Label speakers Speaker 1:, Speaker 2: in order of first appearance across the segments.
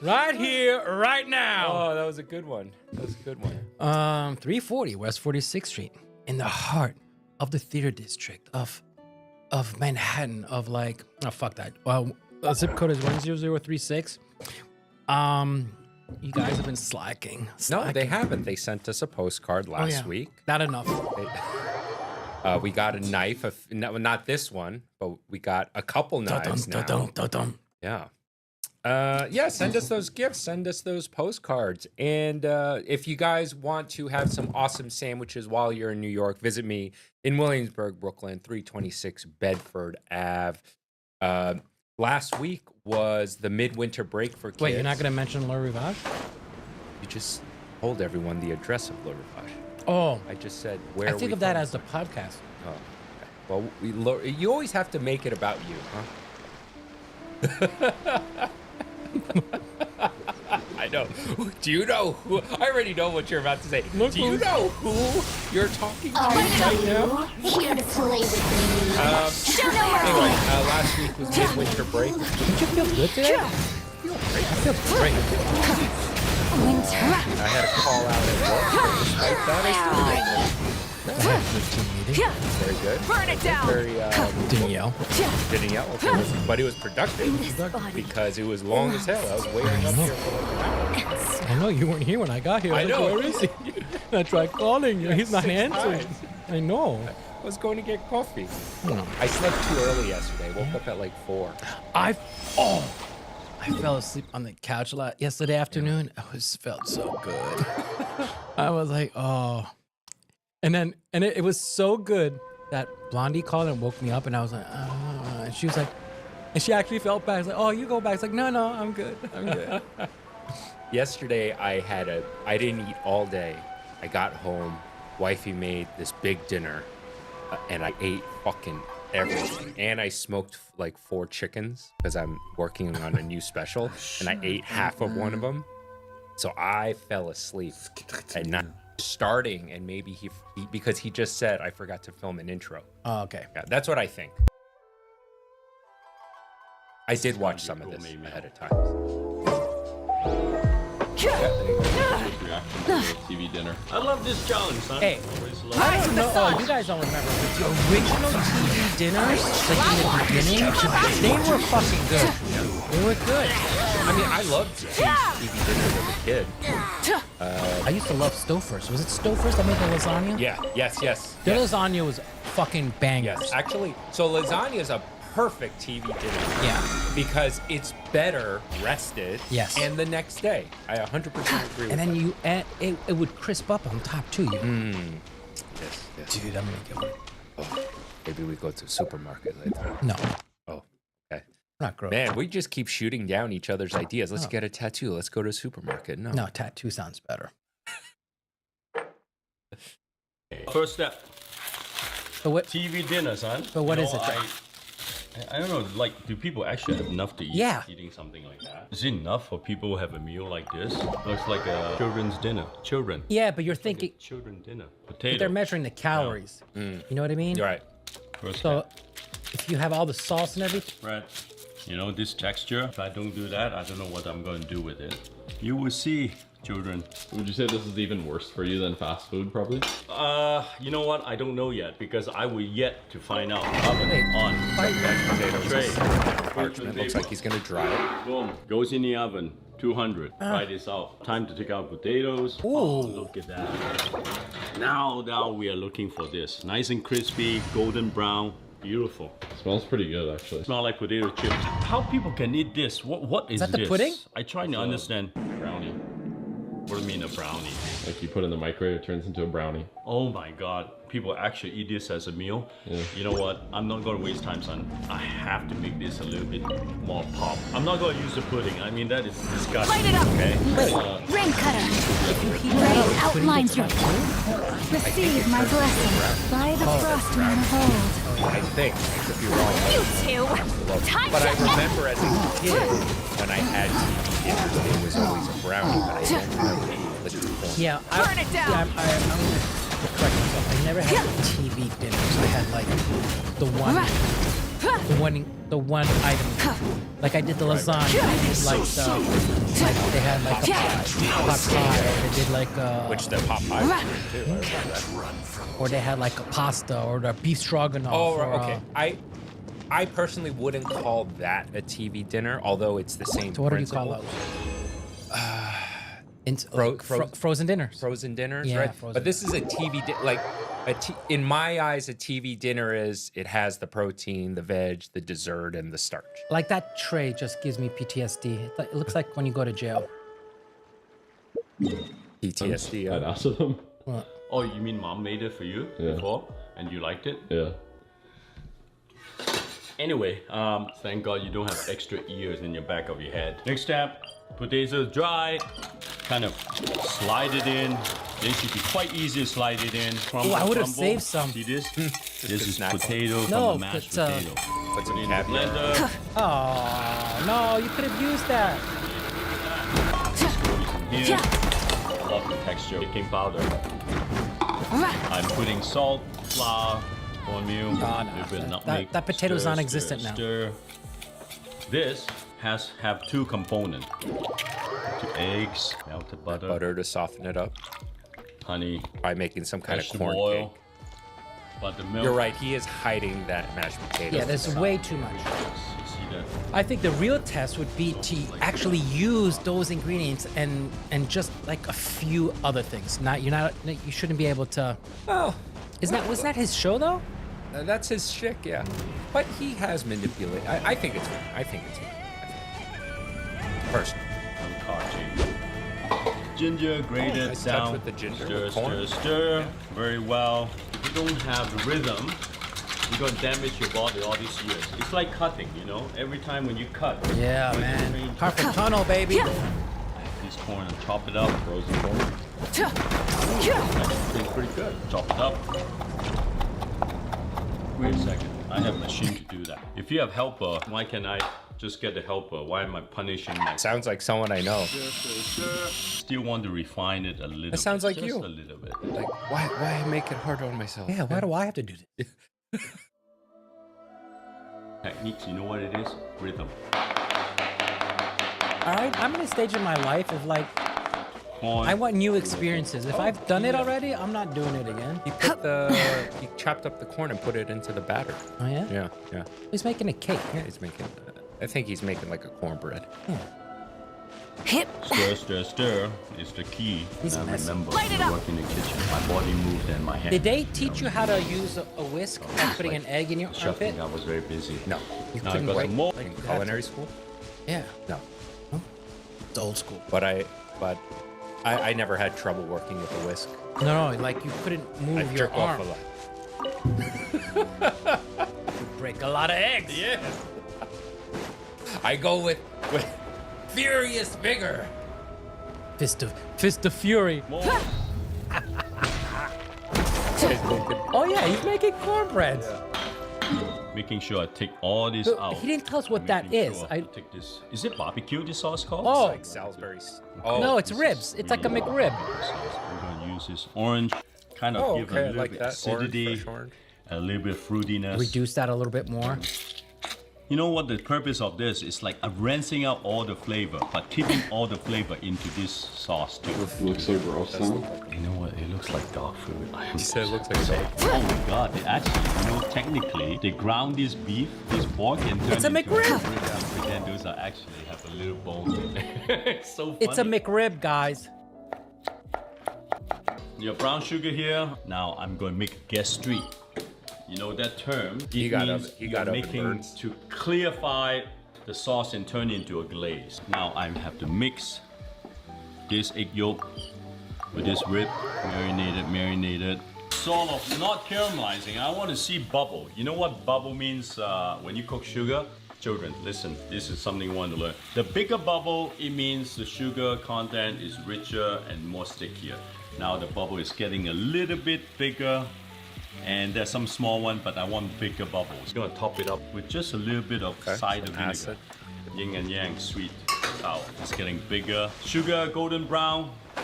Speaker 1: Right here, right now.
Speaker 2: Oh, that was a good one.
Speaker 1: 340 West 46th Street, in the heart of the theater district of Manhattan. Of like, oh fuck that. Well, zip code is 10036. You guys have been slacking.
Speaker 2: No, they haven't. They sent us a postcard last week.
Speaker 1: Not enough.
Speaker 2: We got a knife. Not this one, but we got a couple knives now. Yeah. Send us those gifts. Send us those postcards. And if you guys want to have some awesome sandwiches while you're in New York, visit me in Williamsburg, Brooklyn, 326 Bedford Ave. Last week was the midwinter break for kids.
Speaker 1: Wait, you're not going to mention Le Rivage?
Speaker 2: You just told everyone the address of Le Rivage.
Speaker 1: Oh.
Speaker 2: I just said where.
Speaker 1: I think of that as the podcast.
Speaker 2: Oh, okay. Well, you always have to make it about you, huh? I know. Do you know who? I already know what you're about to say. Do you know who you're talking to right now?
Speaker 3: Here to play with me.
Speaker 2: Anyway, last week was midwinter break.
Speaker 1: Don't you feel good today?
Speaker 2: I feel great.
Speaker 3: Winter.
Speaker 2: I had a call out at work. Despite that, I still did.
Speaker 1: I had a good team meeting.
Speaker 2: Very good.
Speaker 4: Burn it down.
Speaker 2: Very,
Speaker 1: Didn't yell.
Speaker 2: didn't yell. Okay. But it was productive because it was long as hell. I was waiting up here for like an hour.
Speaker 1: I know you weren't here when I got here.
Speaker 2: I
Speaker 1: was
Speaker 2: know.
Speaker 1: Like, where is he? I tried calling you. He's not
Speaker 2: 6
Speaker 1: answering.
Speaker 2: times.
Speaker 1: I know.
Speaker 2: I was going to get coffee. I slept too early yesterday. Woke up at like 4.
Speaker 1: I fell asleep on the couch a lot yesterday afternoon. Felt so good. I was like, oh. And it was so good that Blondie called and woke me up, and I was like, and she was like, and she actually felt bad. I was like, oh, you go back. It's like, no, I'm good. I'm good.
Speaker 2: Yesterday, I didn't eat all day. I got home. Wifey made this big dinner, and I ate fucking everything. And I smoked like 4 chickens because I'm working on a new special, and I ate half of one of them. So I fell asleep at night. Starting, and maybe he because he just said I forgot to film an intro.
Speaker 1: Oh, okay.
Speaker 2: Yeah, that's what I think. I did watch some of this ahead of time.
Speaker 5: TV dinner. I love this challenge, son.
Speaker 1: Hey, I don't know. Oh, you guys don't remember, but the original TV dinners, like in the beginning, they were fucking good. They were good.
Speaker 2: I mean, I loved TV dinners as a kid.
Speaker 1: I used to love Stouffer's. Was it Stouffer's that made the lasagna?
Speaker 2: Yeah, yes.
Speaker 1: Their lasagna was fucking bangers.
Speaker 2: Yes, actually, so lasagna is a perfect TV dinner.
Speaker 1: Yeah.
Speaker 2: Because it's better rested.
Speaker 1: Yes.
Speaker 2: And the next day. I 100% agree with
Speaker 1: And then
Speaker 2: that.
Speaker 1: it would crisp up on top too.
Speaker 2: Yes.
Speaker 1: Dude, I'm gonna get one.
Speaker 2: Oh, maybe we go to the supermarket later.
Speaker 1: No,
Speaker 2: Oh, okay.
Speaker 1: not gross.
Speaker 2: Man, we just keep shooting down each other's ideas. Let's get a tattoo. Let's go to a supermarket.
Speaker 1: No, tattoo sounds better.
Speaker 5: First step,
Speaker 1: But what?
Speaker 5: TV dinner, son.
Speaker 1: But what
Speaker 5: You
Speaker 1: is
Speaker 5: know,
Speaker 1: it?
Speaker 5: I don't know, like, do people actually have enough to eat
Speaker 1: Yeah.
Speaker 5: eating something like that? Is it enough for people to have a meal like this? Looks like a children's dinner. Children.
Speaker 1: Yeah, but you're thinking
Speaker 5: Children dinner.
Speaker 1: but
Speaker 5: Potato.
Speaker 1: they're measuring the calories. You know what I mean?
Speaker 2: You're right.
Speaker 5: First
Speaker 1: So
Speaker 5: step.
Speaker 1: if you have all the sauce and everything,
Speaker 5: Right. You know, this texture, if I don't do that, I don't know what I'm going to do with it. You will see, children.
Speaker 6: Would you say this is even worse for you than fast food, probably?
Speaker 5: You know what? I don't know yet because I will yet to find out. Oven
Speaker 1: Hey,
Speaker 5: on.
Speaker 2: Potatoes.
Speaker 5: Tray.
Speaker 2: Parchment looks like he's gonna dry it.
Speaker 5: Boom. Goes in the oven. 200. Try this out. Time to take out potatoes. Oh, look at that. Now we are looking for this. Nice and crispy, golden brown. Beautiful.
Speaker 6: Smells pretty good, actually.
Speaker 5: Smell like potato chips. How people can eat this? What is
Speaker 1: that the
Speaker 5: this?
Speaker 1: pudding?
Speaker 5: I try to understand.
Speaker 6: Brownie.
Speaker 5: What do you mean a brownie?
Speaker 6: Like you put in the microwave, it turns into a brownie.
Speaker 5: Oh my god. People actually eat this as a meal.
Speaker 6: Yeah.
Speaker 5: You know what? I'm not gonna waste time, son. I have to make this a little bit more pop. I'm not gonna use the pudding. I mean, that is disgusting.
Speaker 4: Light it up.
Speaker 5: Okay?
Speaker 3: Rain cutter. Rain outlines your receive my blessing by the frost man of old.
Speaker 2: I think. I could be wrong.
Speaker 4: You two. Time
Speaker 2: But
Speaker 4: to
Speaker 2: I remember as a kid when I had TV dinners, it was always a brownie, but I don't remember the liquid form.
Speaker 1: yeah.
Speaker 4: Burn it down.
Speaker 1: Yeah, I'm gonna correct myself. I never had TV dinners. I had like the one the one item. Like I did the lasagna. I did like they had like a pot pie. Or they did like
Speaker 2: Which the pot pie was too. I remember that.
Speaker 1: or they had like a pasta or the beef stroganoff.
Speaker 2: Oh,
Speaker 1: or,
Speaker 2: okay. I personally wouldn't call that a TV dinner, although it's the same.
Speaker 1: So what
Speaker 2: principle.
Speaker 1: do you call those? Frozen dinners.
Speaker 2: Frozen dinners,
Speaker 1: Yeah,
Speaker 2: right?
Speaker 1: frozen
Speaker 2: But this is a TV in my eyes, a TV dinner is it has the protein, the veg, the dessert, and the starch.
Speaker 1: Like that tray just gives me PTSD. It looks like when you go to jail.
Speaker 2: PTSD.
Speaker 6: I'd ask them.
Speaker 1: What?
Speaker 5: Oh, you mean mom made it for you before and you liked it?
Speaker 6: Yeah.
Speaker 5: Anyway, thank God you don't have extra ears in your back of your head. Next step, potatoes dry, kind of slide it in. This should be quite easy to slide it in. Crumble,
Speaker 1: I would have
Speaker 5: crumble.
Speaker 1: saved some.
Speaker 5: See this? This is
Speaker 2: snack one.
Speaker 5: potato from
Speaker 1: No,
Speaker 5: the mashed
Speaker 1: but,
Speaker 5: potato.
Speaker 2: Put some
Speaker 5: In the
Speaker 2: caviar.
Speaker 5: blender.
Speaker 1: Oh no, you could have used that.
Speaker 5: Here. I love the texture. Baking powder. I'm putting salt, flour, cornmeal, a little bit of nutmeg.
Speaker 1: that potato's
Speaker 5: Stir,
Speaker 1: non-existent
Speaker 5: stir,
Speaker 1: now.
Speaker 5: Stir. This have two components. 2 eggs, melted butter,
Speaker 2: Butter to soften it up
Speaker 5: honey,
Speaker 2: by making some kind of
Speaker 5: vegetable
Speaker 2: corn
Speaker 5: oil,
Speaker 2: cake.
Speaker 5: buttermilk.
Speaker 2: You're right. He is hiding that mashed potato.
Speaker 1: Yeah, there's way too much.
Speaker 5: You see that?
Speaker 1: I think the real test would be to actually use those ingredients and just like a few other things. You shouldn't be able to.
Speaker 2: Well,
Speaker 1: Was that his show though?
Speaker 2: that's his shtick, yeah. But he has manipulated. I think it's. I think it's. Personally.
Speaker 5: Ginger grated
Speaker 2: nice touch
Speaker 5: down.
Speaker 2: with the ginger,
Speaker 5: Stir,
Speaker 2: with corn.
Speaker 5: stir very well. If you don't have the rhythm, you're gonna damage your body all these years. It's like cutting, you know. Every time when you cut,
Speaker 1: Yeah,
Speaker 5: when you
Speaker 1: man.
Speaker 5: train-
Speaker 1: Carpal tunnel, baby.
Speaker 5: this corn and chop it up.
Speaker 6: Frozen corn.
Speaker 5: Actually, pretty good. Chop it up. Wait a second. I have a machine to do that. If you have helper, why can't I just get the helper? Why am I punishing myself?
Speaker 2: Sounds like someone I know.
Speaker 5: Still want to refine it a little bit.
Speaker 2: sounds like
Speaker 5: just
Speaker 2: you.
Speaker 5: a little bit.
Speaker 2: Like, why make it hard on myself?
Speaker 1: Yeah, why do I have to do this?
Speaker 5: Techniques, you know what it is? Rhythm.
Speaker 1: All right, I'm in a stage in my life of like,
Speaker 5: Corn.
Speaker 1: I want new experiences. If I've done it already, I'm not doing it again.
Speaker 2: He chopped up the corn and put it into the batter.
Speaker 1: Oh yeah?
Speaker 2: Yeah, yeah.
Speaker 1: He's making a cake.
Speaker 2: Yeah, he's making. I think he's making like a cornbread.
Speaker 3: Hip.
Speaker 5: Stir, stir, stir is the key.
Speaker 1: He's
Speaker 5: Now
Speaker 1: messy.
Speaker 5: remember,
Speaker 3: Light it
Speaker 5: I
Speaker 3: up.
Speaker 5: work in the kitchen. My body moved and my hand.
Speaker 1: Did they teach you how to use a whisk and putting an egg in your armpit?
Speaker 5: Shuffling, I was very busy.
Speaker 2: No, you
Speaker 5: Now I
Speaker 2: couldn't
Speaker 5: got
Speaker 2: wait.
Speaker 5: some more.
Speaker 2: In culinary school?
Speaker 1: Yeah,
Speaker 2: No,
Speaker 1: it's old school.
Speaker 2: but I never had trouble working with a whisk.
Speaker 1: No, like you couldn't
Speaker 2: I
Speaker 1: move your
Speaker 2: jerk off
Speaker 1: arm.
Speaker 2: a lot.
Speaker 1: You break a lot of eggs.
Speaker 2: Yes. I go with furious vigor.
Speaker 1: Fist of fury.
Speaker 5: More.
Speaker 1: Oh yeah, he's making cornbread.
Speaker 5: Making sure I take all this
Speaker 1: But
Speaker 5: out.
Speaker 1: he didn't tell us what that
Speaker 5: Making
Speaker 1: is.
Speaker 5: sure
Speaker 1: I
Speaker 5: take this. Is it barbecue? This sauce called?
Speaker 1: Oh.
Speaker 2: Like Salisbury's. Oh
Speaker 1: no, it's ribs. It's like a McRib.
Speaker 5: I'm gonna use this orange, kind of
Speaker 2: Oh,
Speaker 5: give
Speaker 2: okay,
Speaker 5: a
Speaker 2: I
Speaker 5: little
Speaker 2: like
Speaker 5: bit
Speaker 2: that.
Speaker 5: acidity,
Speaker 2: Orange, fresh orange.
Speaker 5: a little bit of fruitiness.
Speaker 1: Reduce that a little bit more.
Speaker 5: You know what the purpose of this is? Like rinsing out all the flavor, but keeping all the flavor into this sauce too.
Speaker 6: It looks so gross now.
Speaker 5: You know what? It looks like dog food.
Speaker 2: He said it looks like salt.
Speaker 5: Oh my god, they actually, technically, they ground this beef, this pork, and turn
Speaker 1: It's a
Speaker 5: it into
Speaker 1: McRib.
Speaker 5: rib and pretend those are actually have a little bone in it. It's so funny.
Speaker 1: It's a McRib, guys.
Speaker 5: Your brown sugar here. Now I'm going to make gastrique. You know that term?
Speaker 2: You
Speaker 5: It
Speaker 2: got
Speaker 5: means
Speaker 2: oven- you
Speaker 5: you're
Speaker 2: got oven
Speaker 5: making
Speaker 2: burns.
Speaker 5: to clarify the sauce and turn it into a glaze. Now I have to mix this egg yolk with this rib, marinated. Sort of not caramelizing. I want to see bubble. You know what bubble means when you cook sugar? Children, listen, this is something you want to learn. The bigger bubble, it means the sugar content is richer and more stickier. Now the bubble is getting a little bit bigger, and there's some small one, but I want bigger bubbles. I'm gonna top it up with just a little bit of cider
Speaker 2: some
Speaker 5: vinegar.
Speaker 2: acid.
Speaker 5: Yin and yang, sweet, sour. It's getting bigger. Sugar, golden brown. You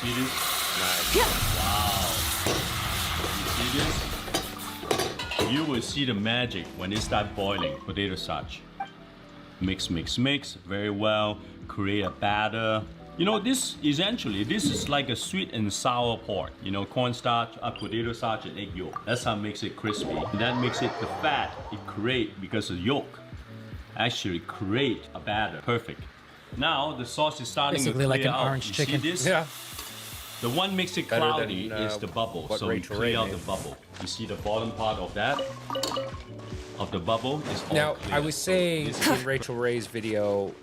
Speaker 5: see this?
Speaker 2: Nice.
Speaker 5: Wow. You see this? You will see the magic when it starts boiling. Potato starch. Mix, mix, mix very well. Create a batter. You know, this is like a sweet and sour pork. You know, cornstarch, potato starch, and egg yolk. That's how it makes it crispy. And that makes it the fat it create because of yolk. Actually create a batter. Perfect. Now the sauce is starting
Speaker 1: Basically
Speaker 5: to
Speaker 1: like
Speaker 5: clear
Speaker 1: an
Speaker 5: out.
Speaker 1: orange
Speaker 5: You
Speaker 1: chicken.
Speaker 5: See this?
Speaker 2: Yeah.
Speaker 5: The one makes it
Speaker 2: Better
Speaker 5: cloudy
Speaker 2: than,
Speaker 5: is the bubble.
Speaker 2: what
Speaker 5: So we
Speaker 2: Rachel
Speaker 5: clear
Speaker 2: Ray
Speaker 5: out
Speaker 2: made.
Speaker 5: the bubble. You see the bottom part of that? Of the bubble is all
Speaker 2: Now,
Speaker 5: clear.
Speaker 2: I was
Speaker 5: So
Speaker 2: saying
Speaker 5: this
Speaker 2: in Rachel Ray's video,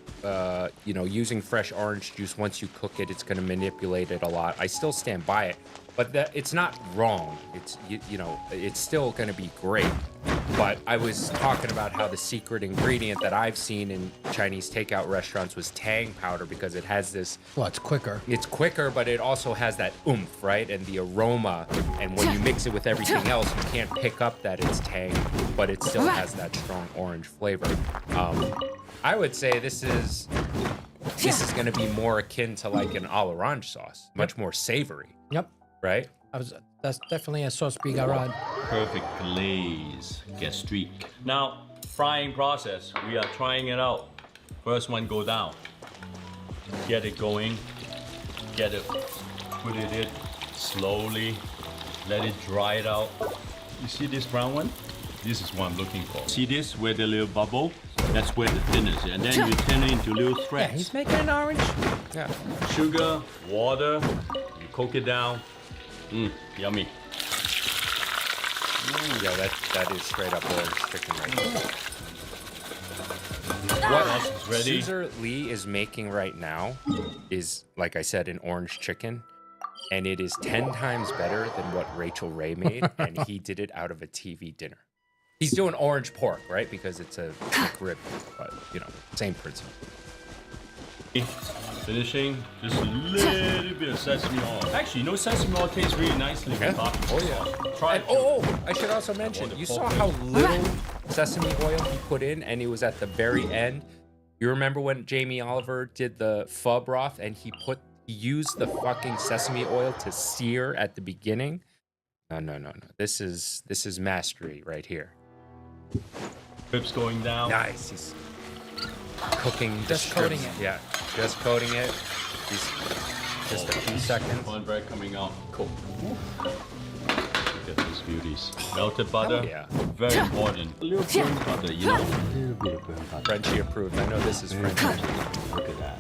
Speaker 2: you know, using fresh orange juice, once you cook it, it's going to manipulate it a lot. I still stand by it, but it's not wrong. It's, you know, it's still going to be great. But I was talking about how the secret ingredient that I've seen in Chinese takeout restaurants was tang powder because it has this.
Speaker 1: Well, it's quicker.
Speaker 2: It's quicker, but it also has that oomph, right? And the aroma. And when you mix it with everything else, you can't pick up that it's tang, but it still has that strong orange flavor. I would say this is going to be more akin to like an à l'orange sauce, much more savory,
Speaker 1: Yep.
Speaker 2: right?
Speaker 1: That's definitely a sauce bigarade.
Speaker 5: perfect glaze. Gastrique. Now, frying process. We are trying it out. First one go down. Get it going. Get it. Put it in slowly. Let it dry it out. You see this brown one? This is what I'm looking for. See this where the little bubble? That's where the thin is. And then you thin it into little
Speaker 1: Yeah,
Speaker 5: threads.
Speaker 1: he's making an orange.
Speaker 2: Yeah.
Speaker 5: Sugar, water, you cook it down. Yummy.
Speaker 2: Yeah, that is straight up orange chicken right there.
Speaker 5: What else is ready?
Speaker 2: Caesar Lee is making right now is, like I said, an orange chicken. And it is 10 times better than what Rachel Ray made. And he did it out of a TV dinner. He's doing orange pork, right? Because it's a rib, but, you know, same principle.
Speaker 5: Finishing, just a little bit of sesame oil. Actually, you know, sesame oil tastes really nicely with barbecue sauce. Try
Speaker 2: And,
Speaker 5: it.
Speaker 2: I should also mention,
Speaker 5: the
Speaker 2: you
Speaker 5: pork
Speaker 2: saw
Speaker 5: ribs.
Speaker 2: how little sesame oil he put in, and it was at the very end. You remember when Jamie Oliver did the pho broth, and he used the fucking sesame oil to sear at the beginning? No. This is mastery right here.
Speaker 5: Ribs going down.
Speaker 2: Nice. He's cooking. the
Speaker 1: Just coating
Speaker 2: strips.
Speaker 1: it.
Speaker 2: Yeah, just coating it. He's just a few seconds.
Speaker 5: Cornbread coming out. Cool. Look at these beauties. Melted butter.
Speaker 2: yeah.
Speaker 5: Very important. A little burnt butter, you know? A little bit of burnt butter.
Speaker 2: Frenchie approved. I know this is French.
Speaker 5: Look at that.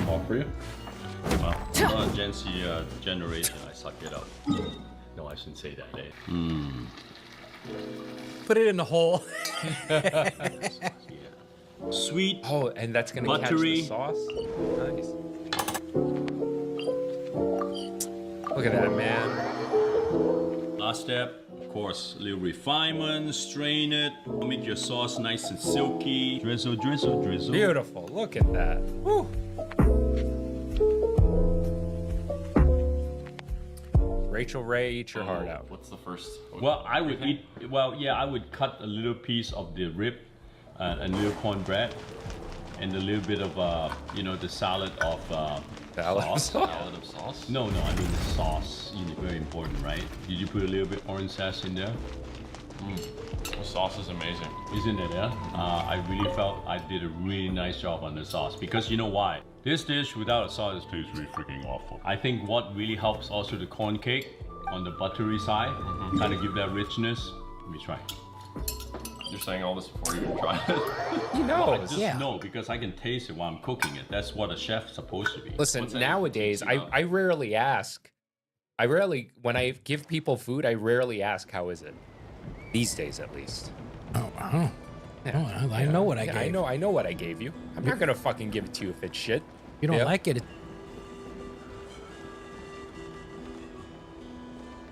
Speaker 6: All for you?
Speaker 5: Well, I'm not a Gen Z generation. I suck it up. No, I shouldn't say that, eh?
Speaker 1: Put it in the hole.
Speaker 5: Yeah. Sweet.
Speaker 2: Oh, and that's gonna catch
Speaker 5: Buttery.
Speaker 2: the sauce. Nice. Look at that, man.
Speaker 5: Last step, of course, a little refinement. Strain it. Make your sauce nice and silky. Drizzle, drizzle, drizzle.
Speaker 2: Beautiful. Look at that. Woo. Rachel Ray, eat your heart out.
Speaker 6: What's the first?
Speaker 5: Well, I would eat. Well, yeah, I would cut a little piece of the rib, and a little cornbread, and a little bit of you know, the salad of
Speaker 2: Salad.
Speaker 5: sauce.
Speaker 6: Salad of sauce?
Speaker 5: No, I mean the sauce. You know, very important, right? Did you put a little bit orange zest in there?
Speaker 6: The sauce is amazing.
Speaker 5: Isn't it? Yeah. I really felt I did a really nice job on the sauce because you know why? This dish without a sauce tastes really freaking awful. I think what really helps also the corn cake on the buttery side, kind of give that richness. Let me try.
Speaker 6: You're saying all this before you even tried it?
Speaker 2: He
Speaker 5: I
Speaker 2: knows.
Speaker 5: just
Speaker 1: Yeah.
Speaker 5: know because I can taste it while I'm cooking it. That's what a chef's supposed to be.
Speaker 2: Listen,
Speaker 6: What's that?
Speaker 2: nowadays,
Speaker 6: What's it about?
Speaker 2: I rarely ask. When I give people food, I rarely ask, how is it? These days, at least.
Speaker 1: Oh, wow. I know what I
Speaker 2: Yeah,
Speaker 1: gave.
Speaker 2: I know what I gave you. I'm not gonna fucking give it to you if it's shit.
Speaker 1: You don't
Speaker 2: Yeah.
Speaker 1: like it.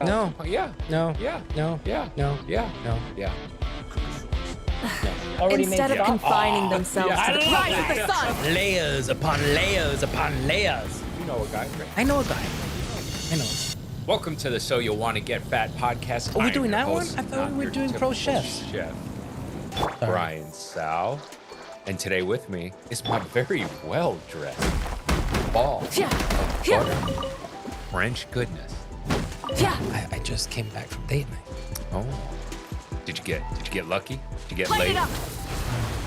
Speaker 1: No.
Speaker 2: Oh, yeah.
Speaker 1: No.
Speaker 2: Yeah.
Speaker 1: No.
Speaker 2: Yeah.
Speaker 1: No.
Speaker 2: Yeah.
Speaker 1: No.
Speaker 2: Yeah.
Speaker 1: Already
Speaker 4: Instead of confining themselves to the rise of the sun.
Speaker 1: layers upon layers upon layers.
Speaker 2: You know a guy, right?
Speaker 1: I know a guy. I know.
Speaker 2: Welcome to the So You Want to Get Fat podcast.
Speaker 1: Are we
Speaker 2: I'm
Speaker 1: doing
Speaker 2: your
Speaker 1: that one?
Speaker 2: host,
Speaker 1: I thought
Speaker 2: not
Speaker 1: we were
Speaker 2: your
Speaker 1: doing pro
Speaker 2: typical
Speaker 1: chefs.
Speaker 2: Chef, Brian Sal. And today with me is my very well-dressed ball of butter, French goodness,
Speaker 1: I just came back from date night.
Speaker 2: Oh. Did you get lucky? Did you get
Speaker 4: Light
Speaker 2: laid?
Speaker 4: it up.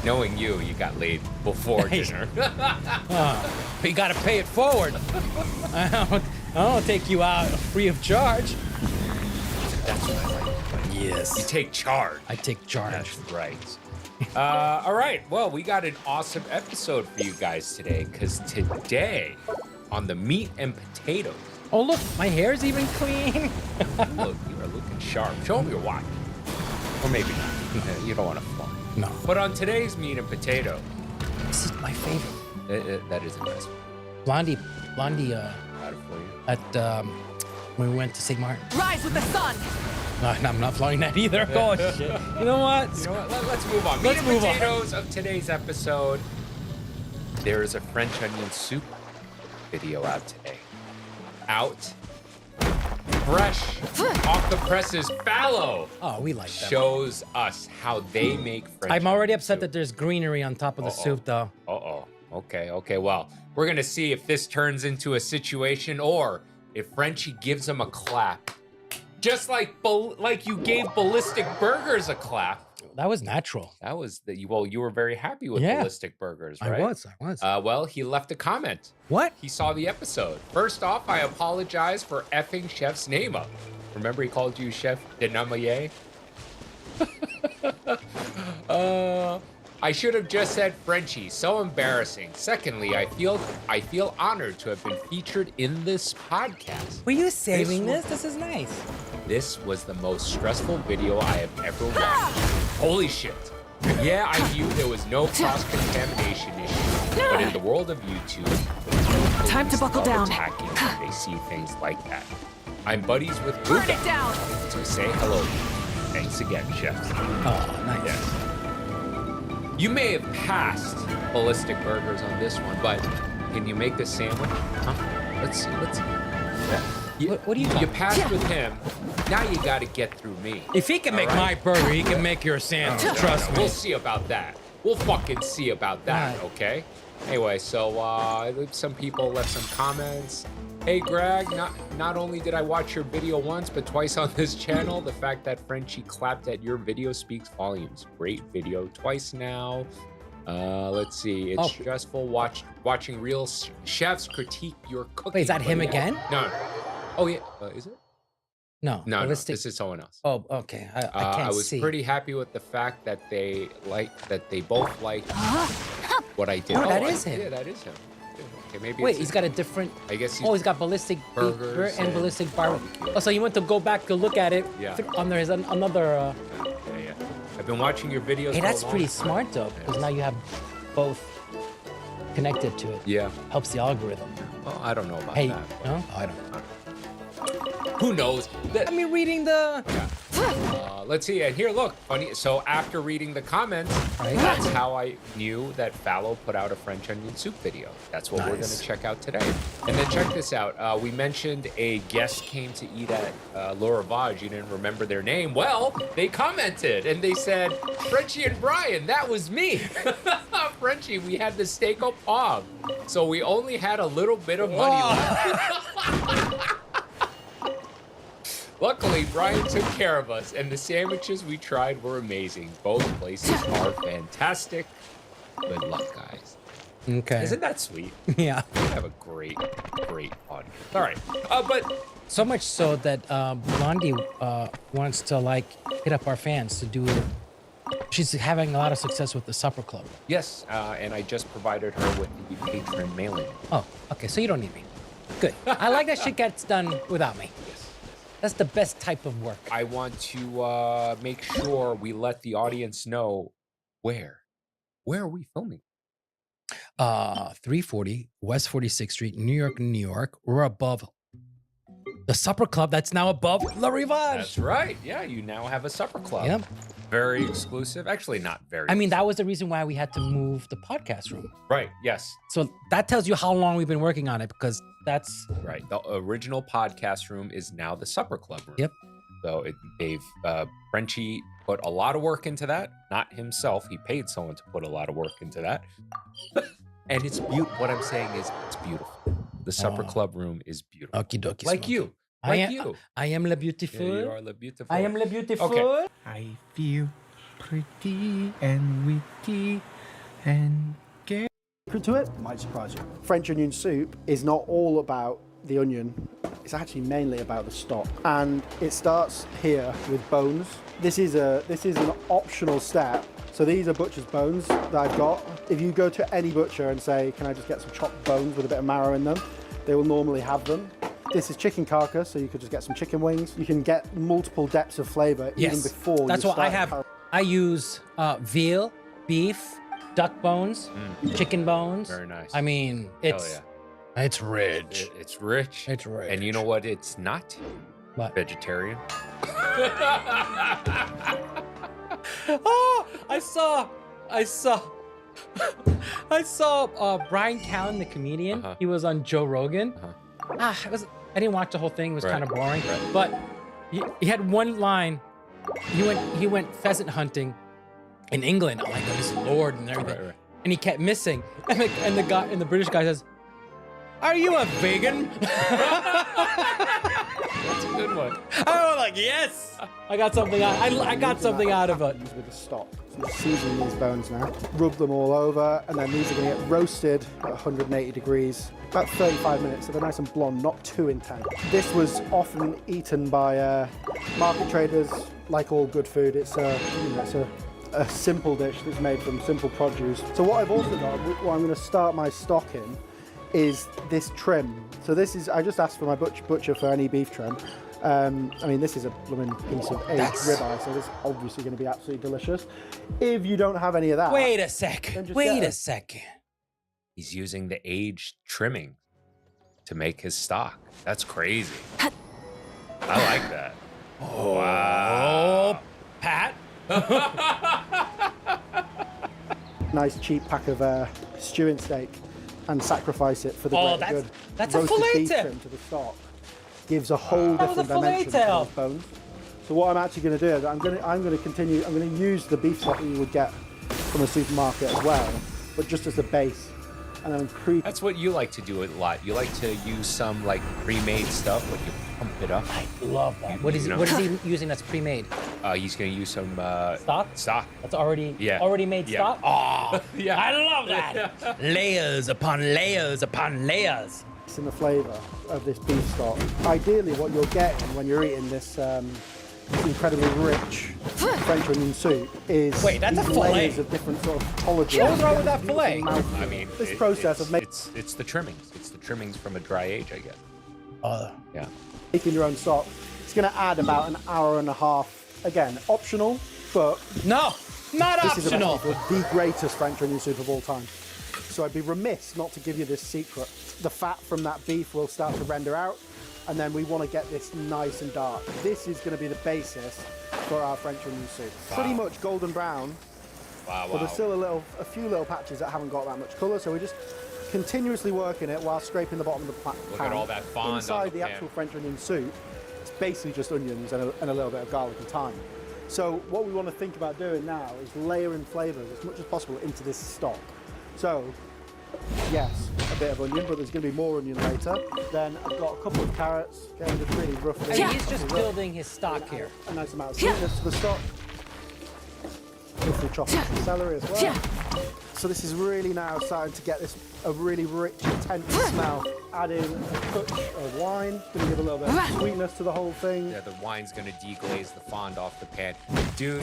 Speaker 2: Knowing you got laid before dinner.
Speaker 1: But you gotta pay it forward. I don't take you out free of charge.
Speaker 2: That's what I like.
Speaker 1: Yes.
Speaker 2: You take charge.
Speaker 1: I take charge.
Speaker 2: That's right. All right. Well, we got an awesome episode for you guys today, because today on the meat and potatoes,
Speaker 1: Oh, look, my hair's even clean.
Speaker 2: look, you are looking sharp. Show them your watch. Or maybe not. You don't want to flaunt.
Speaker 1: No.
Speaker 2: But on today's meat and potato,
Speaker 1: This is my favorite.
Speaker 2: that is impressive.
Speaker 1: Blondie,
Speaker 2: Got it for you.
Speaker 1: at, when we went to St. Martin.
Speaker 4: Rise with the sun.
Speaker 1: No, I'm not flying that either. Oh, shit. You know what?
Speaker 2: You know what? Let's move on.
Speaker 1: Let's
Speaker 2: Meat
Speaker 1: move
Speaker 2: and
Speaker 1: on.
Speaker 2: potatoes of today's episode. There is a French onion soup video out today. Out. Fresh off the presses. Fallow
Speaker 1: Oh, we like that.
Speaker 2: shows us how they make French
Speaker 1: I'm already
Speaker 2: onion
Speaker 1: upset
Speaker 2: soup.
Speaker 1: that there's greenery on top of the soup, though.
Speaker 2: Uh-oh. Okay. Well, we're going to see if this turns into a situation or if Frenchie gives him a clap. Just like you gave Ballistic Burgers a clap.
Speaker 1: That was natural.
Speaker 2: That was you were very happy with
Speaker 1: Yeah.
Speaker 2: Ballistic Burgers, right?
Speaker 1: I was.
Speaker 2: Well, he left a comment.
Speaker 1: What?
Speaker 2: He saw the episode. First off, I apologize for effing Chef's name up. Remember he called you Chef Denamaye? I should have just said Frenchie. So embarrassing. Secondly, I feel honored to have been featured in this podcast.
Speaker 1: Were you saving
Speaker 2: This
Speaker 1: this? This is nice.
Speaker 2: This was the most stressful video I have ever watched. Holy shit. Yeah, I knew there was no cross-contamination issue, but in the world of YouTube,
Speaker 4: Time to
Speaker 2: police
Speaker 4: buckle
Speaker 2: love
Speaker 4: down.
Speaker 2: attacking when they see things like that. I'm buddies with
Speaker 4: Burn
Speaker 2: Buka,
Speaker 4: it down.
Speaker 2: so say hello. Thanks again, chefs.
Speaker 1: Oh, nice.
Speaker 2: Yes. You may have passed Ballistic Burgers on this one, but can you make a sandwich? Huh? Let's see. Yeah.
Speaker 1: What do you
Speaker 2: You
Speaker 1: got?
Speaker 2: passed with him. Now you got to get through me.
Speaker 1: If he can make
Speaker 2: All right.
Speaker 1: my burger, he can make your sandwich.
Speaker 2: No,
Speaker 1: Trust me.
Speaker 2: We'll see about that. We'll fucking see about that,
Speaker 1: Right.
Speaker 2: okay? Anyway, so some people left some comments. Hey, Greg, not only did I watch your video once, but twice on this channel. The fact that Frenchie clapped at your video speaks volumes. Great video twice now. Let's see. It's stressful watching real chefs critique your cooking.
Speaker 1: Wait, is that him
Speaker 2: but yeah.
Speaker 1: again?
Speaker 2: No. Oh, yeah. Is it?
Speaker 1: No.
Speaker 2: No,
Speaker 1: Ballistic-
Speaker 2: this is someone else.
Speaker 1: Oh, okay. I can't
Speaker 2: I was
Speaker 1: see.
Speaker 2: pretty happy with the fact that they both liked what I did.
Speaker 1: Oh, that
Speaker 2: I-
Speaker 1: is him.
Speaker 2: Yeah, that is him. Okay, maybe
Speaker 1: Wait,
Speaker 2: it's
Speaker 1: he's got a different.
Speaker 2: I guess
Speaker 1: He's got ballistic
Speaker 2: burgers
Speaker 1: burger and
Speaker 2: and
Speaker 1: ballistic barbecue.
Speaker 2: barbecue.
Speaker 1: Oh, so you went to go back to look at it.
Speaker 2: Yeah.
Speaker 1: On there's another.
Speaker 2: yeah. I've been watching your videos.
Speaker 1: Hey,
Speaker 2: for a
Speaker 1: that's
Speaker 2: long
Speaker 1: pretty
Speaker 2: time.
Speaker 1: smart though, because now you have both connected to it.
Speaker 2: Yeah.
Speaker 1: Helps the algorithm.
Speaker 2: Well, I don't know about
Speaker 1: Hey,
Speaker 2: that. but
Speaker 1: no, I don't.
Speaker 2: Who knows?
Speaker 1: I mean, reading the.
Speaker 2: Let's see. And here, look. Funny. So after reading the comments,
Speaker 1: Right.
Speaker 2: that's how I knew that Fallow put out a French onion soup video. That's what we're going
Speaker 1: Nice.
Speaker 2: to check out today. And then check this out. We mentioned a guest came to eat at Le Ravage. You didn't remember their name. Well, they commented and they said, Frenchie and Brian, that was me. Frenchie, we had the steak au poivre. So we only had a little bit of money left. Luckily, Brian took care of us, and the sandwiches we tried were amazing. Both places are fantastic. Good luck, guys.
Speaker 1: Okay.
Speaker 2: Isn't that sweet?
Speaker 1: Yeah.
Speaker 2: We have a great podcast. All right, but
Speaker 1: So much so that Blondie wants to hit up our fans to do. She's having a lot of success with the supper club.
Speaker 2: yes, and I just provided her with the patron mailing.
Speaker 1: Oh, okay. So you don't need me. Good. I like that shit gets done without me.
Speaker 2: Yes.
Speaker 1: That's the best type of work.
Speaker 2: I want to make sure we let the audience know where are we filming?
Speaker 1: 340 West 46th Street, New York, New York. We're above the supper club that's now above La Rivage.
Speaker 2: That's right. Yeah, you now have a supper club.
Speaker 1: Yep.
Speaker 2: Very exclusive. Actually, not very.
Speaker 1: I mean, that was the reason why we had to move the podcast room.
Speaker 2: right. Yes.
Speaker 1: So that tells you how long we've been working on it, because that's
Speaker 2: Right. The original podcast room is now the supper club room.
Speaker 1: Yep.
Speaker 2: So they've Frenchie put a lot of work into that. Not himself. He paid someone to put a lot of work into that. And it's beautiful. What I'm saying is it's beautiful. The supper
Speaker 1: Oh.
Speaker 2: club room is beautiful.
Speaker 1: okie dokie.
Speaker 2: Like you. Like you.
Speaker 1: I am le beautiful.
Speaker 2: Yeah, you are the beautiful.
Speaker 1: I am le beautiful.
Speaker 2: Okay.
Speaker 7: I feel pretty and witty and gay.
Speaker 8: To it might surprise you. French onion soup is not all about the onion. It's actually mainly about the stock, and it starts here with bones. This is an optional step. So these are butcher's bones that I've got. If you go to any butcher and say, "Can I just get some chopped bones with a bit of marrow in them?" they will normally have them. This is chicken carcass, so you could just get some chicken wings. You can get multiple depths of flavor even before.
Speaker 1: That's what I have. I use veal, beef, duck bones, chicken bones.
Speaker 2: Very nice.
Speaker 1: I mean, it's rich.
Speaker 2: It's rich.
Speaker 1: It's rich.
Speaker 2: And you know what? It's not
Speaker 1: What?
Speaker 2: vegetarian.
Speaker 1: Oh, I saw Brian Callen, the comedian. He was on Joe Rogan. I didn't watch the whole thing. It was kind of boring. But he had one line. He went pheasant hunting in England. I'm like, oh, this Lord and everything. And he kept missing. And the British guy says, "Are you a vegan?"
Speaker 2: That's a good one.
Speaker 1: I was like, yes. I got something out. I got something out of it.
Speaker 8: With the stock. So I'm seasoning these bones now. Rub them all over, and then these are going to get roasted at 180 degrees, about 35 minutes, so they're nice and blonde, not too intense. This was often eaten by market traders. Like all good food, it's a simple dish that's made from simple produce. So what I've also got, what I'm going to start my stock in, is this trim. So this is, I just asked for my butcher for any beef trim. I mean, this is a blooming piece of aged ribeye, so this is obviously going to be absolutely delicious. If you don't have any of that...
Speaker 1: Wait a sec. Wait a second.
Speaker 2: He's using the aged trimming to make his stock. That's crazy. I like that.
Speaker 1: Oh, wow. Pat?
Speaker 8: Nice cheap pack of stewing steak and sacrifice it for the good
Speaker 1: that's a
Speaker 8: roasted
Speaker 1: fillet
Speaker 8: beef
Speaker 1: tip.
Speaker 8: trim to the stock. Gives a whole different dimension to
Speaker 1: tail.
Speaker 8: those bones. So what I'm actually going to do is I'm going to use the beef stock that you would get from a supermarket as well, but just as a base. And then
Speaker 2: That's what you like to do a lot. You like to use some like pre-made stuff, like you pump it up.
Speaker 1: I love that. What is he using that's pre-made?
Speaker 2: He's gonna use some
Speaker 1: stock.
Speaker 2: Stock.
Speaker 1: That's already made stock. Oh, yeah! I love that. Layers upon layers upon layers.
Speaker 8: in the flavour of this beef stock. Ideally, what you're getting when you're eating this incredibly rich French onion soup is
Speaker 1: that's a
Speaker 8: these
Speaker 1: fillet.
Speaker 8: layers of different sort of collagen.
Speaker 1: What was wrong with that fillet?
Speaker 2: I mean,
Speaker 8: this process of making
Speaker 2: it's the trimmings. It's the trimmings from a dry age, I guess. Yeah.
Speaker 8: making your own stock. It's going to add about an hour and a half. Again, optional, but
Speaker 1: No, not
Speaker 8: this is
Speaker 1: optional.
Speaker 8: the greatest French onion soup of all time. So I'd be remiss not to give you this secret. The fat from that beef will start to render out, and then we want to get this nice and dark. This is going to be the basis for our French onion soup.
Speaker 2: Wow.
Speaker 8: Pretty much golden brown,
Speaker 2: Wow.
Speaker 8: but there's still a few little patches that haven't got that much colour, so we're just continuously working it while scraping the bottom of the pan.
Speaker 2: Look at all that fond
Speaker 8: Inside
Speaker 2: on the pan.
Speaker 8: actual French onion soup, it's basically just onions and a little bit of garlic and thyme. So what we want to think about doing now is layering flavours as much as possible into this stock. So, yes, a bit of onion, but there's going to be more onion later. Then I've got a couple of carrots, again, just really roughly.
Speaker 1: And he's just building his stock here.
Speaker 8: A nice amount of sweetness to the stock. Roughly chopping some celery as well. So this is really now starting to get this a really rich, intense smell. Add in a touch of wine, going to give a little bit of sweetness to the whole thing.
Speaker 2: Yeah, the wine's gonna deglaze the fond off the pan. Dude,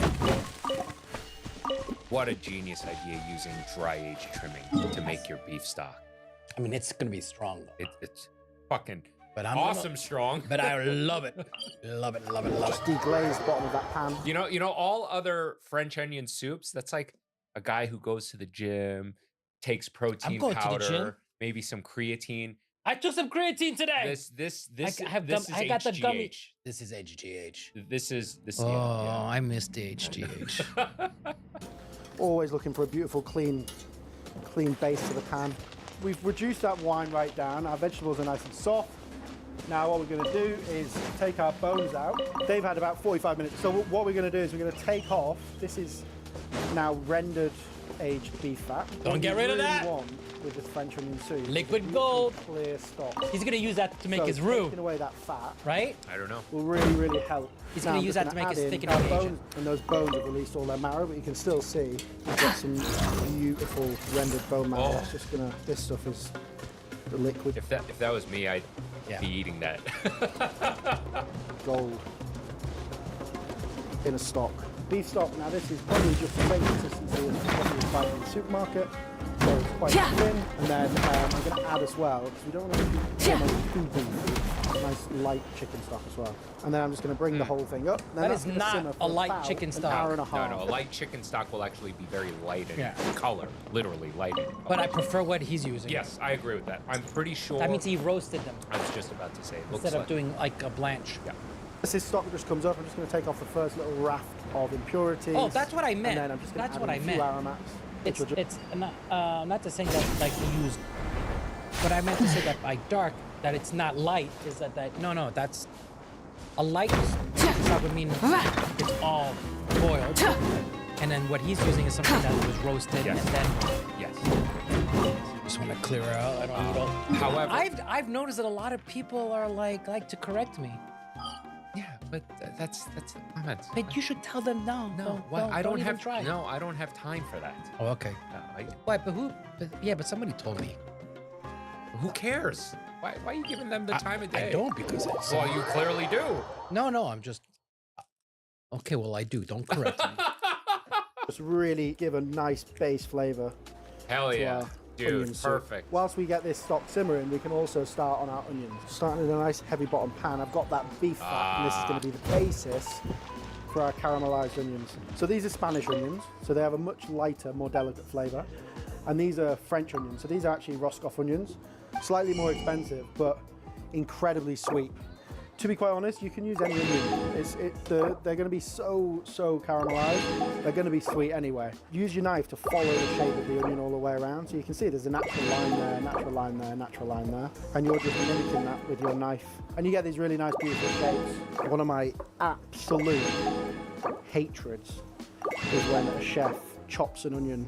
Speaker 2: what a genius idea using dry aged trimming to make your beef stock.
Speaker 1: I mean, it's gonna be strong though.
Speaker 2: It's fucking
Speaker 1: But I'm
Speaker 2: awesome strong.
Speaker 1: But I love it. Love it, love it, love
Speaker 8: Just
Speaker 1: it.
Speaker 8: deglaze the bottom of that pan.
Speaker 2: You know, all other French onion soups, that's like a guy who goes to the gym, takes protein
Speaker 1: going to the
Speaker 2: powder,
Speaker 1: gym.
Speaker 2: maybe some creatine.
Speaker 1: I took some creatine today.
Speaker 2: This
Speaker 1: I got the gummy. This is HGH.
Speaker 2: This is
Speaker 1: Oh, I missed the HGH.
Speaker 8: Always looking for a beautiful, clean base to the pan. We've reduced that wine right down. Our vegetables are nice and soft. Now what we're going to do is take our bones out. They've had about 45 minutes. So what we're going to do is we're going to take off. This is Now rendered aged beef fat.
Speaker 1: Don't
Speaker 8: What
Speaker 1: get
Speaker 8: you
Speaker 1: rid of
Speaker 8: really
Speaker 1: that.
Speaker 8: Want with this French onion soup. is
Speaker 1: Liquid
Speaker 8: a beautifully
Speaker 1: gold.
Speaker 8: Clear stock.
Speaker 1: He's gonna use that to make
Speaker 8: So
Speaker 1: his roux,
Speaker 8: taking away that fat
Speaker 1: right?
Speaker 2: I don't know.
Speaker 8: will really, really help.
Speaker 1: He's
Speaker 8: Now
Speaker 1: gonna
Speaker 8: I'm
Speaker 1: use
Speaker 8: just
Speaker 1: that to
Speaker 8: gonna
Speaker 1: make his
Speaker 8: add in
Speaker 1: thickening
Speaker 8: our
Speaker 1: agent.
Speaker 8: bones, and those bones have released all their marrow, but you can still see we've got some beautiful rendered bone marrow.
Speaker 2: Oh.
Speaker 8: It's just gonna. This stuff is the liquid
Speaker 2: If that was me, I'd
Speaker 1: Yeah.
Speaker 2: be eating that.
Speaker 8: gold in a stock. Beef stock. Now this is probably just the same consistency as what you would find in the supermarket. So it's quite
Speaker 3: Yeah.
Speaker 8: thin, and then I'm going to add as well because we don't want to do almost too beefy. Nice light chicken stock as well. And then I'm just going to bring the whole thing up. Then
Speaker 1: That
Speaker 8: that's
Speaker 1: is
Speaker 8: gonna
Speaker 1: not
Speaker 8: simmer for
Speaker 1: a light
Speaker 8: about
Speaker 1: chicken
Speaker 8: an
Speaker 1: stock.
Speaker 8: hour and a
Speaker 2: No,
Speaker 8: half.
Speaker 2: no, a light chicken stock will actually be very light in
Speaker 1: Yeah.
Speaker 2: color, literally light in color.
Speaker 1: But I prefer what he's using.
Speaker 2: Yes, I agree with that. I'm pretty sure.
Speaker 1: That means he roasted them
Speaker 2: I was just about to say. It looks
Speaker 1: instead of
Speaker 2: like,
Speaker 1: doing like a blanch.
Speaker 2: Yeah.
Speaker 8: As this stock just comes up, I'm just going to take off the first little raft of impurities.
Speaker 1: Oh, that's what I meant.
Speaker 8: And then I'm just going
Speaker 1: That's
Speaker 8: to add
Speaker 1: what
Speaker 8: in
Speaker 1: I
Speaker 8: a few
Speaker 1: meant.
Speaker 8: aromats. which will
Speaker 1: It's not to say that like he used. What I meant to say that by dark, that it's not light, is that no, that's a light chicken stock would mean it's all boiled, and then what he's using is something that was roasted
Speaker 2: Yes.
Speaker 1: and then.
Speaker 2: Yes.
Speaker 1: Just want to clear it out. I don't need all.
Speaker 2: However,
Speaker 1: I've noticed that a lot of people are like to correct me.
Speaker 2: yeah, but that's the comment.
Speaker 1: But you should tell them no.
Speaker 2: No, why? I don't
Speaker 1: even
Speaker 2: have
Speaker 1: try.
Speaker 2: No, I don't have time for that.
Speaker 1: Oh, okay. Why? But who? But somebody told me.
Speaker 2: Who cares? Why are you giving them the time of day?
Speaker 1: I don't because it's.
Speaker 2: Well, you clearly do.
Speaker 1: No, I'm just. Okay, well I do. Don't correct me.
Speaker 8: just really give a nice base flavor.
Speaker 2: Hell
Speaker 8: to
Speaker 2: yeah,
Speaker 8: our
Speaker 2: dude,
Speaker 8: onion soup.
Speaker 2: perfect.
Speaker 8: Whilst we get this stock simmering, we can also start on our onions. Starting in a nice heavy bottom pan, I've got that beef fat, and this is going to be the basis for our caramelized onions. So these are Spanish onions, so they have a much lighter, more delicate flavor. And these are French onions, so these are actually Roscoff onions. Slightly more expensive, but incredibly sweet. To be quite honest, you can use any onion. They're going to be so caramelized. They're going to be sweet anyway. Use your knife to follow the shape of the onion all the way around. So you can see there's a natural line there, natural line there, natural line there. And you're just mimicking that with your knife. And you get these really nice, beautiful shapes. One of my absolute hatreds is when a chef chops an onion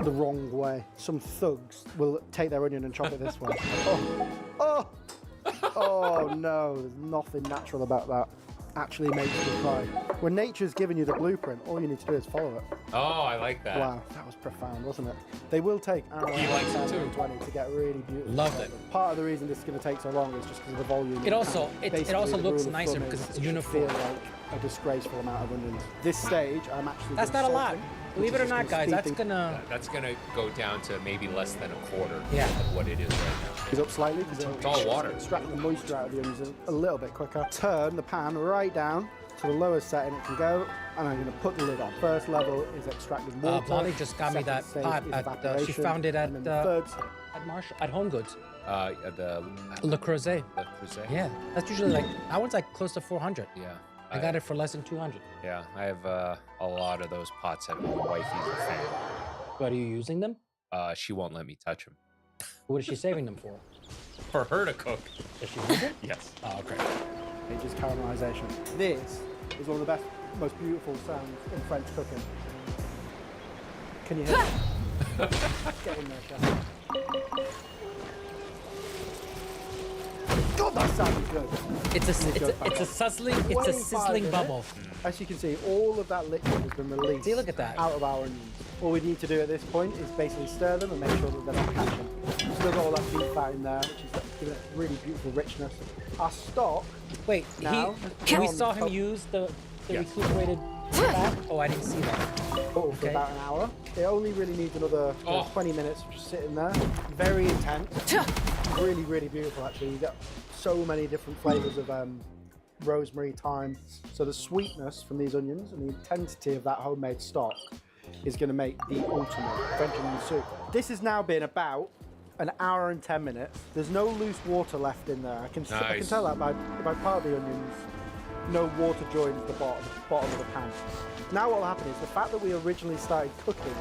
Speaker 8: the wrong way. Some thugs will take their onion and chop it this way. Oh no, there's nothing natural about that. Actually makes me cry. When nature's given you the blueprint, all you need to do is follow it.
Speaker 2: Oh, I like that.
Speaker 8: Wow, that was profound, wasn't it? They will take around
Speaker 2: He likes it too.
Speaker 8: 20 to get really beautiful.
Speaker 1: Loved it.
Speaker 8: Part of the reason this is going to take so long is just because of the volume.
Speaker 1: It also
Speaker 8: Basically, the
Speaker 1: looks
Speaker 8: rule of
Speaker 1: nicer
Speaker 8: thumb
Speaker 1: because
Speaker 8: is
Speaker 1: it's
Speaker 8: it should
Speaker 1: uniform.
Speaker 8: feel like a disgraceful amount of onions. This stage, I'm actually.
Speaker 1: That's
Speaker 8: gonna
Speaker 1: not a
Speaker 8: salt
Speaker 1: lot.
Speaker 8: them,
Speaker 1: Believe
Speaker 8: which
Speaker 1: it or
Speaker 8: is
Speaker 1: not,
Speaker 8: just
Speaker 1: guys,
Speaker 8: speed
Speaker 1: that's
Speaker 8: things
Speaker 1: gonna.
Speaker 2: That's gonna go down to maybe less than a quarter
Speaker 1: Yeah.
Speaker 2: of what it is right
Speaker 8: up slightly because
Speaker 2: It's all water.
Speaker 8: Extract the moisture out of the onions a little bit quicker. Turn the pan right down to the lowest setting it can go, and I'm going to put the lid on. First level is extracting water.
Speaker 1: Blondie just got me
Speaker 8: Second
Speaker 1: that
Speaker 8: stage
Speaker 1: pot
Speaker 8: is
Speaker 1: at. She
Speaker 8: evaporation,
Speaker 1: found it at
Speaker 8: and then the third stage.
Speaker 1: at Marshall at Home Goods.
Speaker 2: now. The
Speaker 1: Le Creuset.
Speaker 2: Creuset.
Speaker 1: Yeah, that's usually like that one's like close to 400.
Speaker 2: Yeah.
Speaker 1: I got it for less than 200.
Speaker 2: Yeah, I have a lot of those pots at home. Wifey's a fan.
Speaker 1: What are you using them?
Speaker 2: She won't let me touch them.
Speaker 1: What is she saving them for?
Speaker 2: For her to cook.
Speaker 1: Does she use it?
Speaker 2: Yes.
Speaker 1: Oh, okay.
Speaker 8: Stages caramelization. This is one of the best, most beautiful sounds in French cooking. Can you hear it? Get in there, chef. God, that sounds good.
Speaker 1: It's a sizzling
Speaker 8: 25
Speaker 1: sizzling
Speaker 8: minutes.
Speaker 1: bubble.
Speaker 8: As you can see, all of that liquid has been released.
Speaker 1: See, look at that.
Speaker 8: Out of our onions. All we need to do at this point is basically stir them and make sure that they're not catching. Still got all that beef fat in there, which is giving it really beautiful richness. Our stock.
Speaker 1: Wait,
Speaker 8: Now,
Speaker 1: we
Speaker 8: on
Speaker 1: saw
Speaker 8: the
Speaker 1: him
Speaker 8: top.
Speaker 1: use the
Speaker 2: Yes.
Speaker 1: recuperated fat. Oh, I didn't see that.
Speaker 8: For
Speaker 1: Okay.
Speaker 8: about an hour. It only really needs another 20 minutes of just sitting there. Very intense. Really, really beautiful actually. You get so many different flavors of rosemary, thyme. So the sweetness from these onions and the intensity of that homemade stock is going to make the ultimate French onion soup. This has now been about an hour and 10 minutes. There's no loose water left in there. I can
Speaker 2: Nice.
Speaker 8: tell that if I part the onions, no water joins the bottom of the pan. Now what will happen is the fat that we originally started cooking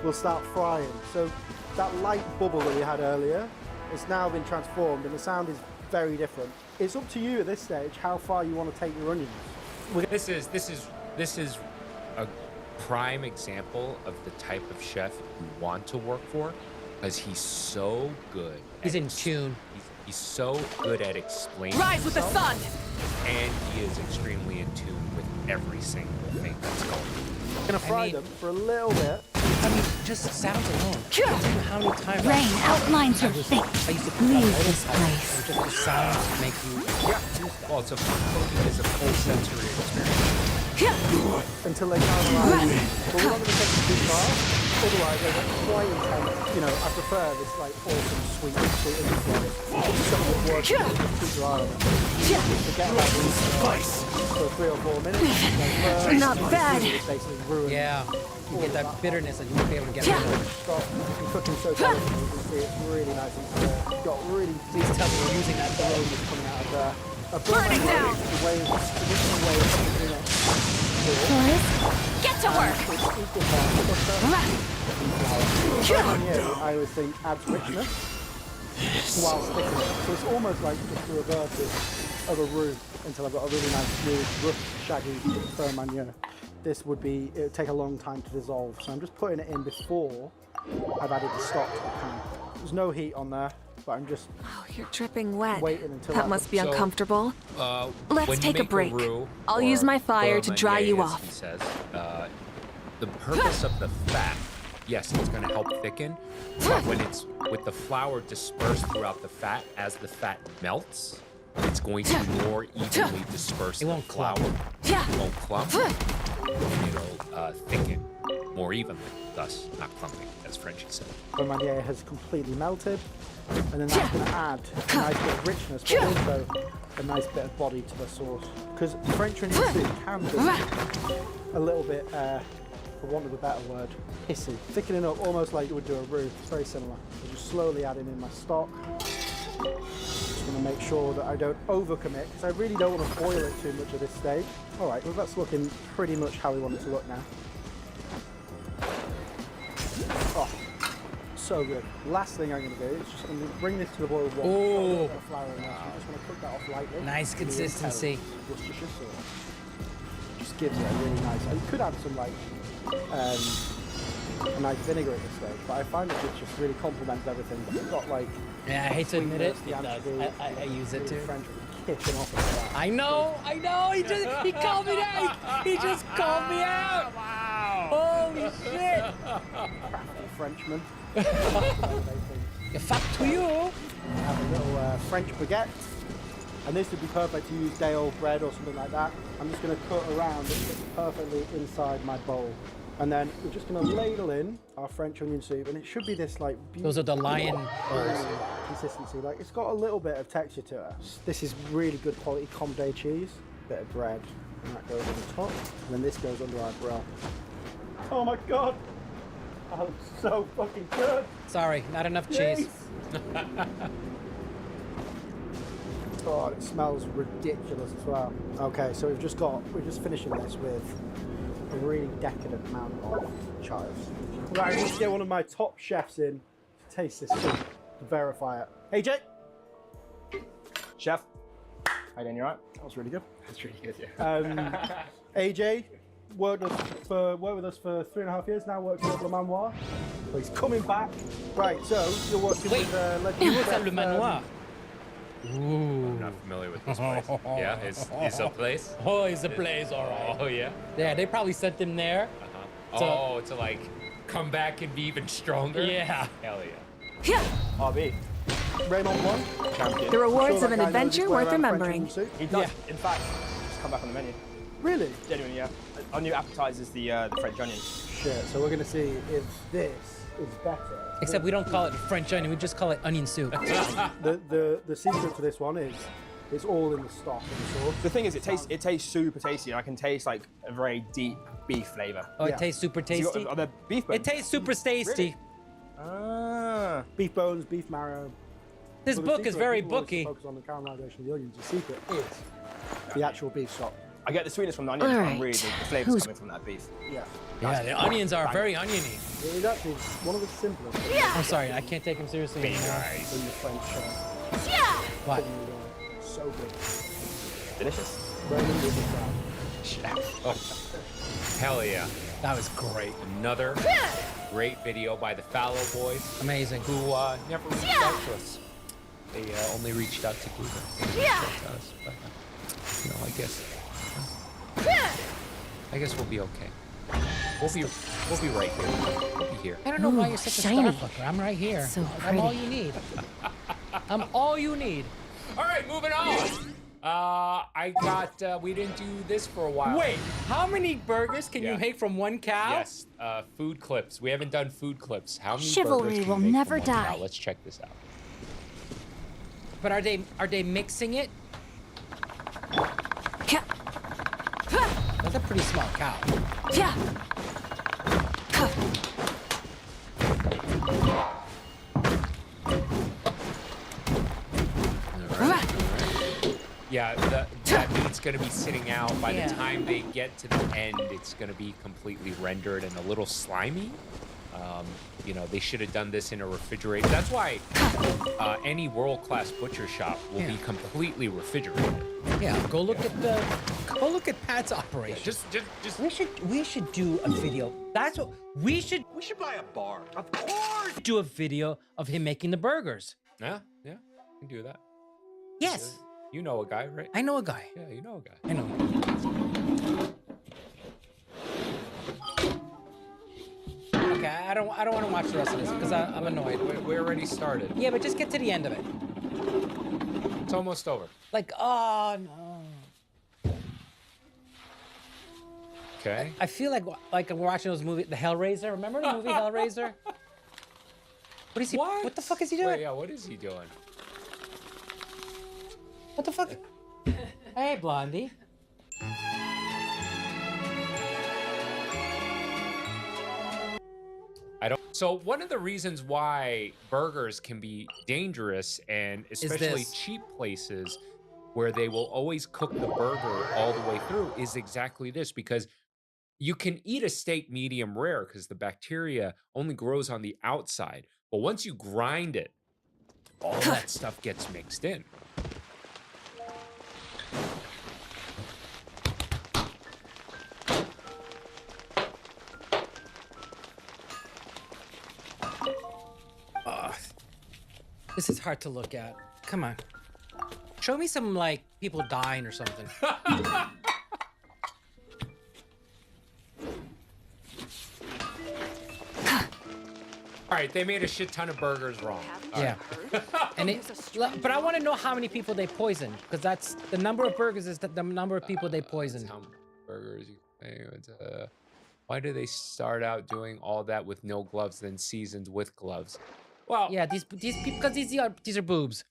Speaker 8: will start frying. So that light bubble that we had earlier, it's now been transformed and the sound is very different. It's up to you at this stage how far you want to take your onions.
Speaker 2: This is a prime example of the type of chef you want to work for, because he's so good.
Speaker 1: He's in tune.
Speaker 2: He's so good at explaining
Speaker 4: Rise with the
Speaker 2: himself,
Speaker 4: sun!
Speaker 2: and he is extremely in tune with every single thing that's going on.
Speaker 8: Gonna fry
Speaker 1: mean-
Speaker 8: them for a little bit.
Speaker 1: I mean, just sounds alone. I don't know how many times
Speaker 3: Rain outlines your fate.
Speaker 1: I used to cook
Speaker 3: Leave
Speaker 1: out
Speaker 3: this place.
Speaker 1: just the sounds make you.
Speaker 2: Well, it's a cooking is a full sensory experience.
Speaker 8: Until they caramelize. But we're not going to take them too far. Otherwise, they get quite intense. You know, I prefer this like awesome sweet influence. Something that works. Just keep your eye on it. Forget about these for 3 or 4 minutes. Like,
Speaker 3: Not bad.
Speaker 8: It's basically ruined.
Speaker 1: Yeah, you get that bitterness that you won't be able to get rid of.
Speaker 8: Stop. You're cooking so delicately. You can see it's really nice and clear. Got really
Speaker 1: Please tell me you're using that
Speaker 8: aromas coming out of there.
Speaker 4: Burn it down.
Speaker 8: The way, traditional way of cooking it.
Speaker 3: Boys,
Speaker 4: Get to work!
Speaker 8: It's equal parts butter. I always think adds richness while sticking it. So it's almost like just the reverse of a roux until I've got a really nice, smooth, rough, shaggy firm manure. This would be, it would take a long time to dissolve. So I'm just putting it in before I've added the stock to the pan. There's no heat on there, but I'm just
Speaker 4: Oh, you're dripping wet.
Speaker 8: waiting until
Speaker 4: That must be
Speaker 2: So-
Speaker 4: uncomfortable.
Speaker 2: When
Speaker 4: Let's
Speaker 2: you
Speaker 4: take a
Speaker 2: make
Speaker 4: break.
Speaker 2: roux,
Speaker 4: I'll
Speaker 2: or
Speaker 4: use my fire to
Speaker 2: beurre
Speaker 4: dry you
Speaker 2: manière, as
Speaker 4: off.
Speaker 2: He says, the purpose of the fat, yes, it's going to help thicken, but when it's with the flour dispersed throughout the fat, as the fat melts, it's going to more evenly disperse
Speaker 1: It
Speaker 2: the
Speaker 1: won't
Speaker 2: flour.
Speaker 1: clump.
Speaker 2: It won't clump, and it'll thicken more evenly, thus not clumping, as Frenchie said.
Speaker 8: firm manure has completely melted. And then that's going to add a nice bit of richness, but also a nice bit of body to the sauce. Because French onion soup can be a little bit, for want of a better word, hissy. Thickening up almost like you would do a roux. It's very similar. So just slowly adding in my stock. Just going to make sure that I don't overcommit, because I really don't want to boil it too much at this stage. All right, well that's looking pretty much how we want it to look now. Oh, so good. Last thing I'm going to do is just I'm going to bring this to the boil once.
Speaker 1: Ooh.
Speaker 8: A bit of flour in there. So I just want to cook that off lightly.
Speaker 1: Nice
Speaker 8: And the
Speaker 1: consistency.
Speaker 8: intel, Worcestershire sauce. Just gives it a really nice. You could add some like a nice vinegar at this stage, but I find that it just really complements everything. It's got like
Speaker 1: Yeah, I hate to admit it.
Speaker 8: sweetness, the
Speaker 1: It does.
Speaker 8: anchovy,
Speaker 1: I use it
Speaker 8: really
Speaker 1: too.
Speaker 8: French kicking off of that.
Speaker 1: I know. He called me out. He just called me out.
Speaker 2: Wow!
Speaker 1: Holy shit!
Speaker 8: Crafty Frenchman.
Speaker 1: You fuck to you.
Speaker 8: Have a little French baguette, and this would be perfect to use day old bread or something like that. I'm just going to cut around it perfectly inside my bowl, and then we're just going to ladle in our French onion soup, and it should be this like
Speaker 1: Those are the lion
Speaker 8: beautiful
Speaker 1: bowls.
Speaker 8: consistency. Like it's got a little bit of texture to it. This is really good quality Comté cheese, bit of bread, and that goes on the top, and then this goes under our grill. Oh my god! Oh, so fucking good!
Speaker 1: Sorry, not enough cheese.
Speaker 8: Oh, it smells ridiculous as well. Okay, so we're just finishing this with a really decadent amount of chives. Right, let's get one of my top chefs in to taste this soup, to verify it. Hey, Jake!
Speaker 7: Chef, how you doing? You alright?
Speaker 8: That was really good.
Speaker 7: That's really good, yeah.
Speaker 8: AJ worked with us for 3.5 years now, works at Le Manoir. So he's coming back. Right, so you're working
Speaker 1: Wait,
Speaker 8: with legendary
Speaker 1: what's that,
Speaker 8: chef,
Speaker 1: Le Manoir?
Speaker 2: I'm not familiar with this place. Yeah, it's a place.
Speaker 1: Oh, it's a place, all right.
Speaker 2: Oh yeah.
Speaker 1: Yeah, they probably sent him there.
Speaker 2: Oh, to like come back and be even stronger.
Speaker 1: Yeah.
Speaker 2: Hell yeah.
Speaker 7: RB,
Speaker 8: Raymond Blanc.
Speaker 7: champion.
Speaker 4: The rewards
Speaker 8: Sure
Speaker 4: of an
Speaker 8: that guy knows his
Speaker 4: adventure
Speaker 8: way
Speaker 4: worth
Speaker 8: around French
Speaker 4: remembering.
Speaker 8: onion soup.
Speaker 7: He does, in fact, just come back on the menu.
Speaker 8: Really?
Speaker 7: Genuinely, yeah. Our new appetizer is the French onion.
Speaker 8: Shit, so we're gonna see if this is better.
Speaker 1: Except we don't call it French onion, we just call it onion soup.
Speaker 8: The secret to this one is it's all in the stock and the sauce.
Speaker 7: The thing is, it tastes super tasty, and I can taste like a very deep beef flavor.
Speaker 1: Oh,
Speaker 8: Yeah.
Speaker 1: it tastes super
Speaker 7: So you got-
Speaker 1: tasty.
Speaker 7: Are the beef bones?
Speaker 1: It tastes super tasty.
Speaker 7: Ah.
Speaker 8: Beef bones, beef marrow.
Speaker 1: This
Speaker 8: But the
Speaker 1: book is
Speaker 8: secret,
Speaker 1: very
Speaker 8: people always
Speaker 1: booky.
Speaker 8: Focus on the caramelization of the onions. The secret is the actual beef stock.
Speaker 7: I get the sweetness from the onions,
Speaker 3: All
Speaker 7: but
Speaker 3: right.
Speaker 7: really the flavor's coming from that beef.
Speaker 8: Yeah.
Speaker 1: Yeah, the onions are very oniony.
Speaker 8: It is actually one of the simplest
Speaker 1: I'm sorry, I can't take him seriously anymore.
Speaker 8: in the French
Speaker 1: What?
Speaker 8: food. So good.
Speaker 7: Delicious.
Speaker 8: Raymond is a fan.
Speaker 7: Chef.
Speaker 2: Hell yeah.
Speaker 1: That was great.
Speaker 2: Another great video by the Fallow Boys,
Speaker 1: Amazing.
Speaker 2: who never reached out to us. They only reached out to Google. To us, but, you know, I guess we'll be okay. We'll be right here. We'll be here.
Speaker 1: I don't know why you're such
Speaker 3: shiny.
Speaker 1: a starfucker. I'm right here.
Speaker 3: So
Speaker 1: I'm all
Speaker 3: pretty.
Speaker 1: you need. I'm all you need.
Speaker 2: All right, moving on. We didn't do this for a while.
Speaker 1: Wait, how many burgers can
Speaker 2: Yeah.
Speaker 1: you make from one cow?
Speaker 2: Yes, food clips. We haven't done food clips. How many
Speaker 3: Chivalry
Speaker 2: burgers can
Speaker 3: will
Speaker 2: you make
Speaker 3: never
Speaker 2: from one
Speaker 3: die.
Speaker 2: cow? Let's check this out.
Speaker 1: But are they mixing it? That's a pretty small cow.
Speaker 2: Yeah, that meat's gonna be sitting out. By
Speaker 1: Yeah.
Speaker 2: the time they get to the end, it's gonna be completely rendered and a little slimy. You know, they should have done this in a refrigerator. That's why any world-class butcher shop will be completely refrigerated.
Speaker 1: Yeah, go look at Pat's operation.
Speaker 2: Just
Speaker 1: We should do a video. That's what we should
Speaker 9: buy a bar. Of course.
Speaker 1: do a video of him making the burgers.
Speaker 2: yeah, you can do that.
Speaker 1: Yes.
Speaker 2: You know a guy, right?
Speaker 1: I know a guy.
Speaker 2: Yeah, you know a guy.
Speaker 1: I know. Okay, I don't want to watch the rest of this because I'm annoyed.
Speaker 2: We already started.
Speaker 1: Yeah, but just get to the end of it.
Speaker 2: It's almost over.
Speaker 1: Like, oh no.
Speaker 2: Okay.
Speaker 1: I feel like we're watching those movies, the Hellraiser. Remember the movie Hellraiser? What is he? What the fuck is he doing?
Speaker 2: Wait, yeah, what is he doing?
Speaker 1: What the fuck? Hey, Blondie.
Speaker 2: So one of the reasons why burgers can be dangerous, and especially
Speaker 1: this.
Speaker 2: cheap places where they will always cook the burger all the way through, is exactly this. Because you can eat a steak medium rare because the bacteria only grows on the outside. But once you grind it, all that stuff gets mixed in.
Speaker 1: This is hard to look at. Come on. Show me some, like, people dying or something.
Speaker 2: All right, they made a shit ton of burgers wrong.
Speaker 1: Yeah. And but I want to know how many people they poisoned, because that's the number of burgers is the number of people they poisoned.
Speaker 2: How many burgers you why do they start out doing all that with no gloves, then seasoned with gloves? Well,
Speaker 1: Yeah, these people, because these are boobs.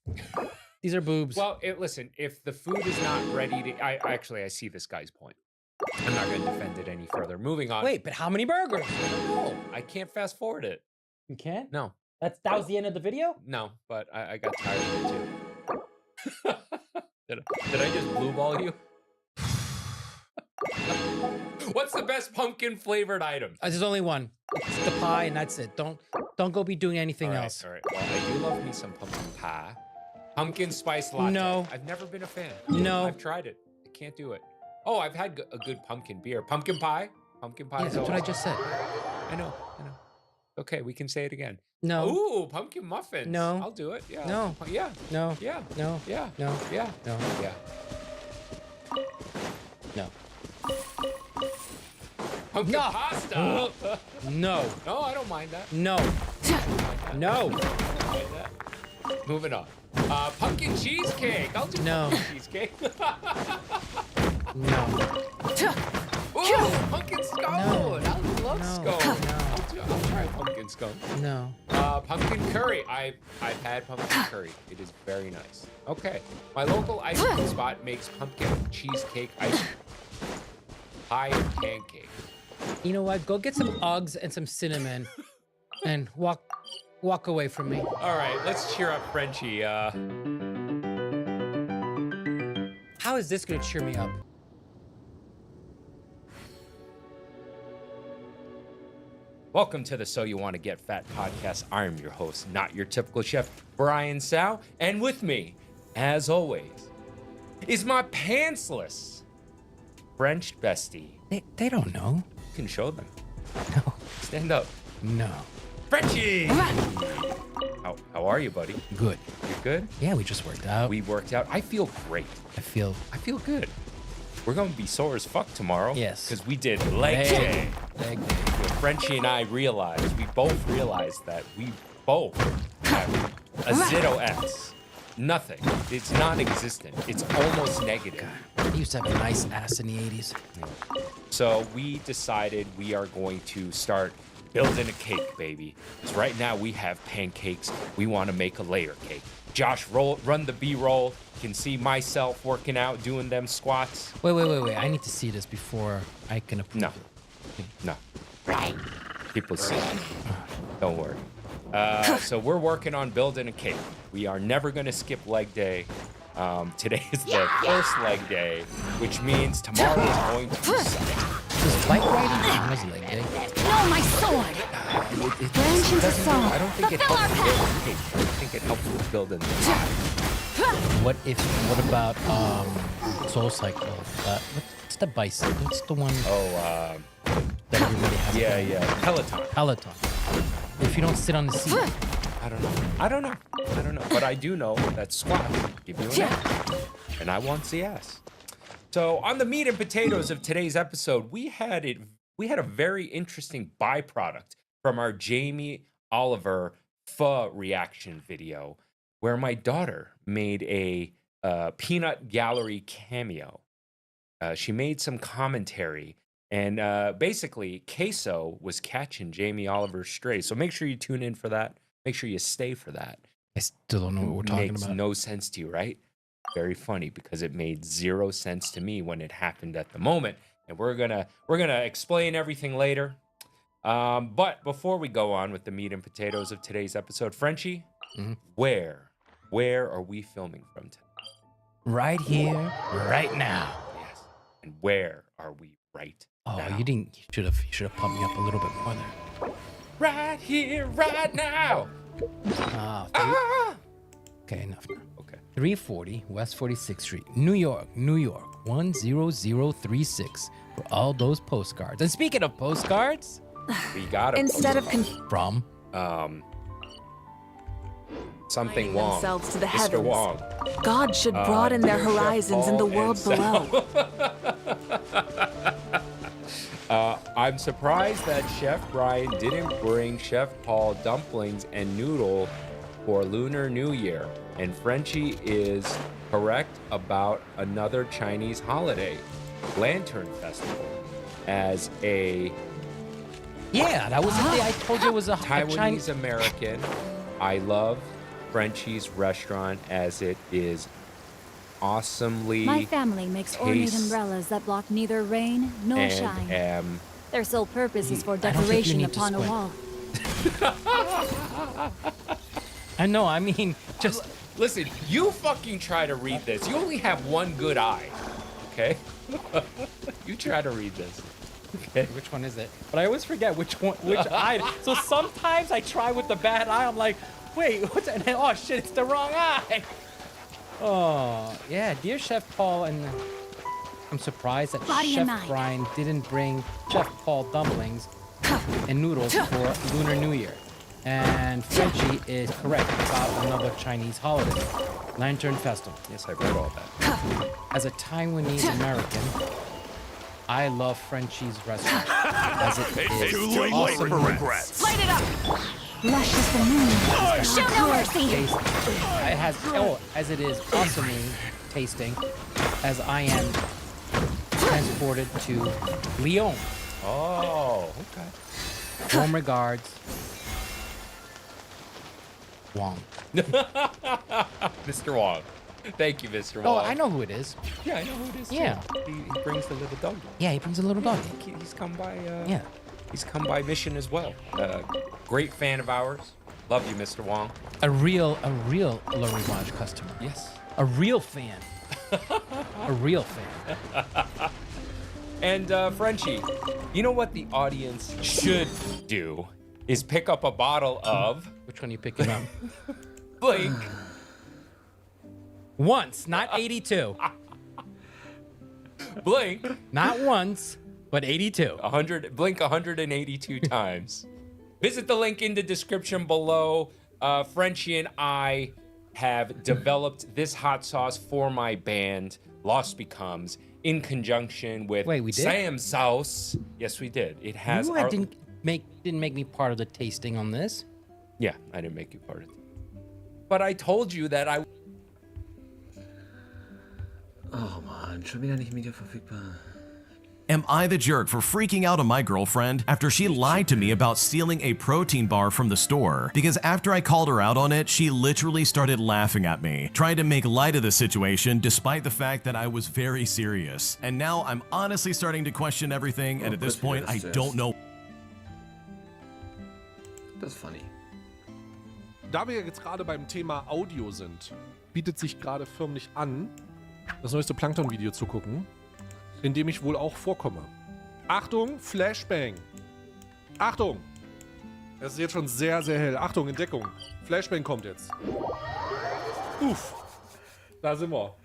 Speaker 1: These are boobs.
Speaker 2: well, listen, if the food is not ready to, I see this guy's point. I'm not going to defend it any further. Moving on.
Speaker 1: Wait, but how many burgers?
Speaker 2: No, I can't fast forward it.
Speaker 1: You can't?
Speaker 2: No,
Speaker 1: That was the end of the video?
Speaker 2: no, but I got tired of it too. Did I just blue ball you? What's the best pumpkin flavored item?
Speaker 1: There's only one. It's the pie, and that's it. Don't go be doing anything
Speaker 2: All right,
Speaker 1: else.
Speaker 2: all right. Well, I do love me some pumpkin pie. Pumpkin spice latte.
Speaker 1: No.
Speaker 2: I've never been a fan.
Speaker 1: No.
Speaker 2: I've tried it. I can't do it. Oh, I've had a good pumpkin beer. Pumpkin pie? Pumpkin pie
Speaker 1: Yeah,
Speaker 2: is
Speaker 1: that's what I
Speaker 2: always-
Speaker 1: just said.
Speaker 2: I know. Okay, we can say it again.
Speaker 1: No.
Speaker 2: Ooh, pumpkin muffins.
Speaker 1: No.
Speaker 2: I'll do it. Yeah.
Speaker 1: No.
Speaker 2: Yeah.
Speaker 1: No.
Speaker 2: Yeah.
Speaker 1: No.
Speaker 2: Yeah.
Speaker 1: No.
Speaker 2: Yeah.
Speaker 1: No.
Speaker 2: Yeah.
Speaker 1: No.
Speaker 2: Pumpkin
Speaker 1: No.
Speaker 2: pasta.
Speaker 1: No.
Speaker 2: No, I don't mind that.
Speaker 1: No. No.
Speaker 2: Moving on. Pumpkin cheesecake. I'll do
Speaker 1: No.
Speaker 2: pumpkin cheesecake.
Speaker 1: No.
Speaker 2: Ooh, pumpkin scone.
Speaker 1: No.
Speaker 2: I love
Speaker 1: No.
Speaker 2: scone.
Speaker 1: No.
Speaker 2: I'll try pumpkin scone.
Speaker 1: No.
Speaker 2: Pumpkin curry. I've had pumpkin curry. It is very nice. Okay. My local ice cream spot makes pumpkin cheesecake ice cream. Pie and pancake.
Speaker 1: You know what? Go get some Uggs and some cinnamon, and walk away from me.
Speaker 2: All right, let's cheer up Frenchie.
Speaker 1: How is this gonna cheer me up?
Speaker 2: Welcome to the So You Want to Get Fat podcast. I'm your host, not your typical chef, Brian Sao. And with me, as always, is my pantsless French bestie.
Speaker 1: They don't know.
Speaker 2: You can show them.
Speaker 1: No.
Speaker 2: Stand up.
Speaker 1: No.
Speaker 2: Frenchie! How are you, buddy?
Speaker 1: Good.
Speaker 2: You're good?
Speaker 1: Yeah, we just worked out.
Speaker 2: We worked out. I feel great.
Speaker 1: I feel
Speaker 2: good. We're going to be sore as fuck tomorrow.
Speaker 1: Yes.
Speaker 2: Because we did leg day.
Speaker 1: leg day.
Speaker 2: Frenchie and I we both realized that we both have a zero X. Nothing. It's non-existent. It's almost negative.
Speaker 1: I used to have a nice ass in the 80s.
Speaker 2: Yeah. So we decided we are going to start building a cake, baby. Because right now we have pancakes. We want to make a layer cake. Josh, run the B-roll. You can see myself working out, doing them squats.
Speaker 1: Wait. I need to see this before I can approve
Speaker 2: No.
Speaker 1: it.
Speaker 2: No. People see it. Don't worry. So we're working on building a cake. We are never going to skip leg day. Today is the first leg day, which means tomorrow is going to be second.
Speaker 1: Does bike riding count as leg day?
Speaker 3: No, my sword! Branch into song.
Speaker 2: I don't think it
Speaker 3: Fulfill
Speaker 2: helps
Speaker 3: our
Speaker 2: with
Speaker 3: path.
Speaker 2: building cake. I think it helps with building the
Speaker 1: What about Soul Cycle? What's the bicycle? What's the one that everybody has?
Speaker 2: Yeah. Peloton.
Speaker 1: If you don't sit on the seat.
Speaker 2: I don't know. But I do know that squats give you an ass. And I want the ass. So on the meat and potatoes of today's episode, we had a very interesting byproduct from our Jamie Oliver pho reaction video, where my daughter made a peanut gallery cameo. She made some commentary, and basically Queso was catching Jamie Oliver's stray. So make sure you tune in for that. Make sure you stay for that.
Speaker 1: I still don't know what we're talking
Speaker 2: Makes
Speaker 1: about.
Speaker 2: no sense to you, right? Very funny, because it made zero sense to me when it happened at the moment. And we're gonna explain everything later. But before we go on with the meat and potatoes of today's episode, Frenchie, where are we filming from today?
Speaker 1: Right here, right now.
Speaker 2: Yes. And where are we right now?
Speaker 1: Oh, you should have pumped me up a little bit more there.
Speaker 2: Right here, right now.
Speaker 1: Okay, enough now.
Speaker 2: Okay.
Speaker 1: 340 West 46th Street, New York, 10036 for all those postcards. And speaking of postcards,
Speaker 2: We got it.
Speaker 4: Instead of
Speaker 1: from
Speaker 2: something
Speaker 4: confining
Speaker 2: Wong.
Speaker 4: themselves to the
Speaker 2: Mr.
Speaker 4: heavens,
Speaker 2: Wong.
Speaker 4: God should broaden their
Speaker 2: Dear Chef
Speaker 4: horizons in the
Speaker 2: Paul
Speaker 4: world
Speaker 2: and
Speaker 4: below.
Speaker 2: I'm surprised that Chef Brian didn't bring Chef Paul dumplings and noodle for Lunar New Year. And Frenchie is correct about another Chinese holiday, Lantern Festival, as a
Speaker 1: yeah, that was the day I told you it was a
Speaker 2: Taiwanese
Speaker 1: Chinese.
Speaker 2: American. I love Frenchie's restaurant as it is awesomely
Speaker 3: My family makes ornate
Speaker 2: tastes
Speaker 3: umbrellas that block neither rain nor
Speaker 2: and
Speaker 3: shine.
Speaker 2: am
Speaker 3: Their sole purpose is for
Speaker 1: I don't think you
Speaker 3: decoration
Speaker 1: need to
Speaker 3: upon a
Speaker 1: squint.
Speaker 3: wall.
Speaker 1: I know, I mean, just
Speaker 2: Listen, you fucking try to read this. You only have one good eye, okay? You try to read this. Okay.
Speaker 1: which one is it? But I always forget which eye. So sometimes I try with the bad eye. I'm like, wait, what's that? And then, oh shit, it's the wrong eye. Oh, yeah, dear Chef Paul, and I'm surprised that
Speaker 3: Body
Speaker 1: Chef
Speaker 3: and mind.
Speaker 1: Brian didn't bring Chef Paul dumplings and noodles for Lunar New Year. And Frenchie is correct about another Chinese holiday, Lantern Festival.
Speaker 2: Yes, I read all that.
Speaker 1: As a Taiwanese American, I love Frenchie's restaurant as it is awesome
Speaker 4: Light it up!
Speaker 3: Lush as the moon. Show no mercy.
Speaker 1: taste. It has as it is awesomely tasting, as I am transported to Lyon.
Speaker 2: Oh, okay.
Speaker 1: Warm regards, Wong.
Speaker 2: Mr. Wong. Thank you, Mr.
Speaker 1: Oh,
Speaker 2: Wong.
Speaker 1: I know who it is.
Speaker 2: Yeah, I know who it is.
Speaker 1: Yeah.
Speaker 2: Too. He brings the little doggy.
Speaker 1: Yeah, he brings a little doggy.
Speaker 2: He's come by.
Speaker 1: Yeah.
Speaker 2: He's come by mission as well. Great fan of ours. Love you, Mr. Wong.
Speaker 1: A real Le Rivage customer.
Speaker 2: Yes.
Speaker 1: A real fan. A real fan.
Speaker 2: And Frenchie, you know what the audience should do is pick up a bottle of
Speaker 1: Which one are you picking up?
Speaker 2: Blink.
Speaker 1: Once, not 82.
Speaker 2: Blink.
Speaker 1: Not once, But 82.
Speaker 2: 100, blink 182 times. Visit the link in the description below. Frenchie and I have developed this hot sauce for my band, Lost Becomes, in conjunction with
Speaker 1: Wait, we did?
Speaker 2: Sam Sauce. Yes, we did. It has
Speaker 1: You
Speaker 2: our...
Speaker 1: didn't make me part of the tasting on this.
Speaker 2: Yeah, I didn't make you part of it. But I told you that I...
Speaker 10: Oh Mann, schon wieder nicht im Video verfügbar.
Speaker 11: Am I the jerk for freaking out on my girlfriend after she lied to me about stealing a protein bar from the store? Because after I called her out on it, she literally started laughing at me, trying to make light of the situation despite the fact that I was very serious. And now I'm honestly starting to question everything, and at this point, I don't know.
Speaker 10: Das ist funny.
Speaker 12: Da wir jetzt gerade beim Thema Audio sind, bietet sich gerade förmlich an, das neueste Plankton-Video zu gucken, in dem ich wohl auch vorkomme. Achtung, Flashbang. Achtung. Es ist jetzt schon sehr, sehr hell. Achtung, Entdeckung. Flashbang kommt jetzt. Uff. Da sind wir.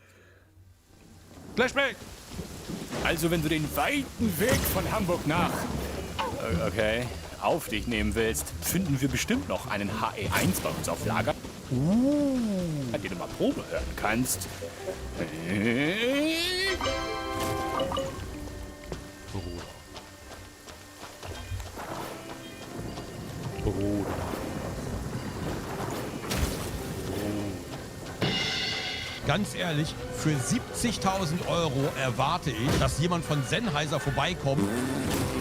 Speaker 12: Flashbang.
Speaker 13: Also wenn du den weiten Weg von Hamburg nach... Okay, auf dich nehmen willst, finden wir bestimmt noch einen HE1 bei uns auf Lager. An den du mal Probe hören kannst.
Speaker 12: Bruder.
Speaker 14: Ganz ehrlich, für 70.000 € erwarte ich, dass jemand von Sennheiser vorbeikommt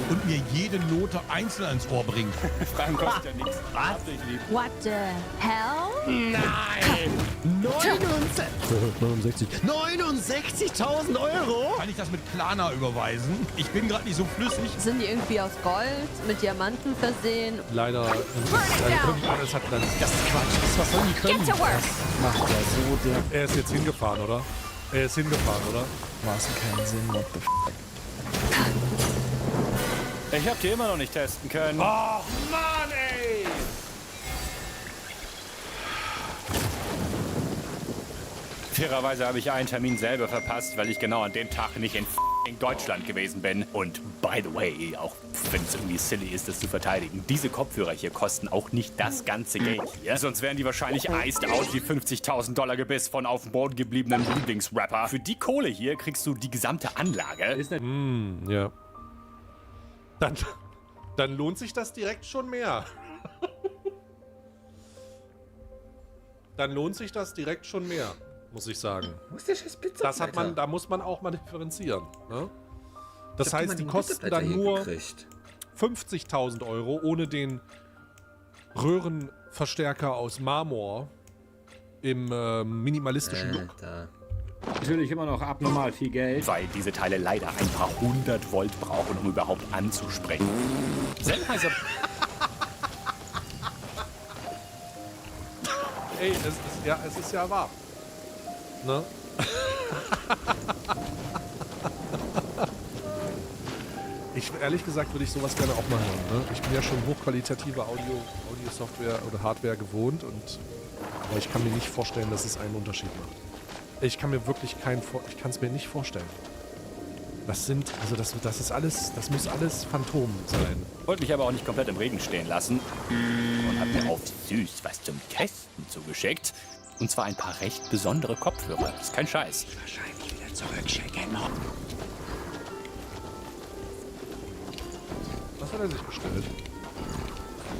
Speaker 14: und mir jede Note einzeln ans Ohr bringt.
Speaker 13: Fragen kostet ja nichts. Was?
Speaker 3: What the hell?
Speaker 14: Nein! 69.000 €? Kann ich das mit Klarna überweisen? Ich bin gerade nicht so flüssig.
Speaker 4: Sind die irgendwie aus Gold, mit Diamanten versehen?
Speaker 12: Leider. Das hat dann.
Speaker 8: Das ist Quatsch. Was sollen die können?
Speaker 4: Get to work.
Speaker 8: Macht er so der.
Speaker 12: Er ist jetzt hingefahren, oder? Er ist hingefahren, oder?
Speaker 8: Maßen keinen Sinn. What the f.
Speaker 13: Ich hab die immer noch nicht testen können.
Speaker 12: Oh Mann, ey!
Speaker 13: Fairerweise habe ich einen Termin selber verpasst, weil ich genau an dem Tag nicht in Deutschland gewesen bin. Und by the way, auch wenn es irgendwie silly ist, das zu verteidigen, diese Kopfhörer hier kosten auch nicht das ganze Geld hier. Sonst wären die wahrscheinlich iced out wie $50.000 Gebiss von auf dem Boden gebliebenen Lieblingsrapper. Für die Kohle hier kriegst du die gesamte Anlage.
Speaker 12: Ja. Dann lohnt sich das direkt schon mehr. Dann lohnt sich das direkt schon mehr, muss ich sagen.
Speaker 10: Wo ist der scheiß Pizza?
Speaker 12: Da muss man auch mal differenzieren. Ne? Das heißt, die kosten dann nur 50.000 € ohne den Röhrenverstärker aus Marmor im minimalistischen Look.
Speaker 13: Natürlich immer noch abnormal viel Geld. Weil diese Teile leider ein paar 100 Volt brauchen, um überhaupt anzusprechen. Sennheiser...
Speaker 12: Ey, es ist ja wahr. Ne? Ehrlich gesagt würde ich sowas gerne auch mal hören. Ne? Ich bin ja schon hochqualitative Audio-Software oder Hardware gewohnt, aber ich kann mir nicht vorstellen, dass es einen Unterschied macht. Ich kann mir wirklich ich kann es mir nicht vorstellen. Das ist alles, das muss alles Phantom sein.
Speaker 13: Wollte mich aber auch nicht komplett im Regen stehen lassen und hat mir auf süß was zum Testen zugeschickt. Und zwar ein paar recht besondere Kopfhörer. Das ist kein Scheiß.
Speaker 10: Wahrscheinlich wieder zurückschicken.
Speaker 12: Was hat er sich bestellt?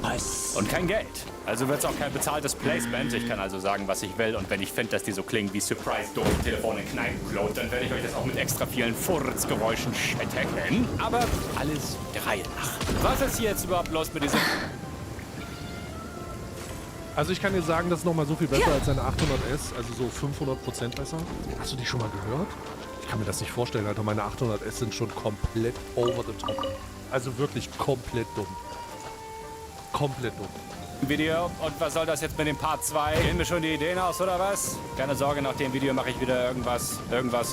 Speaker 13: Was? Und kein Geld. Also wird es auch kein bezahltes Placement. Ich kann also sagen, was ich will. Und wenn ich finde, dass die so klingen wie Surprise-Telefon in Kneipenklo, dann werde ich euch das auch mit extra vielen Furzgeräuschen schmecken. Aber alles der Reihe nach. Was ist hier jetzt überhaupt los mit diesem...
Speaker 12: Also ich kann dir sagen, das ist nochmal so viel besser als seine 800S, also so 500% besser. Hast du die schon mal gehört? Ich kann mir das nicht vorstellen, Alter. Meine 800S sind schon komplett over the top. Also wirklich komplett dumm. Komplett dumm.
Speaker 13: Video. Und was soll das jetzt mit dem Part 2? Gehen mir schon die Ideen aus, oder was? Keine Sorge, nach dem Video mache ich wieder irgendwas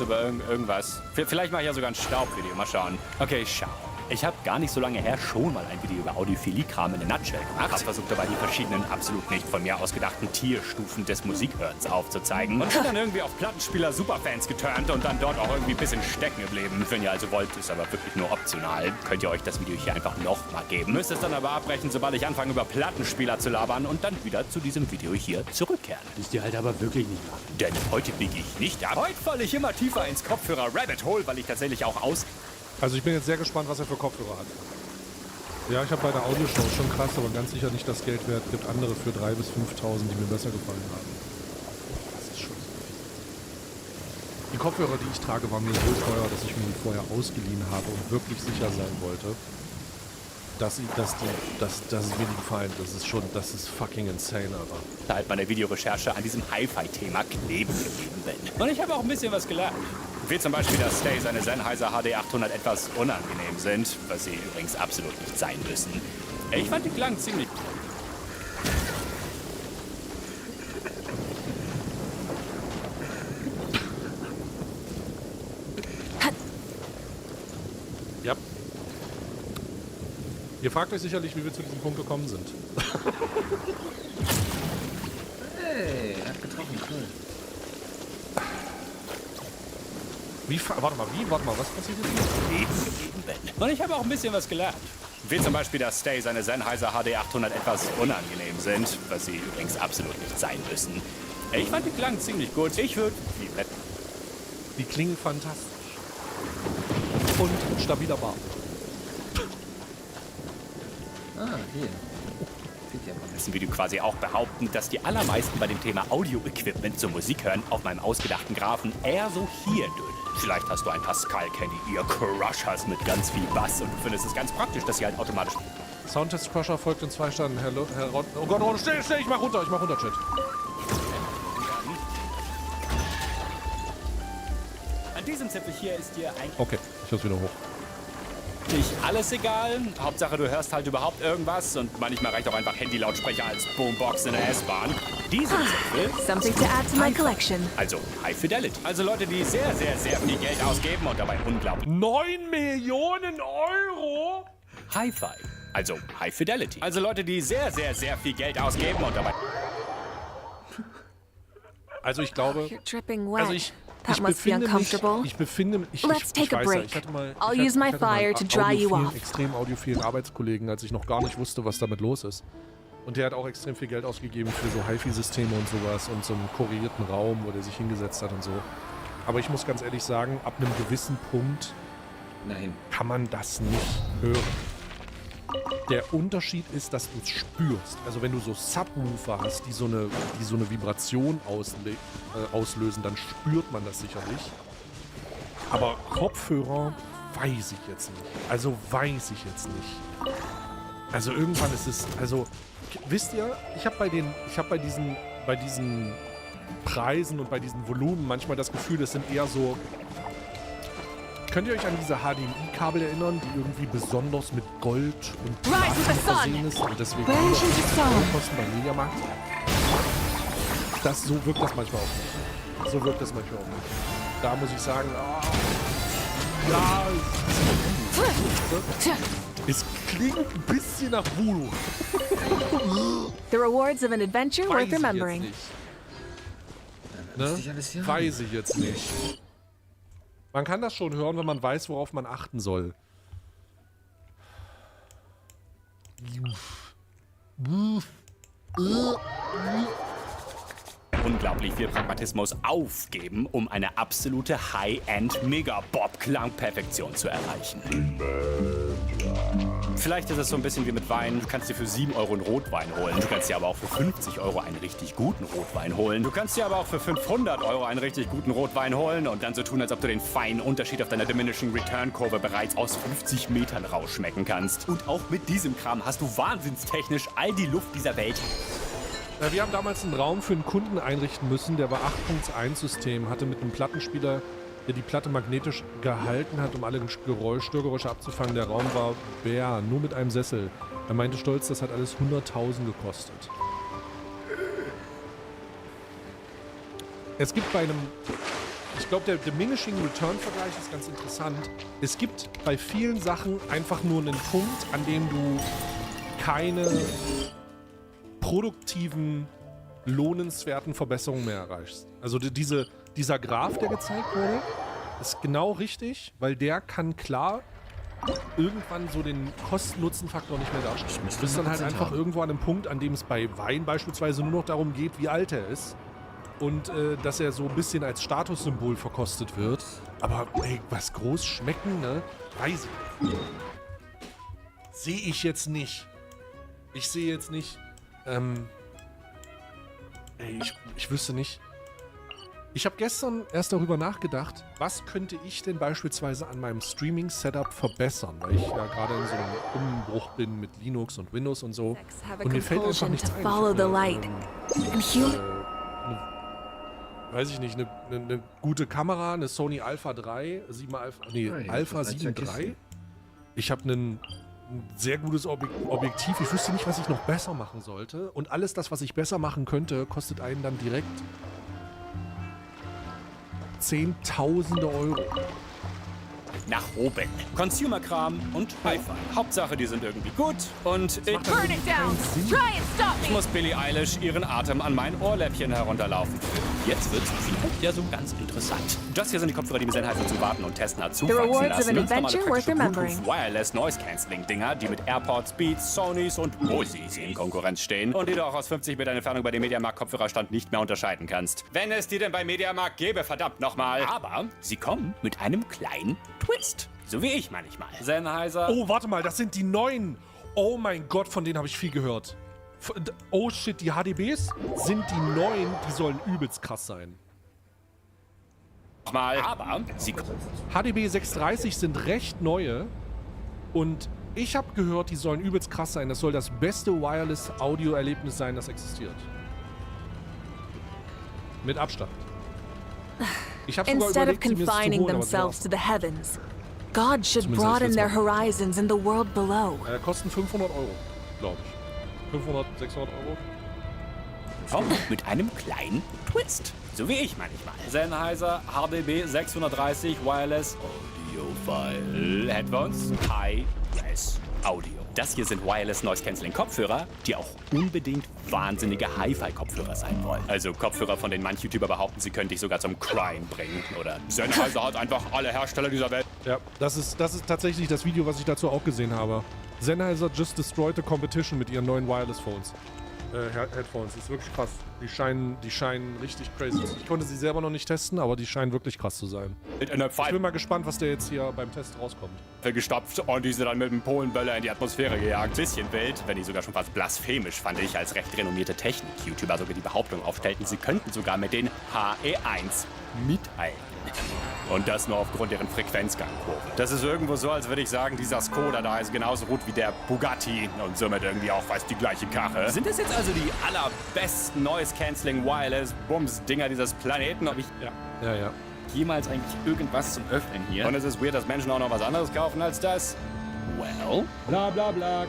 Speaker 13: über irgendwas. Vielleicht mache ich ja sogar ein Staubvideo. Mal schauen. Okay, ciao. Ich habe gar nicht so lange her schon mal ein Video über Audiophilie-Kram in a Nutshell gemacht. Hab versucht dabei die verschiedenen, absolut nicht von mir ausgedachten Tierstufen des Musikhörens aufzuzeigen. Und bin dann irgendwie auf Plattenspieler-Superfans geturnt und dann dort auch irgendwie ein bisschen stecken geblieben. Wenn ihr also wollt, ist aber wirklich nur optional. Könnt ihr euch das Video hier einfach nochmal geben. Müsst es dann aber abbrechen, sobald ich anfange über Plattenspieler zu labern und dann wieder zu diesem Video hier zurückkehren.
Speaker 5: Müsst ihr halt aber wirklich nicht machen.
Speaker 13: Denn heute biege ich nicht ab. Heute falle ich immer tiefer ins Kopfhörer-Rabbit-Hole, weil ich tatsächlich auch
Speaker 12: Also ich bin jetzt sehr gespannt, was er für Kopfhörer hat. Ja, ich habe bei der Audioshow schon krass, aber ganz sicher nicht das Geld wert. Gibt andere für 3.000 bis 5.000, die mir besser gefallen haben. Das ist schon so viel. Die Kopfhörer, die ich trage, waren mir so teuer, dass ich mir die vorher ausgeliehen habe und wirklich sicher sein wollte, dass mir die gefallen. Das ist fucking insane, Alter.
Speaker 13: Seit meiner Videorecherche an diesem Hi-Fi-Thema kleben geblieben bin. Und ich habe auch ein bisschen was gelernt. Wie zum Beispiel, dass Stay seine Sennheiser HD 800 etwas unangenehm sind, was sie übrigens absolut nicht sein müssen. Ich fand die Klang ziemlich...
Speaker 12: Ja. Ihr fragt euch sicherlich, wie wir zu diesem Punkt gekommen sind.
Speaker 10: Hey, er hat getroffen, cool.
Speaker 12: Warte mal, was passiert jetzt?
Speaker 13: Und ich habe auch ein bisschen was gelernt. Wie zum Beispiel, dass Stay seine Sennheiser HD 800 etwas unangenehm sind, was sie übrigens absolut nicht sein müssen. Ich fand die Klang ziemlich gut. Ich würde die wetten.
Speaker 12: Die klingen fantastisch. Und stabiler Bar.
Speaker 10: Hier.
Speaker 13: In diesem Video quasi auch behaupten, dass die allermeisten bei dem Thema Audio-Equipment zum Musik hören auf meinem ausgedachten Graphen eher so hier dünn. Vielleicht hast du ein paar Skull-Candy-Ear-Crushers mit ganz viel Bass und du findest es ganz praktisch, dass sie halt automatisch...
Speaker 12: Soundtest-Crusher folgt in 2 Stunden. Oh Gott, still, ich mach runter, Chat.
Speaker 13: An diesem Zipfel hier ist dir eigentlich...
Speaker 12: Okay, ich hab's wieder hoch.
Speaker 13: Nicht alles egal. Hauptsache, du hörst halt überhaupt irgendwas und manchmal reicht auch einfach Handy-Lautsprecher als Boombox in der S-Bahn. Diese Zipfel...
Speaker 3: Something to add to my collection.
Speaker 13: Also High Fidelity. Also Leute, die sehr, sehr, sehr viel Geld ausgeben und dabei unglaublich...
Speaker 12: 9 Millionen Euro?
Speaker 13: Hi-Fi. Also High Fidelity. Also Leute, die sehr, sehr, sehr viel Geld ausgeben und dabei...
Speaker 12: Also ich glaube...
Speaker 3: You're dripping wet.
Speaker 12: Also ich
Speaker 3: That must be uncomfortable.
Speaker 12: Let's
Speaker 3: take a break. I'll use my fire to dry you off.
Speaker 12: Extrem audiophilen Arbeitskollegen, als ich noch gar nicht wusste, was damit los ist. Und der hat auch extrem viel Geld ausgegeben für so HiFi-Systeme und sowas und so einen korrigierten Raum, wo der sich hingesetzt hat und so. Aber ich muss ganz ehrlich sagen, ab einem gewissen Punkt kann man das nicht hören. Der Unterschied ist, dass du es spürst. Also wenn du so Subwoofer hast, die so eine Vibration auslösen, dann spürt man das sicherlich. Aber Kopfhörer weiß ich jetzt nicht. Also irgendwann ist es, also wisst ihr, ich habe bei diesen Preisen und bei diesen Volumen manchmal das Gefühl, das sind eher so... Könnt ihr euch an diese HDMI-Kabel erinnern, die irgendwie besonders mit Gold und Platin versehen ist und deswegen kosten beim Mediamarkt? So wirkt das manchmal auch nicht. Da muss ich sagen, ja, es klingt ein bisschen nach Voodoo.
Speaker 3: The rewards of an adventure worth remembering.
Speaker 12: Ne? Weiß ich jetzt nicht. Man kann das schon hören, wenn man weiß, worauf man achten soll.
Speaker 13: Unglaublich viel Pragmatismus aufgeben, um eine absolute High-End-Mega-Bob-Klang-Perfektion zu erreichen. Vielleicht ist es so ein bisschen wie mit Wein. Du kannst dir für 7 Euro einen Rotwein holen. Du kannst dir aber auch für 50 Euro einen richtig guten Rotwein holen. Du kannst dir aber auch für 500 Euro einen richtig guten Rotwein holen und dann so tun, als ob du den feinen Unterschied auf deiner Diminishing Return-Kurve bereits aus 50 Metern rausschmecken kannst. Und auch mit diesem Kram hast du wahnsinnstechnisch all die Luft dieser Welt.
Speaker 12: Wir haben damals einen Raum für einen Kunden einrichten müssen, der war 8.1-System, hatte mit einem Plattenspieler, der die Platte magnetisch gehalten hat, um alle Störgeräusche abzufangen. Der Raum war bär, nur mit einem Sessel. Er meinte stolz, das hat alles 100.000 gekostet. Es gibt bei einem Ich glaube, der Diminishing Return-Vergleich ist ganz interessant. Es gibt bei vielen Sachen einfach nur einen Punkt, an dem du keine produktiven, lohnenswerten Verbesserungen mehr erreichst. Also dieser Graph, der gezeigt wurde, ist genau richtig, weil der kann klar irgendwann so den Kosten-Nutzen-Faktor nicht mehr darstellen. Du bist dann halt einfach irgendwo an einem Punkt, an dem es bei Wein beispielsweise nur noch darum geht, wie alt er ist. Und dass er so ein bisschen als Statussymbol verkostet wird. Aber ey, was groß schmecken, ne? Weiß ich nicht. Sehe ich jetzt nicht. Ich sehe jetzt nicht. Ich wüsste nicht. Ich habe gestern erst darüber nachgedacht, was könnte ich denn beispielsweise an meinem Streaming-Setup verbessern, weil ich ja gerade in so einem Umbruch bin mit Linux und Windows und so. Und mir fällt einfach nichts ein. Weiß ich nicht, eine gute Kamera, eine Sony Alpha 3, Alpha 7 III. Ich habe ein sehr gutes Objektiv. Ich wüsste nicht, was ich noch besser machen sollte. Und alles das, was ich besser machen könnte, kostet einen dann direkt Zehntausende Euro.
Speaker 13: Nach oben. Consumer-Kram und Hi-Fi. Hauptsache, die sind irgendwie gut und ich muss Billie Eilish ihren Atem an mein Ohrläppchen herunterlaufen. Jetzt wird's vielleicht ja so ganz interessant. Das hier sind die Kopfhörer, die mir Sennheiser zum Warten und Testen hat zuwachsen lassen. Normale Bluetooth Wireless Noise Cancelling Dinger, die mit AirPods, Beats, Sonys und Bosis in Konkurrenz stehen und die du auch aus 50 Metern Entfernung bei dem Mediamarkt Kopfhörerstand nicht mehr unterscheiden kannst. Wenn es die denn bei Mediamarkt gäbe, verdammt nochmal. Aber sie kommen mit einem kleinen Twist. So wie ich manchmal. Sennheiser.
Speaker 12: Oh, warte mal, das sind die neuen. Oh mein Gott, von denen habe ich viel gehört. Oh shit, die HDBs sind die neuen, die sollen übelst krass sein.
Speaker 13: Mal, aber sie
Speaker 12: HDB 630 sind recht neue und ich habe gehört, die sollen übelst krass sein. Das soll das beste Wireless-Audio-Erlebnis sein, das existiert. Mit Abstand. Ich habe sogar
Speaker 15: Instead of
Speaker 12: überlegt, sie mir
Speaker 15: confining
Speaker 12: zu holen,
Speaker 15: themselves to the heavens, God should broaden their horizons in the world below.
Speaker 12: Kosten 500 Euro, glaube ich. 500, 600 Euro.
Speaker 13: Kommt mit einem kleinen Twist. So wie ich manchmal. Sennheiser HDB 630 Wireless Audiophile Headphones High-Res Audio. Das hier sind Wireless Noise Cancelling Kopfhörer, die auch unbedingt wahnsinnige Hi-Fi-Kopfhörer sein wollen. Also Kopfhörer, von denen manche YouTuber behaupten, sie können dich sogar zum Crime bringen. Oder Sennheiser hat einfach alle Hersteller dieser Welt.
Speaker 12: Ja, das ist tatsächlich das Video, was ich dazu auch gesehen habe. Sennheiser just destroyed the competition mit ihren neuen Wireless Phones. Headphones. Das ist wirklich krass. Die scheinen richtig crazy zu sein. Ich konnte sie selber noch nicht testen, aber die scheinen wirklich krass zu sein. Ich bin mal gespannt, was der jetzt hier beim Test rauskommt.
Speaker 13: Gestopft und diese dann mit dem Polenböller in die Atmosphäre gejagt. Bisschen wild, wenn nicht sogar schon fast blasphemisch, fand ich, als recht renommierte Technik-YouTuber sogar die Behauptung aufstellten, sie könnten sogar mit den HE1 mithalten. Und das nur aufgrund deren Frequenzgangkurve. Das ist irgendwo so, als würde ich sagen, dieser Skoda da ist genauso gut wie der Bugatti und somit irgendwie auch fast die gleiche Karre. Sind das jetzt also die allerbesten Noise-Canceling Wireless-Bums-Dinger dieses Planeten? Ob ich
Speaker 12: Ja.
Speaker 13: jemals eigentlich irgendwas zum Öffnen hier? Und es ist weird, dass Menschen auch noch was anderes kaufen als das. Well?
Speaker 1: Bla bla bla,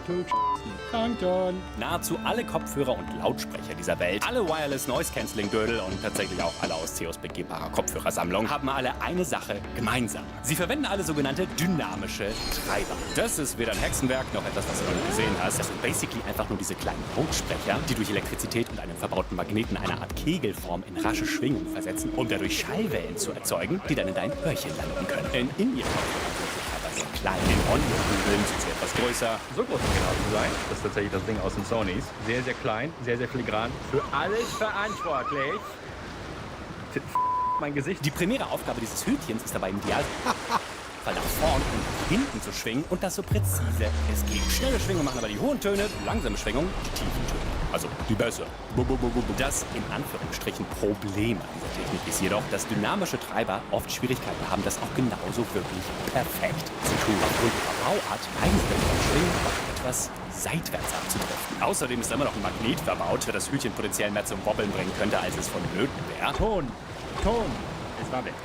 Speaker 1: Kanton.
Speaker 13: Nahezu alle Kopfhörer und Lautsprecher dieser Welt, alle Wireless Noise Cancelling Dödel und tatsächlich auch alle aus CEOs begehbarer Kopfhörersammlung haben alle eine Sache gemeinsam. Sie verwenden alle sogenannte dynamische Treiber. Das ist weder ein Hexenwerk noch etwas, was du noch nie gesehen hast. Das sind basically einfach nur diese kleinen Lautsprecher, die durch Elektrizität und einen verbauten Magneten eine Art Kegelform in rasche Schwingung versetzen, um dadurch Schallwellen zu erzeugen, die dann in dein Öhrchen landen können. In ihrem kleinen Audio-Kugeln sind sie etwas größer.
Speaker 16: So groß, um genau zu sein. Das ist tatsächlich das Ding aus den Sonys. Sehr, sehr klein, sehr, sehr filigran. Für alles verantwortlich. Mein Gesicht.
Speaker 13: Die primäre Aufgabe dieses Hütchens ist dabei im Idealfall nach vorn und nach hinten zu schwingen und das so präzise es geht. Schnelle Schwingungen machen aber die hohen Töne, langsame Schwingungen die tiefen Töne. Also die besser. Das in Anführungsstrichen Problem an dieser Technik ist jedoch, dass dynamische Treiber oft Schwierigkeiten haben, das auch genauso wirklich perfekt zu tun. Aufgrund ihrer Bauart neigen sie beim Schwingen auch etwas seitwärts abzudriften. Außerdem ist da immer noch ein Magnet verbaut, der das Hütchen potenziell mehr zum Wobbeln bringen könnte, als es vonnöten wäre.
Speaker 16: Ton.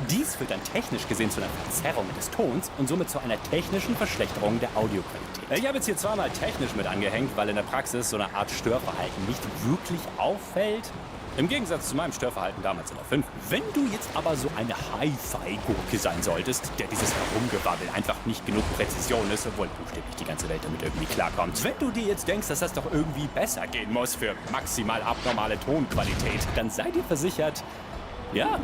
Speaker 13: Dies führt dann technisch gesehen zu einer Verzerrung des Tons und somit zu einer technischen Verschlechterung der Audioqualität. Ich habe jetzt hier zweimal technisch mit angehängt, weil in der Praxis so eine Art Störverhalten nicht wirklich auffällt. Im Gegensatz zu meinem Störverhalten damals in der 5. Wenn du jetzt aber so eine Hi-Fi-Gurke sein solltest, der dieses Herumgewabbel einfach nicht genug Präzision ist, obwohl buchstäblich die ganze Welt damit irgendwie klarkommt. Wenn du dir jetzt denkst, dass das doch irgendwie besser gehen muss für maximal abnormale Tonqualität, dann sei dir versichert, ja,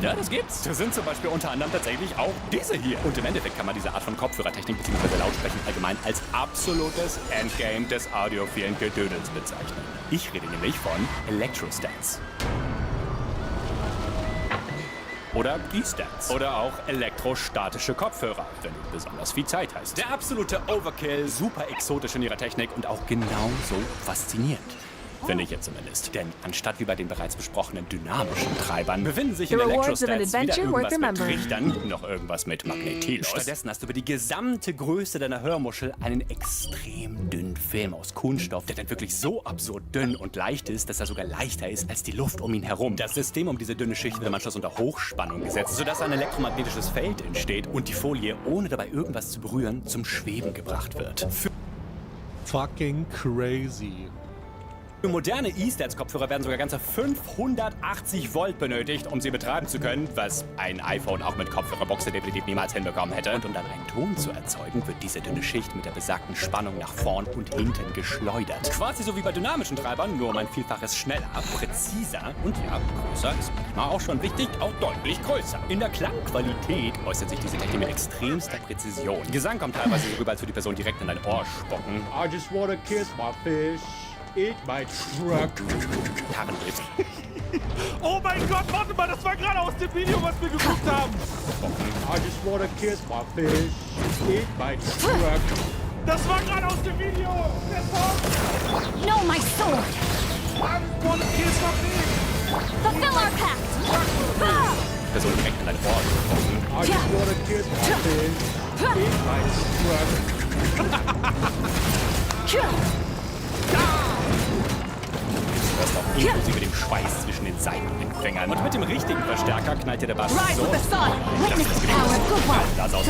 Speaker 13: das gibt's. Das sind zum Beispiel unter anderem tatsächlich auch diese hier. Und im Endeffekt kann man diese Art von Kopfhörertechnik bzw. Lautsprechen allgemein als absolutes Endgame des audiophilen Gedödels bezeichnen. Ich rede nämlich von Electrostats. Oder E-Stats. Oder auch elektrostatische Kopfhörer, wenn du besonders viel Zeit hast. Der absolute Overkill, super exotisch in ihrer Technik und auch genauso faszinierend. Finde ich jetzt zumindest. Denn anstatt wie bei den bereits besprochenen dynamischen Treibern befinden sich in Electrostats weder irgendwas mit Trichtern noch irgendwas mit Magnetil. Stattdessen hast du über die gesamte Größe deiner Hörmuschel einen extrem dünnen Film aus Kunststoff, der dann wirklich so absurd dünn und leicht ist, dass er sogar leichter ist als die Luft um ihn herum. Das System um diese dünne Schicht wird im Anschluss unter Hochspannung gesetzt, sodass ein elektromagnetisches Feld entsteht und die Folie, ohne dabei irgendwas zu berühren, zum Schweben gebracht wird.
Speaker 12: Fucking crazy.
Speaker 13: Für moderne E-Stats-Kopfhörer werden sogar ganze 580 Volt benötigt, um sie betreiben zu können, was ein iPhone auch mit Kopfhörerbox definitiv niemals hinbekommen hätte. Und um dann einen Ton zu erzeugen, wird diese dünne Schicht mit der besagten Spannung nach vorn und hinten geschleudert. Quasi so wie bei dynamischen Treibern, nur um ein Vielfaches schneller, präziser und ja, größer ist manchmal auch schon wichtig, auch deutlich größer. In der Klangqualität äußert sich diese Technik mit extremster Präzision. Gesang kommt teilweise so rüber, als würde die Person direkt in dein Ohr spucken.
Speaker 17: I just wanna kiss my fish. Eat my truck.
Speaker 13: Herrenritt.
Speaker 12: Oh mein Gott, warte mal, das war gerade aus dem Video, was wir geguckt haben.
Speaker 17: I just wanna kiss my fish. Eat my truck.
Speaker 12: Das war gerade aus dem Video.
Speaker 3: No, my sword.
Speaker 12: I just wanna kiss my fish.
Speaker 3: Fulfill our pact.
Speaker 13: Person direkt in dein Ohr spucken.
Speaker 17: I just wanna kiss my fish. Eat my truck.
Speaker 13: Das noch inklusive dem Schweiß zwischen den Seitenempfängern. Und mit dem richtigen Verstärker knallt dir der Bass so. Das aus.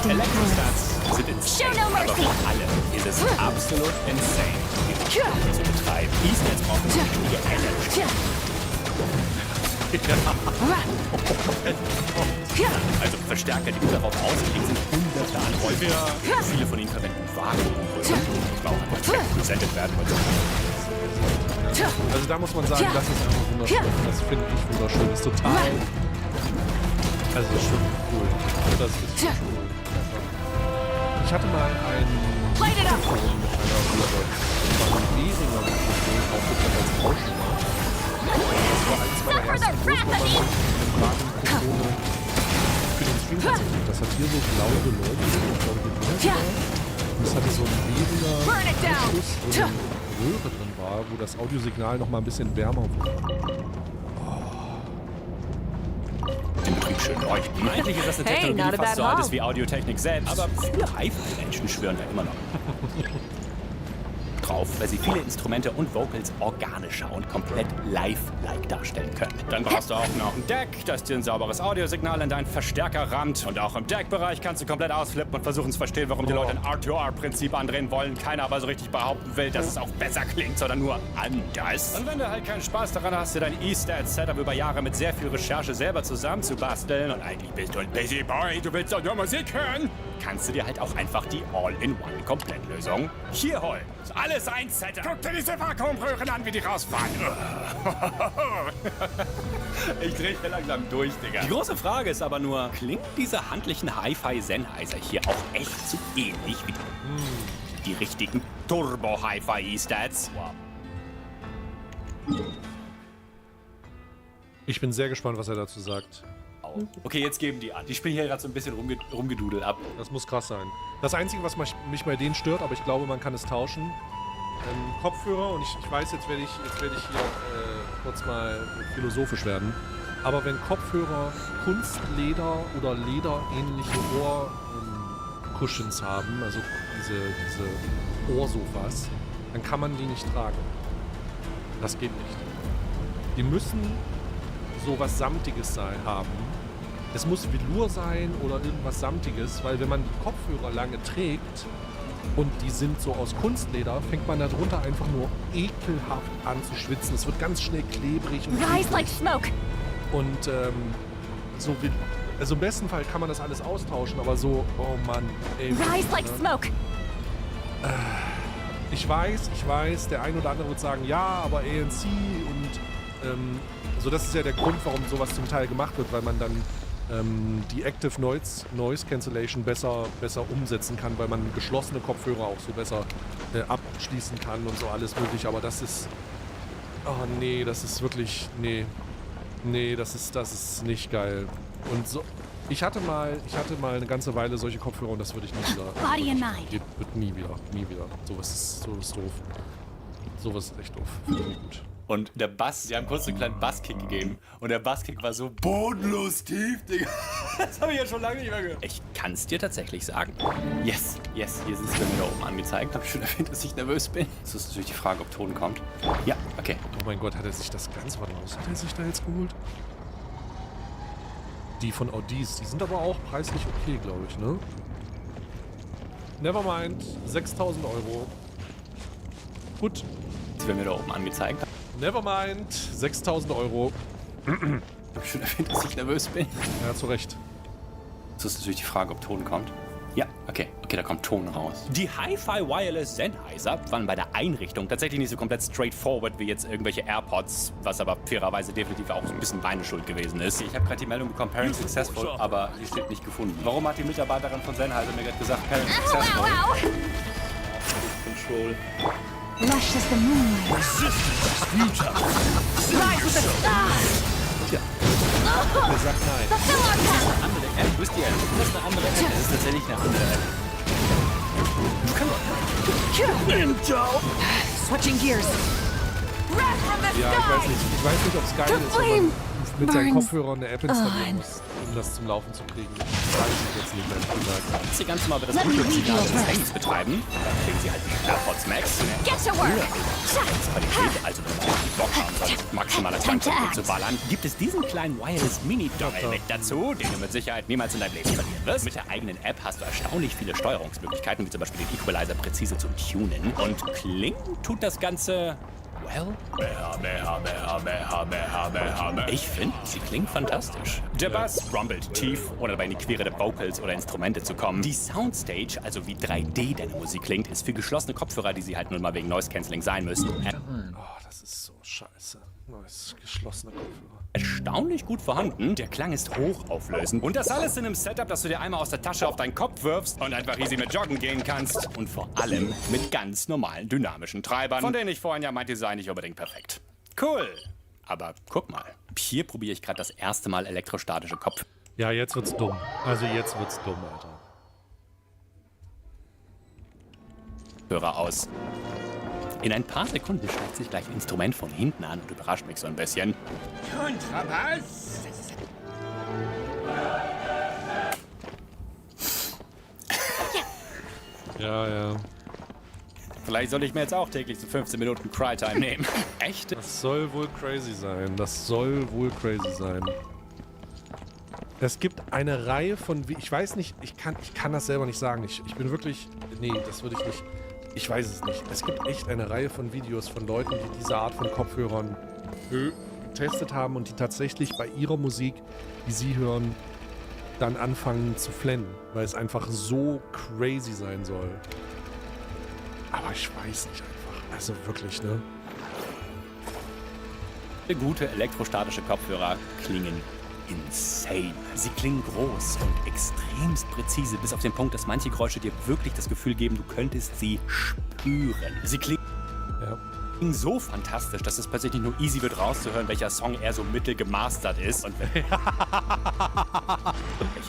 Speaker 13: Electrostats sind insane, aber vor allem ist es absolut insane, diese zu betreiben. E-Stats brauchen richtige Energy. Also Verstärker, die nur darauf ausgelegt sind, hunderte an Volt. Viele von ihnen verwenden Vakuumröhren, die auch einfach presented werden.
Speaker 12: Also da muss man sagen, das ist einfach wunderschön. Das finde ich wunderschön. Das ist total... Also das ist schon cool. Das ist schon cool. Ich hatte mal ein Mikrofon mit einer Beringer Mikrofon aufgebaut als Rauschenmark. Das war eines meiner ersten Mikrofone für den Stream tatsächlich. Das hat hier so laute Leute, ich glaube, die und es hatte so einen Beringer Schuss, wo eine Röhre drin war, wo das Audiosignal noch mal ein bisschen wärmer wurde.
Speaker 13: Den Betrieb schön leuchten. Eigentlich ist das eine Technologie, die fast so alt ist wie Audiotechnik selbst. Aber viele Hi-Fi-Menschen schwören da immer noch drauf, weil sie viele Instrumente und Vocals organischer und komplett live-like darstellen können. Dann brauchst du auch noch ein Deck, das dir ein sauberes Audiosignal in deinen Verstärker rammt. Und auch im Deck-Bereich kannst du komplett ausflippen und versuchen zu verstehen, warum die Leute ein R2R-Prinzip andrehen wollen. Keiner aber so richtig behaupten will, dass es auch besser klingt, sondern nur anders. Und wenn du halt keinen Spaß daran hast, dir dein E-Stats-Setup über Jahre mit sehr viel Recherche selber zusammenzubasteln und eigentlich bist du ein Busy Boy, du willst doch nur Musik hören, kannst du dir halt auch einfach die All-in-One-Komplettlösung hier holen. Alles ein Setup. Guck dir diese Vakuumröhren an, wie die rausfahren. Ich drehe hier langsam durch, Digga. Die große Frage ist aber nur, klingt diese handlichen Hi-Fi Sennheiser hier auch echt so ähnlich wie die richtigen Turbo-Hi-Fi-E-Stats? Wow.
Speaker 12: Ich bin sehr gespannt, was er dazu sagt.
Speaker 13: Okay, jetzt geben die an. Die spielen hier gerade so ein bisschen rumgedudelt ab.
Speaker 12: Das muss krass sein. Das Einzige, was mich bei denen stört, aber ich glaube, man kann es tauschen. Kopfhörer, und ich weiß, jetzt werde ich hier kurz mal philosophisch werden. Aber wenn Kopfhörer Kunstleder oder lederähnliche Ohrcushions haben, also diese Ohrsofas, dann kann man die nicht tragen. Das geht nicht. Die müssen sowas Samtiges haben. Es muss Velour sein oder irgendwas Samtiges, weil wenn man die Kopfhörer lange trägt, und die sind so aus Kunstleder, fängt man darunter einfach nur ekelhaft an zu schwitzen. Es wird ganz schnell klebrig und
Speaker 3: Rise like smoke.
Speaker 12: Und also im besten Fall kann man das alles austauschen, aber so, oh Mann, ey.
Speaker 3: Rise like smoke.
Speaker 12: Ich weiß, der ein oder andere wird sagen, ja, aber ANC und so, das ist ja der Grund, warum sowas zum Teil gemacht wird, weil man dann die Active Noise Cancellation besser umsetzen kann, weil man geschlossene Kopfhörer auch so besser abschließen kann und so alles mögliche, aber das ist, oh nee, das ist wirklich, nee, das ist nicht geil. Und so, ich hatte mal eine ganze Weile solche Kopfhörer und das würde ich nie wieder.
Speaker 3: Body and mind.
Speaker 12: Wird nie wieder. Sowas ist doof. Sowas ist echt doof. Finde ich nicht gut.
Speaker 13: Und der Bass, die haben kurz einen kleinen Basskick gegeben. Und der Basskick war so bodenlos tief, Digga. Das habe ich ja schon lange nicht mehr gehört. Ich kann es dir tatsächlich sagen. Yes, hier sind es bei mir da oben angezeigt. Habe ich schon erwähnt, dass ich nervös bin. Jetzt ist natürlich die Frage, ob Ton kommt. Ja, okay.
Speaker 12: Oh mein Gott, hat er sich das Ganze, warte mal, was hat er sich da jetzt geholt? Die von Audis, die sind aber auch preislich okay, glaube ich, ne? Nevermind, 6.000 Euro. Gut.
Speaker 13: Das werden wir da oben angezeigt.
Speaker 12: Nevermind, 6.000 Euro.
Speaker 13: Hab ich schon erwähnt, dass ich nervös bin.
Speaker 12: Ja, zu Recht.
Speaker 13: Jetzt ist natürlich die Frage, ob Ton kommt. Ja, okay, da kommt Ton raus. Die Hi-Fi Wireless Sennheiser waren bei der Einrichtung tatsächlich nicht so komplett straightforward wie jetzt irgendwelche AirPods, was aber fairerweise definitiv auch so ein bisschen meine Schuld gewesen ist. Ich habe gerade die Meldung bekommen, Parent Successful, aber hier steht nicht gefunden. Warum hat die Mitarbeiterin von Sennheiser mir gerade gesagt, Parent Successful? Control.
Speaker 3: Lush as the moonlight.
Speaker 14: Future.
Speaker 3: Rise with the stars.
Speaker 12: Tja. Wer sagt nein?
Speaker 3: The Pillar Path.
Speaker 13: Andere App, wisst ihr, das ist eine andere App. Das ist tatsächlich eine andere App.
Speaker 15: Switching gears.
Speaker 12: Ja, ich weiß nicht, ob es geil ist, wenn man mit seinen Kopfhörern eine App installieren muss, um das zum Laufen zu kriegen. Das weiß ich jetzt nicht, ehrlich gesagt.
Speaker 13: Sie ganz normal über das Bluetooth-Signal des Handys betreiben. Dann kriegen Sie halt die AirPods Max.
Speaker 3: Get to work.
Speaker 13: Qualität, also wenn man Bock haben soll, maximaler Tankstelle zu ballern, gibt es diesen kleinen Wireless Mini-Dongle mit dazu, den du mit Sicherheit niemals in deinem Leben verlieren wirst. Mit der eigenen App hast du erstaunlich viele Steuerungsmöglichkeiten, wie zum Beispiel den Equalizer präzise zu tunen. Und klingen tut das Ganze... Well, ich finde, sie klingt fantastisch. Der Bass rumbelt tief, ohne dabei in die Quere der Vocals oder Instrumente zu kommen. Die Soundstage, also wie 3D deine Musik klingt, ist für geschlossene Kopfhörer, die sie halt nun mal wegen Noise Cancelling sein müssen.
Speaker 12: Oh, das ist so scheiße. Neues geschlossene Kopfhörer.
Speaker 13: Erstaunlich gut vorhanden. Der Klang ist hochauflösend. Und das alles in einem Setup, das du dir einmal aus der Tasche auf deinen Kopf wirfst und einfach easy mit joggen gehen kannst. Und vor allem mit ganz normalen dynamischen Treibern, von denen ich vorhin ja meinte, sie seien nicht unbedingt perfekt. Cool. Aber guck mal. Hier probiere ich gerade das erste Mal elektrostatische Kopfhörer.
Speaker 12: Ja, jetzt wird's dumm. Also jetzt wird's dumm, Alter.
Speaker 13: Aus. In ein paar Sekunden steigt sich gleich ein Instrument von hinten an und überrascht mich so ein bisschen.
Speaker 17: Kontrabass!
Speaker 12: Ja.
Speaker 13: Vielleicht soll ich mir jetzt auch täglich so 15 Minuten Cry-Time nehmen. Echt?
Speaker 12: Das soll wohl crazy sein. Es gibt eine Reihe von... Ich weiß nicht, ich kann das selber nicht sagen. Ich bin wirklich... Nee, das würde ich nicht... Ich weiß es nicht. Es gibt echt eine Reihe von Videos von Leuten, die diese Art von Kopfhörern getestet haben und die tatsächlich bei ihrer Musik, die sie hören, dann anfangen zu flennen, weil es einfach so crazy sein soll. Aber ich weiß nicht einfach. Also wirklich, ne?
Speaker 13: Gute elektrostatische Kopfhörer klingen insane. Sie klingen groß und extremst präzise, bis auf den Punkt, dass manche Geräusche dir wirklich das Gefühl geben, du könntest sie spüren. Sie klingen so fantastisch, dass es plötzlich nicht nur easy wird rauszuhören, welcher Song eher so mittel gemastert ist und welche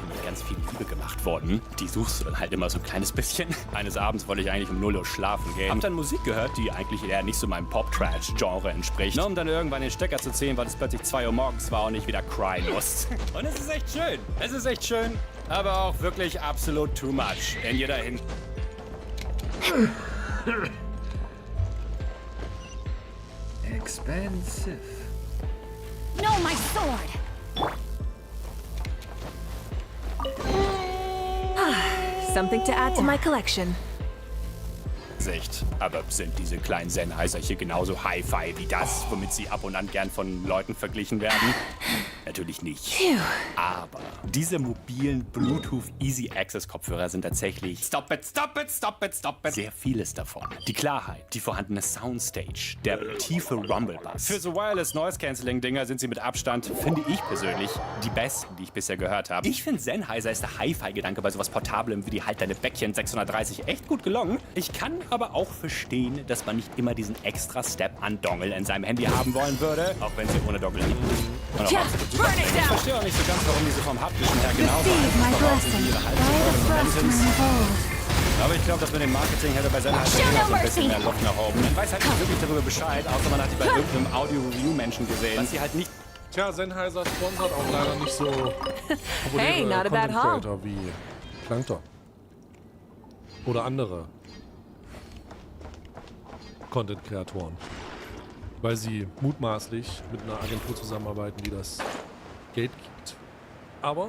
Speaker 13: mit ganz viel Liebe gemacht wurden. Die suchst du dann halt immer so ein kleines bisschen. Eines Abends wollte ich eigentlich um 0 Uhr schlafen gehen. Hab dann Musik gehört, die eigentlich eher nicht so meinem Pop-Trash-Genre entspricht. Nur um dann irgendwann den Stecker zu ziehen, weil es plötzlich 2 Uhr morgens war und ich wieder cryen muss. Und es ist echt schön. Es ist echt schön, aber auch wirklich absolut too much. In jeder Hinsicht.
Speaker 10: Expensive.
Speaker 3: No, my sword.
Speaker 15: Something to add to my collection.
Speaker 13: Gesicht. Aber sind diese kleinen Sennheiser hier genauso Hi-Fi wie das, womit sie ab und an gern von Leuten verglichen werden? Natürlich nicht. Aber diese mobilen Bluetooth Easy Access Kopfhörer sind tatsächlich stop it, sehr vieles davon. Die Klarheit, die vorhandene Soundstage, der tiefe Rumble-Bass. Für so Wireless Noise Cancelling Dinger sind sie mit Abstand, finde ich persönlich, die besten, die ich bisher gehört habe. Ich finde Sennheiser ist der Hi-Fi-Gedanke bei sowas Portablem wie die Halt deine Bäckchen 630 echt gut gelungen. Ich kann aber auch verstehen, dass man nicht immer diesen extra Step an Dongle in seinem Handy haben wollen würde, auch wenn sie ohne Dongle liegen. Und auch absolut super. Ich verstehe auch nicht so ganz, warum diese vom haptischen her genauso voraussetzen wie ihre Aber ich glaube, dass mit dem Marketing hätte bei Sennheiser immer so ein bisschen mehr Luft nach oben. Man weiß halt nicht wirklich darüber Bescheid, außer man hat die bei irgendeinem Audio-Review-Menschen gesehen, was sie halt nicht...
Speaker 12: Tja, Sennheiser sponsert auch leider nicht so
Speaker 15: Hey, not a bad
Speaker 12: Content
Speaker 15: haul.
Speaker 12: Creator wie Plankton. Oder andere Content-Kreatoren. Weil sie mutmaßlich mit einer Agentur zusammenarbeiten, die das Geld gibt. Aber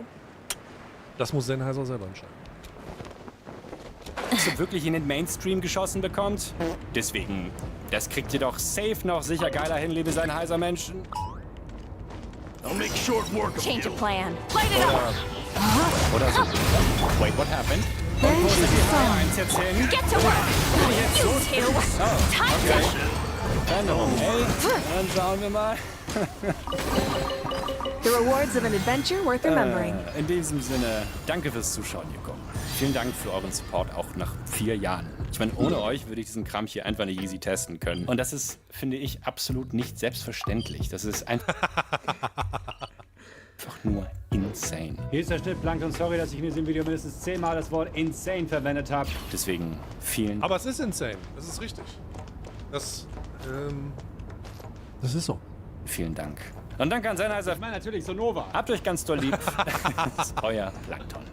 Speaker 12: das muss Sennheiser selber entscheiden.
Speaker 13: So wirklich in den Mainstream geschossen bekommt. Deswegen, das kriegt ihr doch safe noch sicher geiler hin, liebe Sennheiser Menschen.
Speaker 9: I'll make short work of
Speaker 15: Change
Speaker 9: you.
Speaker 15: of plan. Light it up.
Speaker 13: Oder so. Wait, what happened?
Speaker 15: There's
Speaker 13: Wo ist
Speaker 15: the
Speaker 13: die
Speaker 15: song.
Speaker 13: eins erzählen?
Speaker 15: Get to work. You two. Time to...
Speaker 13: Änderung. Hey, dann schauen wir mal.
Speaker 15: The rewards of an adventure worth remembering.
Speaker 13: In diesem Sinne, danke fürs Zuschauen, ihr Kommen. Vielen Dank für euren Support, auch nach 4 Jahren. Ich meine, ohne euch würde ich diesen Kram hier einfach nicht easy testen können. Und das ist, finde ich, absolut nicht selbstverständlich. Das ist einfach nur insane.
Speaker 18: Hier ist der Schnitt, Plankton. Sorry, dass ich in diesem Video mindestens 10-mal das Wort insane verwendet habe.
Speaker 13: Deswegen vielen
Speaker 12: Aber es ist insane. Das ist richtig. Das ist so.
Speaker 13: Vielen Dank. Und danke an Sennheiser.
Speaker 18: Ich meine natürlich Sonova.
Speaker 13: Habt euch ganz doll lieb. Das ist euer Plankton.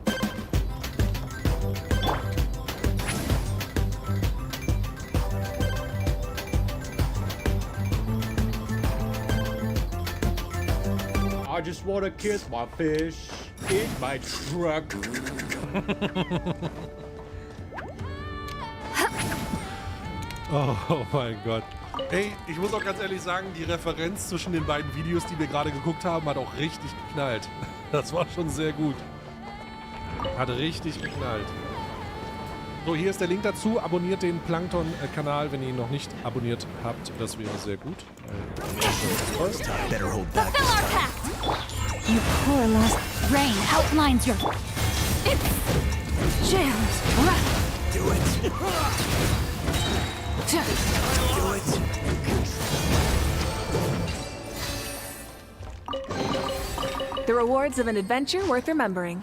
Speaker 17: I just wanna kiss my fish, eat my truck.
Speaker 12: Oh mein Gott. Ey, ich muss auch ganz ehrlich sagen, die Referenz zwischen den beiden Videos, die wir gerade geguckt haben, hat auch richtig geknallt. Das war schon sehr gut. Hat richtig geknallt. So, hier ist der Link dazu. Abonniert den Plankton-Kanal, wenn ihr ihn noch nicht abonniert habt. Das wäre sehr gut.
Speaker 3: Fulfill our pact! You poor lost brain outlines your... It's jammed.
Speaker 9: Do it. Do it.
Speaker 15: The rewards of an adventure worth remembering.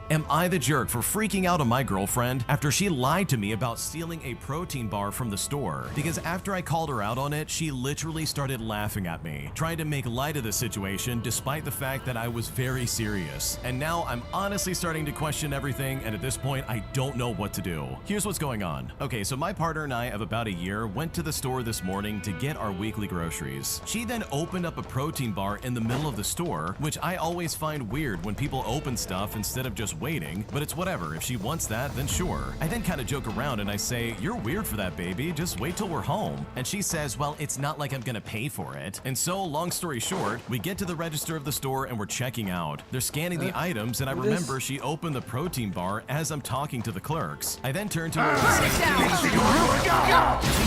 Speaker 11: Am I the jerk for freaking out on my girlfriend after she lied to me about stealing a protein bar from the store? Because after I called her out on it, she literally started laughing at me, trying to make light of the situation despite the fact that I was very serious. And now I'm honestly starting to question everything, and at this point, I don't know what to do. Here's what's going on. Okay, so my partner and I of about a year went to the store this morning to get our weekly groceries. She then opened up a protein bar in the middle of the store, which I always find weird when people open stuff instead of just waiting, but it's whatever. If she wants that, then sure. I then kind of joke around and I say, "You're weird for that, baby. Just wait till we're home." And she says, "Well, it's not like I'm gonna pay for it." And so, long story short, we get to the register of the store and we're checking out. They're scanning the items, and I remember she opened the protein bar as I'm talking to the clerks. I then turn to her and say, she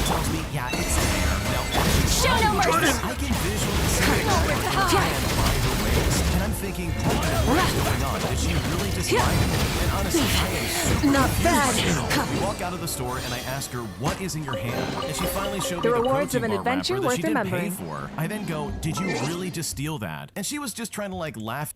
Speaker 11: tells me, "Yeah, it's there." Now,
Speaker 3: Show no mercy!
Speaker 11: I can visually see it by her waist, and I'm thinking, what the heck is going on? Did she really just lie to me? And honestly, I am super
Speaker 15: Not
Speaker 11: confused.
Speaker 15: bad.
Speaker 11: We walk out of the store, and I ask her, "What is in your hand?" And she finally showed
Speaker 15: The
Speaker 11: me the
Speaker 15: rewards
Speaker 11: protein
Speaker 15: of an
Speaker 11: bar
Speaker 15: adventure
Speaker 11: wrapper that
Speaker 15: worth
Speaker 11: she didn't pay
Speaker 15: remembering.
Speaker 11: for. I then go, "Did you really just steal that?" And she was just trying to like laugh.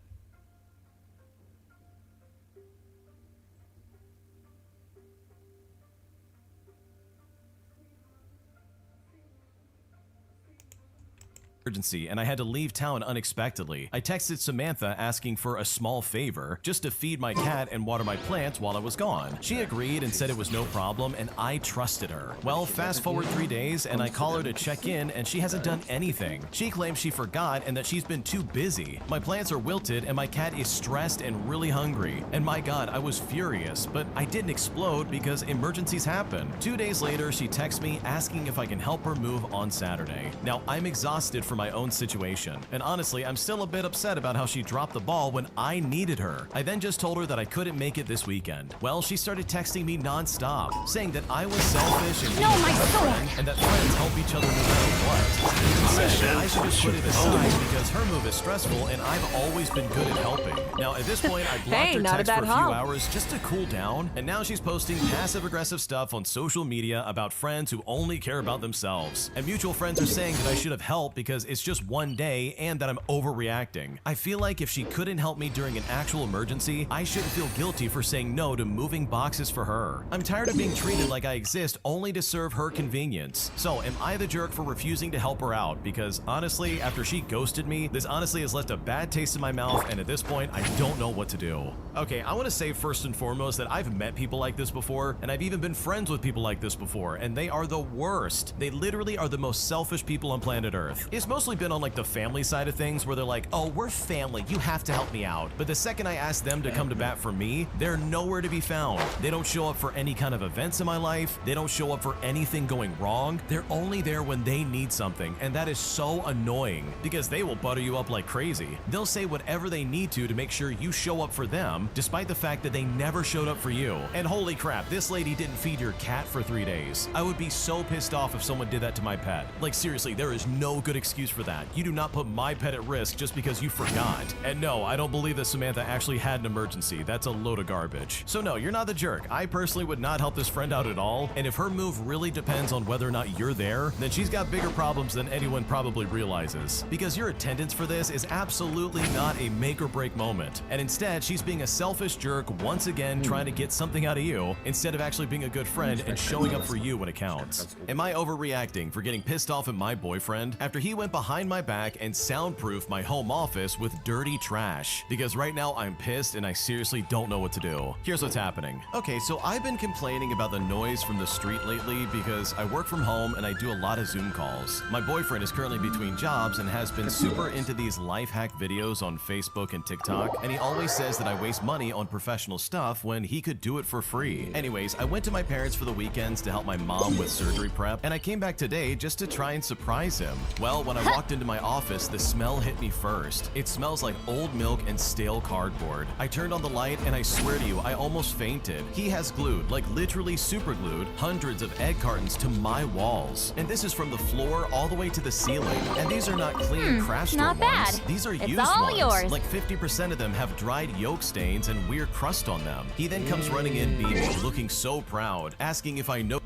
Speaker 11: emergency and I had to leave town unexpectedly. I texted Samantha asking for a small favor, just to feed my cat and water my plants while I was gone. She agreed and said it was no problem, and I trusted her. Well, fast forward 3 days and I call her to check in and she hasn't done anything. She claims she forgot and that she's been too busy. My plants are wilted and my cat is stressed and really hungry. And my God, I was furious, but I didn't explode because emergencies happen. 2 days later, she texts me asking if I can help her move on Saturday. Now, I'm exhausted for my own situation, and honestly, I'm still a bit upset about how she dropped the ball when I needed her. I then just told her that I couldn't make it this weekend. Well, she started texting me non-stop, saying that I was selfish and and that friends help each other no matter what. She said I should just put it aside because her move is stressful and I've always been good at helping. Now, at this point, I blocked her text for a few hours just to cool down, and now she's posting passive-aggressive stuff on social media about friends who only care about themselves. And mutual friends are saying that I should have helped because it's just one day and that I'm overreacting. I feel like if she couldn't help me during an actual emergency, I shouldn't feel guilty for saying no to moving boxes for her. I'm tired of being treated like I exist only to serve her convenience. So, am I the jerk for refusing to help her out? Because honestly, after she ghosted me, this honestly has left a bad taste in my mouth, and at this point, I don't know what to do. Okay, I want to say first and foremost that I've met people like this before, and I've even been friends with people like this before, and they are the worst. They literally are the most selfish people on planet Earth. It's mostly been on like the family side of things where they're like, oh, we're family, you have to help me out. But the second I ask them to come to bat for me, they're nowhere to be found. They don't show up for any kind of events in my life. They don't show up for anything going wrong. They're only there when they need something, and that is so annoying because they will butter you up like crazy. They'll say whatever they need to make sure you show up for them, despite the fact that they never showed up for you. And holy crap, this lady didn't feed your cat for 3 days. I would be so pissed off if someone did that to my pet. Like seriously, there is no good excuse for that. You do not put my pet at risk just because you forgot. And no, I don't believe that Samantha actually had an emergency. That's a load of garbage. So no, you're not the jerk. I personally would not help this friend out at all, and if her move really depends on whether or not you're there, then she's got bigger problems than anyone probably realizes. Because your attendance for this is absolutely not a make or break moment, and instead she's being a selfish jerk once again trying to get something out of you instead of actually being a good friend and showing up for you when it counts. Am I overreacting for getting pissed off at my boyfriend after he went behind my back and soundproofed my home office with dirty trash? Because right now I'm pissed and I seriously don't know what to do. Here's what's happening. Okay, so I've been complaining about the noise from the street lately because I work from home and I do a lot of Zoom calls. My boyfriend is currently between jobs and has been super into these life hack videos on Facebook and TikTok, and he always says that I waste money on professional stuff when he could do it for free. Anyways, I went to my parents for the weekends to help my mom with surgery prep, and I came back today just to try and surprise him. Well, when I walked into my office, the smell hit me first. It smells like old milk and stale cardboard. I turned on the light and I swear to you, I almost fainted. He has glued, like literally super glued, hundreds of egg cartons to my walls. And this is from the floor all the way to the ceiling. And these are not clean craft store
Speaker 3: not bad.
Speaker 11: ones. These are
Speaker 3: It's
Speaker 11: used
Speaker 3: all
Speaker 11: ones.
Speaker 3: yours.
Speaker 11: Like 50% of them have dried yolk stains and weird crust on them. He then comes running in beaming, looking so proud, asking if I know.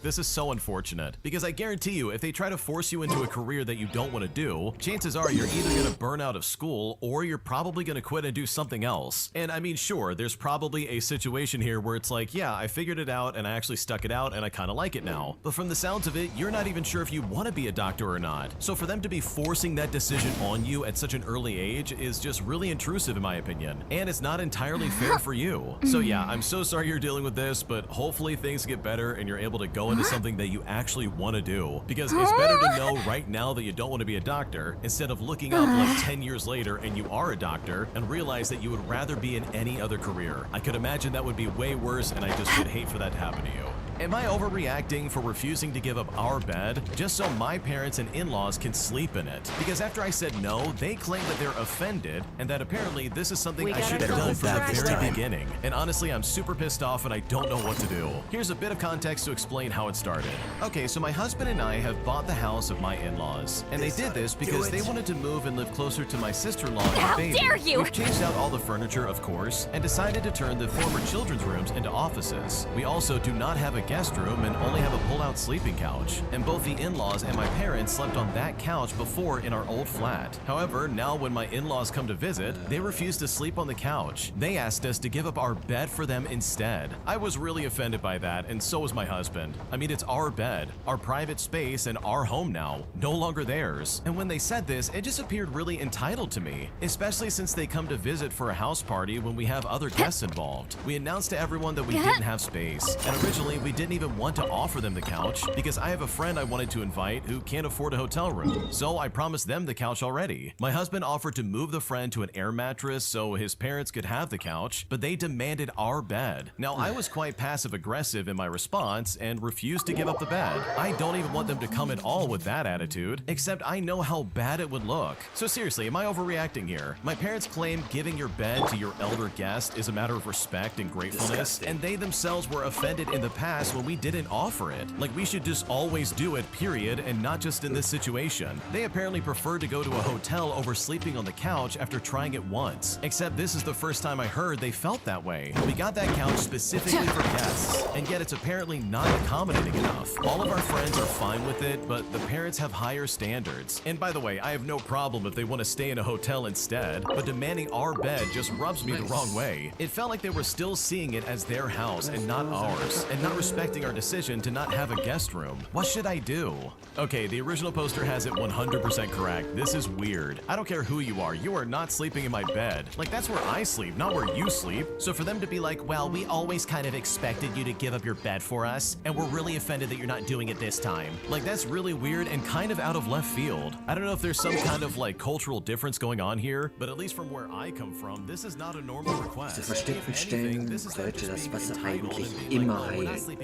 Speaker 11: This is so unfortunate because I guarantee you if they try to force you into a career that you don't want to do, chances are you're either going to burn out of school or you're probably going to quit and do something else. And I mean, sure, there's probably a situation here where it's like, yeah, I figured it out and I actually stuck it out and I kind of like it now. But from the sounds of it, you're not even sure if you want to be a doctor or not. So for them to be forcing that decision on you at such an early age is just really intrusive in my opinion. And it's not entirely fair for you. So yeah, I'm so sorry you're dealing with this, but hopefully things get better and you're able to go into something that you actually want to do. Because it's better to know right now that you don't want to be a doctor instead of looking up like 10 years later and you are a doctor and realize that you would rather be in any other career. I could imagine that would be way worse and I just would hate for that to happen to you. Am I overreacting for refusing to give up our bed just so my parents and in-laws can sleep in it? Because after I said no, they claim that they're offended and that apparently this is something I should have done from the very beginning. And honestly, I'm super pissed off and I don't know what to do. Here's a bit of context to explain how it started. Okay, so my husband and I have bought the house of my in-laws. And they did this because they wanted to move and live closer to my sister-in-law and
Speaker 3: How
Speaker 11: baby.
Speaker 3: dare you!
Speaker 11: We've changed out all the furniture, of course, and decided to turn the former children's rooms into offices. We also do not have a guest room and only have a pull-out sleeping couch. And both the in-laws and my parents slept on that couch before in our old flat. However, now when my in-laws come to visit, they refuse to sleep on the couch. They asked us to give up our bed for them instead. I was really offended by that, and so was my husband. I mean, it's our bed, our private space, and our home now, no longer theirs. And when they said this, it just appeared really entitled to me, especially since they come to visit for a house party when we have other guests involved. We announced to everyone that we didn't have space, and originally we didn't even want to offer them the couch because I have a friend I wanted to invite who can't afford a hotel room, so I promised them the couch already. My husband offered to move the friend to an air mattress so his parents could have the couch, but they demanded our bed. Now, I was quite passive-aggressive in my response and refused to give up the bed. I don't even want them to come at all with that attitude, except I know how bad it would look. So seriously, am I overreacting here? My parents claim giving your bed to your elder guest is a matter of respect and gratefulness, and they themselves were offended in the past when we didn't offer it. Like we should just always do it, period, and not just in this situation. They apparently prefer to go to a hotel over sleeping on the couch after trying it once. Except this is the first time I heard they felt that way. We got that couch specifically for guests, and yet it's apparently not accommodating enough. All of our friends are fine with it, but the parents have higher standards. And by the way, I have no problem if they want to stay in a hotel instead, but demanding our bed just rubs me the wrong way. It felt like they were still seeing it as their house and not ours, and not respecting our decision to not have a guest room. What should I do? Okay, the original poster has it 100% correct. This is weird. I don't care who you are not sleeping in my bed. Like, that's where I sleep, not where you sleep. So for them to be like, well, we always kind of expected you to give up your bed for us, and we're really offended that you're not doing it this time. Like, that's really weird and kind of out of left field. I don't know if there's some kind of like cultural difference going on here, but at least from where I come from, this is not a normal request.
Speaker 10: Diese versteckten Stellen sollte das Wasser eigentlich immer heilen. Eigentlich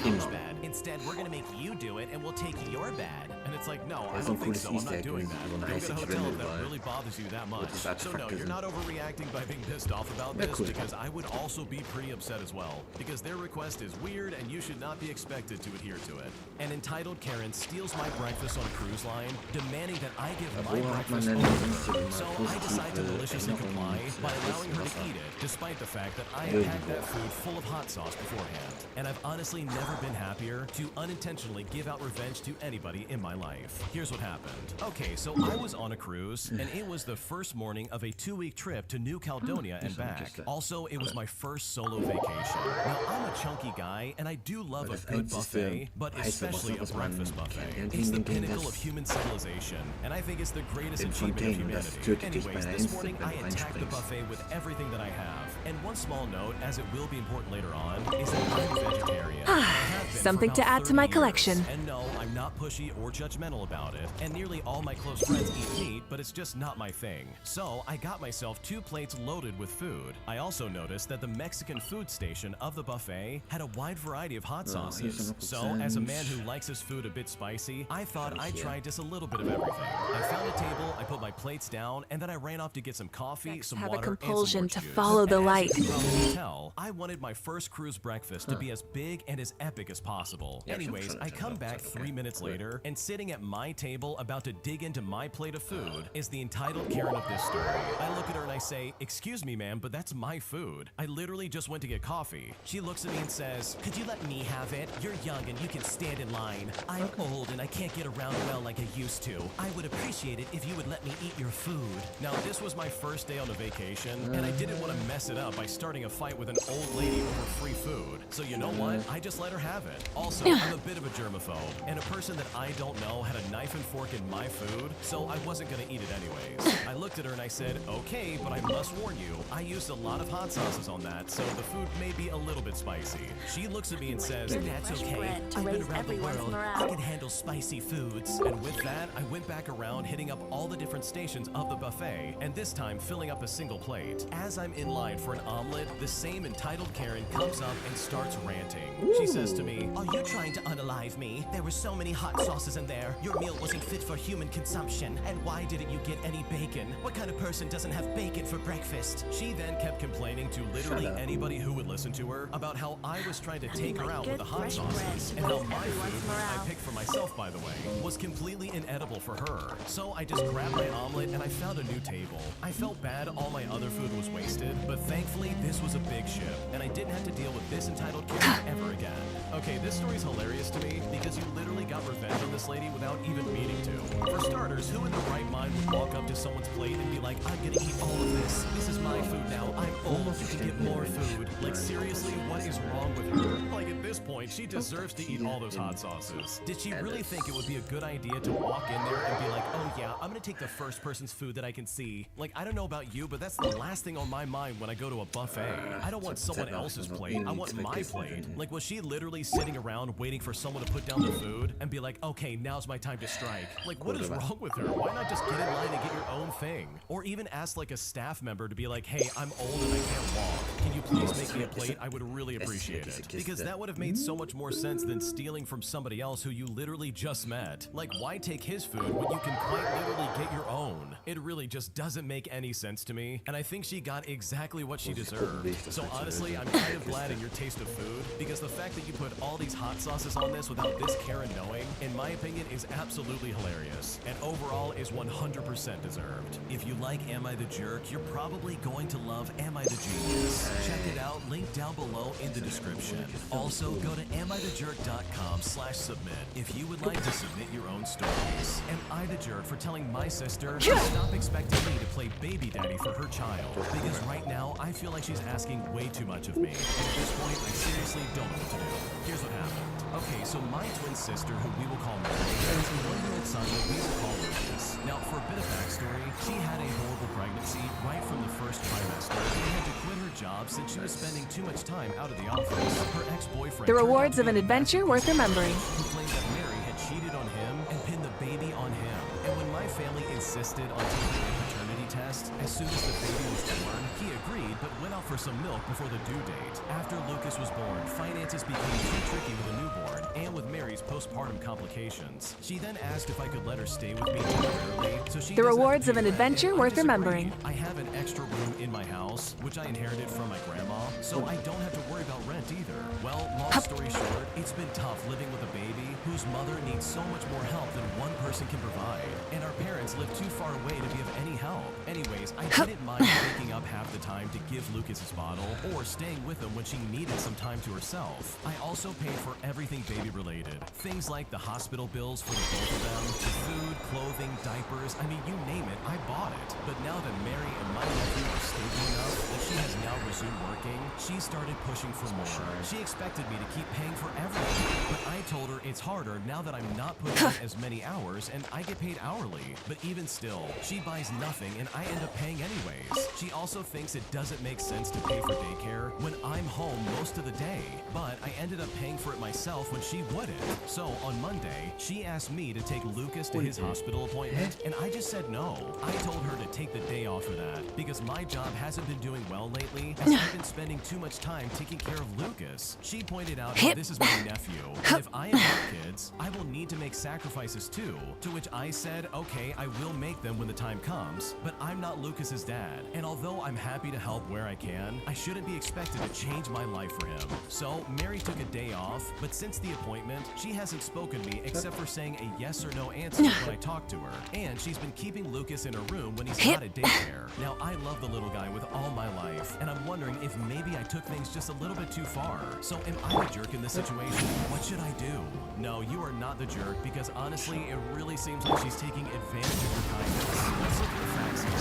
Speaker 10: immer.
Speaker 11: Instead, we're gonna make you do it and we'll take your bed. And it's like, no, I
Speaker 10: Das ist ein
Speaker 11: don't think
Speaker 10: cooles
Speaker 11: so. I'm
Speaker 10: Easter
Speaker 11: not
Speaker 10: Egg,
Speaker 11: doing that.
Speaker 10: so eine
Speaker 11: Go
Speaker 10: heiße
Speaker 11: get a hotel
Speaker 10: Quelle
Speaker 11: if that
Speaker 10: überall.
Speaker 11: really bothers you that much.
Speaker 10: Wo die
Speaker 11: So no,
Speaker 10: Artefakte
Speaker 11: you're
Speaker 10: sind.
Speaker 11: not overreacting by being pissed off about
Speaker 10: Ja,
Speaker 11: this
Speaker 10: cool.
Speaker 11: because I would also be pretty upset as well. Because their request is weird and you should not be expected to adhere to it. An entitled Karen steals my breakfast on a cruise line, demanding that I give my
Speaker 10: Wo hat man
Speaker 11: breakfast
Speaker 10: denn
Speaker 11: over.
Speaker 10: so
Speaker 11: So I decide to maliciously comply by allowing her to eat it, despite the fact that I had packed that food full of hot sauce beforehand. And I've honestly never been happier to unintentionally give out revenge to anybody in my life. Here's what happened. Okay, so I was on a cruise, and it was the first morning of a 2-week trip to New Caledonia and back. Also, it was my first solo vacation. Now, I'm a chunky guy, and I do love a good buffet, but especially a breakfast buffet. It's the pinnacle of human civilization, and I think it's the greatest achievement of humanity. Anyways, this morning I attacked the buffet with everything that I have. And one small note, as it will be important later on, is that I'm vegetarian. I have been
Speaker 15: Something
Speaker 11: for
Speaker 15: to
Speaker 11: about
Speaker 15: add to my
Speaker 11: 30 years.
Speaker 15: collection.
Speaker 11: And no, I'm not pushy or judgmental about it. And nearly all my close friends eat meat, but it's just not my thing. So I got myself 2 plates loaded with food. I also noticed that the Mexican food station of the buffet had a wide variety of hot sauces. So as a man who likes his food a bit spicy, I thought I'd try just a little bit of everything. I found a table, I put my plates down, and then I ran off to get some coffee, some
Speaker 15: have
Speaker 11: water,
Speaker 15: a compulsion
Speaker 11: and some
Speaker 15: to
Speaker 11: orange
Speaker 15: follow
Speaker 11: juice.
Speaker 15: the
Speaker 11: And
Speaker 15: light.
Speaker 11: as you can probably tell, I wanted my first cruise breakfast to be as big and as epic as possible. Anyways, I come back 3 minutes later, and sitting at my table about to dig into my plate of food is the entitled Karen of this story. I look at her and I say, "Excuse me, ma'am, but that's my food. I literally just went to get coffee." She looks at me and says, "Could you let me have it? You're young and you can stand in line. I'm old and I can't get around well like I used to. I would appreciate it if you would let me eat your food." Now, this was my first day on a vacation, and I didn't want to mess it up by starting a fight with an old lady over free food. So you know what? I just let her have it. Also, I'm a bit of a germaphobe, and a person that I don't know had a knife and fork in my food, so I wasn't gonna eat it anyways. I looked at her and I said, "Okay, but I must warn you, I used a lot of hot sauces on that, so the food may be a little bit spicy." She looks at me and says, "That's okay. I've been around the world. I can handle spicy foods." And with that, I went back around hitting up all the different stations of the buffet, and this time filling up a single plate. As I'm in line for an omelet, the same entitled Karen comes up and starts ranting. She says to me, "Are you trying to unalive me? There were so many hot sauces in there. there. Your meal wasn't fit for human consumption. And why didn't you get any bacon? What kind of person doesn't have bacon for breakfast? She then kept complaining to literally anybody who would listen to her about how I was trying to take her out with the hot sauces, and how my food, I picked for myself by the way, was completely inedible for her. So I just grabbed my omelet and I found a new table. I felt bad all my other food was wasted, but thankfully this was a big ship, and I didn't have to deal with this entitled kid ever again. Okay, this story's hilarious to me because you literally got revenge on this lady without even meaning to. For starters, who in their right mind would walk up to someone's plate and be like, I'm gonna eat all of this. This is my food now. I'm old. You can get more food. Like, seriously, what is wrong with her? Like, at this point, she deserves to eat all those hot sauces. Did she really think it would be a good idea to walk in there and be like, oh yeah, I'm gonna take the first person's food that I can see? Like, I don't know about you, but that's the last thing on my mind when I go to a buffet. I don't want someone else's plate. I want my plate. Like, was she literally sitting around waiting for someone to put down the food and be like, okay, now's my time to strike? Like, what is wrong with her? Why not just get in line and get your own thing? Or even ask like a staff member to be like, hey, I'm old and I can't walk. Can you please make me a plate? I would really appreciate it. Because that would have made so much more sense than stealing from somebody else who you literally just met. Like, why take his food when you can quite literally get your own? It really just doesn't make any sense to me, and I think she got exactly what she deserved. So honestly, I'm kind of glad in your taste of food, because the fact that you put all these hot sauces on this without this Karen knowing, in my opinion, is absolutely hilarious, and overall is 100% deserved. If you like Am I the Jerk, you're probably going to love Am I the Genius. Check it out, link down below in the description. Also, go to amithejerk.com/submit if you would like to submit your own stories. Am I the jerk for telling my sister to stop expecting me to play baby daddy for her child? Because right now, I feel like she's asking way too much of me. And at this point, I seriously don't know what to do. Here's what happened. Okay, so my twin sister, who we will call Mary, has a 1-year-old son that we will call Lucas. Now, for a bit of backstory, she had a horrible pregnancy right from the first trimester and had to quit her job since she was spending too much time out of the office. Her ex-boyfriend,
Speaker 15: The rewards of an adventure worth remembering.
Speaker 11: who claimed that Mary had cheated on him and pinned the baby on him. And when my family insisted on taking a paternity test, as soon as the baby was born, he agreed but went out for some milk before the due date. After Lucas was born, finances became too tricky with a newborn and with Mary's postpartum complications. She then asked if I could let her stay with me temporarily, so she
Speaker 15: The
Speaker 11: doesn't have
Speaker 15: rewards
Speaker 11: to
Speaker 15: of
Speaker 11: pay
Speaker 15: an
Speaker 11: rent,
Speaker 15: adventure
Speaker 11: and I
Speaker 15: worth remembering.
Speaker 11: disagreed. I have an extra room in my house, which I inherited from my grandma, so I don't have to worry about rent either. Well, long story short, it's been tough living with a baby whose mother needs so much more help than one person can provide, and our parents live too far away to be of any help. Anyways, I didn't mind waking up half the time to give Lucas his bottle, or staying with him when she needed some time to herself. I also paid for everything baby related. Things like the hospital bills for the both of them, the food, clothing, diapers, I mean, you name it, I bought it. But now that Mary and my nephew are stable enough that she has now resumed working, she started pushing for more. She expected me to keep paying for everything, but I told her it's harder now that I'm not putting in as many hours and I get paid hourly. But even still, she buys nothing and I end up paying anyways. She also thinks it doesn't make sense to pay for daycare when I'm home most of the day, but I ended up paying for it myself when she wouldn't. So on Monday, she asked me to take Lucas to his hospital appointment, and I just said no. I told her to take the day off for that because my job hasn't been doing well lately as I've been spending too much time taking care of Lucas. She pointed out how this is my nephew, and if I have kids, I will need to make sacrifices too, to which I said, okay, I will make them when the time comes, but I'm not Lucas's dad, and although I'm happy to help where I can, I shouldn't be expected to change my life for him. So Mary took a day off, but since the appointment, she hasn't spoken to me except for saying a yes or no answer when I talk to her, and she's been keeping Lucas in her room when he's not at daycare. Now, I love the little guy with all my life, and I'm wondering if maybe I took things just a little bit too far. So am I the jerk in this situation? What should I do? No, you are not the jerk, because honestly, it really seems like she's taking advantage of your kindness. Let's look at the facts here. You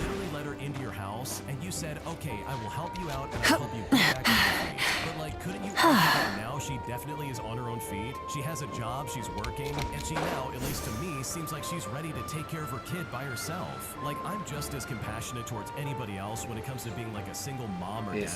Speaker 11: literally let her into your house, and you said, okay, I will help you out and I'll help you get back on your feet. But like, couldn't you argue that now she definitely is on her own feet? She has a job, she's working, and she now, at least to me, seems like she's ready to take care of her kid by herself. Like, I'm just as compassionate towards anybody else when it comes to being like a single mom or dad. Like,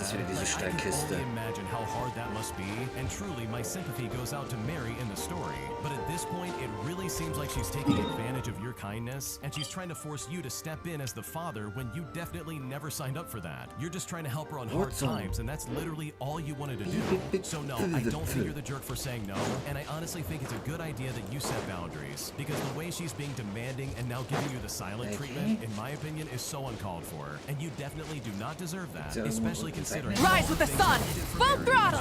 Speaker 11: I can only imagine how hard that must be, and truly, my sympathy goes out to Mary in the story. But at this point, it really seems like she's taking advantage of your kindness, and she's trying to force you to step in as the father when you definitely never signed up for that. You're just trying to help her on hard times, and that's literally all you wanted to do. So no, I don't think you're the jerk for saying no, and I honestly think it's a good idea that you set boundaries, because the way she's being demanding and now giving you the silent treatment, in my opinion, is so uncalled for, and you definitely do not deserve that, especially considering—
Speaker 15: Rise with the sun! Full throttle!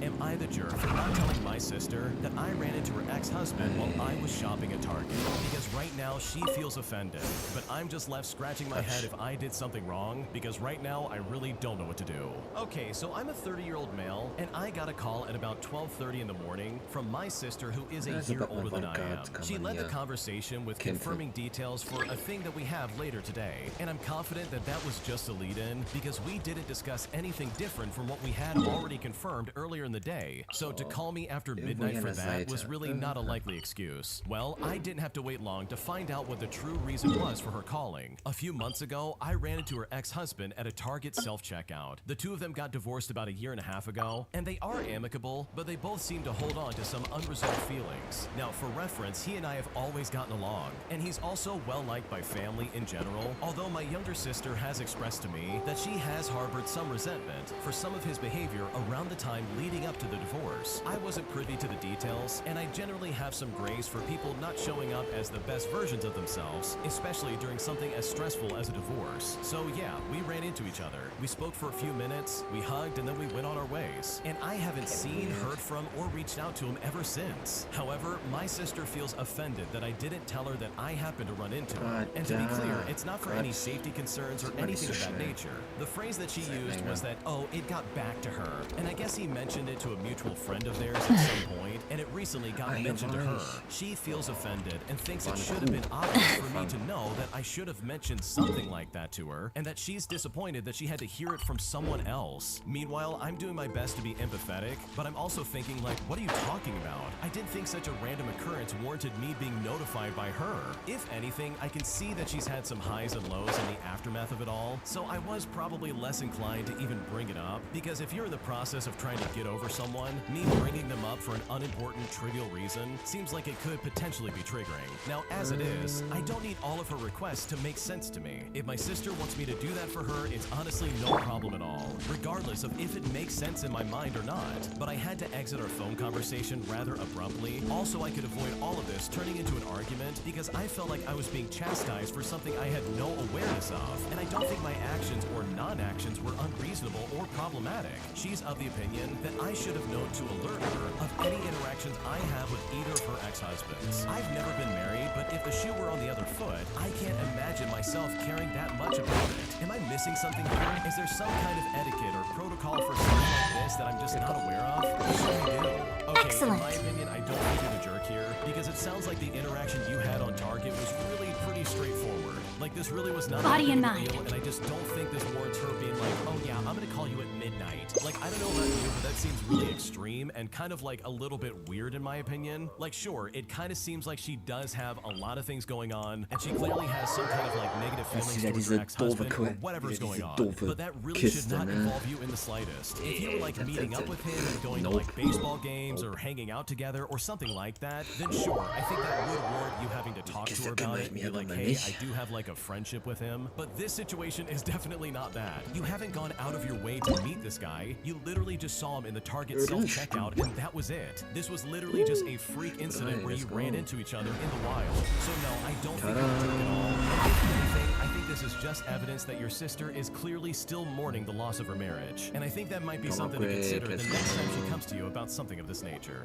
Speaker 11: Am I the jerk for not telling my sister that I ran into her ex-husband while I was shopping at Target? Because right now she feels offended, but I'm just left scratching my head if I did something wrong, because right now I really don't know what to do. Okay, so I'm a 30-year-old male, and I got a call at about 12:30 in the morning from my sister, who is a year older than I am. She led the conversation with confirming details for a thing that we have later today, and I'm confident that that was just a lead-in, because we didn't discuss anything different from what we had already confirmed earlier in the day. So to call me after midnight for that was really not a likely excuse. Well, I didn't have to wait long to find out what the true reason was for her calling. A few months ago, I ran into her ex-husband at a Target self-checkout. The two of them got divorced about 1.5 years ago, and they are amicable, but they both seem to hold on to some unresolved feelings. Now, for reference, he and I have always gotten along, and he's also well-liked by family in general, although my younger sister has expressed to me that she has harbored some resentment for some of his behavior around the time leading up to the divorce. I wasn't privy to the details, and I generally have some grace for people not showing up as the best versions of themselves, especially during something as stressful as a divorce. So yeah, we ran into each other. We spoke for a few minutes, we hugged, and then we went on our ways. And I haven't seen, heard from, or reached out to him ever since. However, my sister feels offended that I didn't tell her that I happened to run into him. And to be clear, it's not for any safety concerns or anything of that nature. The phrase that she used was that, oh, it got back to her. And I guess he mentioned it to a mutual friend of theirs at some point, and it recently got mentioned to her. She feels offended and thinks it should have been obvious for me to know that I should have mentioned something like that to her, and that she's disappointed that she had to hear it from someone else. Meanwhile, I'm doing my best to be empathetic, but I'm also thinking, like, what are you talking about? I didn't think such a random occurrence warranted me being notified by her. If anything, I can see that she's had some highs and lows in the aftermath of it all, so I was probably less inclined to even bring it up, because if you're in the process of trying to get over someone, me bringing them up for an unimportant, trivial reason seems like it could potentially be triggering. Now, as it is, I don't need all of her requests to make sense to me. If my sister wants me to do that for her, it's honestly no problem at all, regardless of if it makes sense in my mind or not. But I had to exit our phone conversation rather abruptly. Also, I could avoid all of this turning into an argument, because I felt like I was being chastised for something I had no awareness of, and I don't think my actions or non-actions were unreasonable or problematic. She's of the opinion that I should have known to alert her of any interactions I have with either of her ex-husbands. I've never been married, but if the shoe were on the other foot, I can't imagine myself caring that much about it. Am I missing something here? Is there some kind of etiquette or protocol for something like this that I'm just not aware of? What should we do? Okay,
Speaker 3: Excellent.
Speaker 11: in my opinion, I don't think you're the jerk here, because it sounds like the interaction you had on Target was really pretty straightforward. Like, this really was not
Speaker 3: Body
Speaker 11: that
Speaker 3: and
Speaker 11: big of a
Speaker 3: mind.
Speaker 11: deal, and I just don't think this warrants her being like, oh yeah, I'm gonna call you at midnight. Like, I don't know about you, but that seems really extreme and kind of like a little bit weird in my opinion. Like, sure, it kind of seems like she does have a lot of things going on, and she clearly has some kind of like negative feelings towards her ex-husband or whatever's going on. But that really should not involve you in the slightest. If you were like meeting up with him and going to like baseball games or hanging out together or something like that, then sure, I think that would warrant you having to talk to her about it and be like, hey, I do have like a friendship with him. But this situation is definitely not that. You haven't gone out of your way to meet this guy. You literally just saw him in the Target self-checkout, and that was it. This was literally just a freak incident where you ran into each other in the wild. So no, I don't think you're a jerk at all. If anything, I think this is just evidence that your sister is clearly still mourning the loss of her marriage. And I think that might be something to consider the next time she comes to you about something of this nature.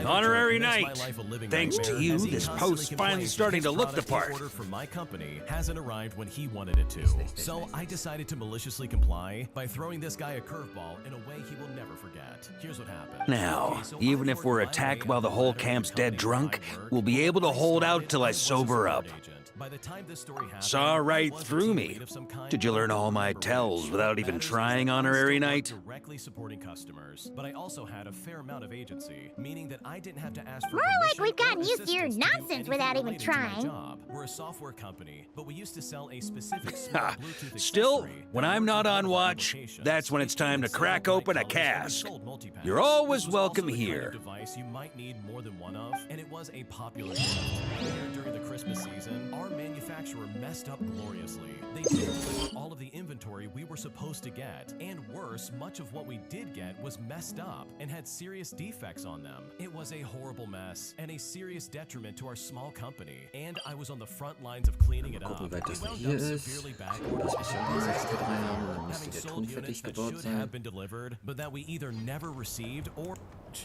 Speaker 9: Honorary night. Thanks to you, this post's finally starting to look the part.
Speaker 11: Order from my company hasn't arrived when he wanted it to. So I decided to maliciously comply by throwing this guy a curveball in a way he will never forget. Here's what happened.
Speaker 9: Now, even if we're attacked while the whole camp's dead drunk, we'll be able to hold out till I sober up.
Speaker 11: By the time this story happened,
Speaker 9: Saw right through me. Did you learn all my tells without even trying honorary night?
Speaker 11: Directly supporting customers, but I also had a fair amount of agency, meaning that I didn't have to ask for
Speaker 3: More like
Speaker 11: permission
Speaker 3: we've gotten
Speaker 11: or
Speaker 3: used to your
Speaker 11: assistance do
Speaker 3: nonsense
Speaker 11: anything
Speaker 3: without even
Speaker 11: related to my
Speaker 3: trying.
Speaker 11: job. We're a software company, but we used to sell a specific small Bluetooth
Speaker 9: Still,
Speaker 11: accessory
Speaker 9: when I'm not on watch, that's when it's time to crack open a cask. You're always welcome here.
Speaker 11: Device you might need more than one of, and it was a popular gift. Here during the Christmas season, our manufacturer furniture messed up gloriously. They didn't deliver all of the inventory we were supposed to get, and worse, much of what we did get was messed up and had serious defects on them. It was a horrible mess and a serious detriment to our small company, and I was on the front lines of cleaning it up. We wound up severely backward, having sold units that should have been delivered, but that we either never received or...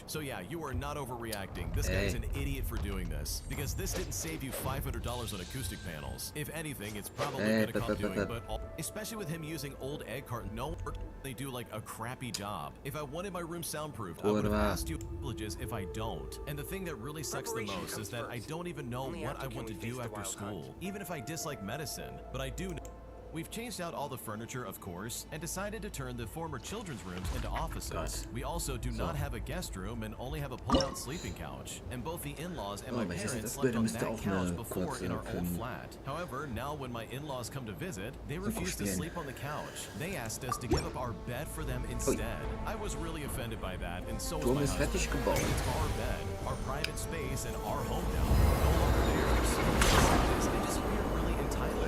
Speaker 11: So yeah, you are not overreacting. This guy's an idiot for doing this, because this didn't save you $500 on acoustic panels. If anything, it's probably gonna come doing, but especially with him using old egg carton, no, they do like a crappy job. If I wanted my room soundproofed, I would have asked you privileges if I don't. And the thing that really sucks the most is that I don't even know what I want to do after school, even if I dislike medicine, but I do know. We've changed out all the furniture, of course, and decided to turn the former children's rooms into offices. We also do not have a guest room and only have a pull-out sleeping couch. And both the in-laws and my parents slept on that couch before in our old flat. However, now when my in-laws come to visit, they refuse to sleep on the couch. They asked us to give up our bed for them instead. I was really offended by that, and so was my husband. It's our bed, our private space, and our home now. No longer theirs. I just feel really entitled,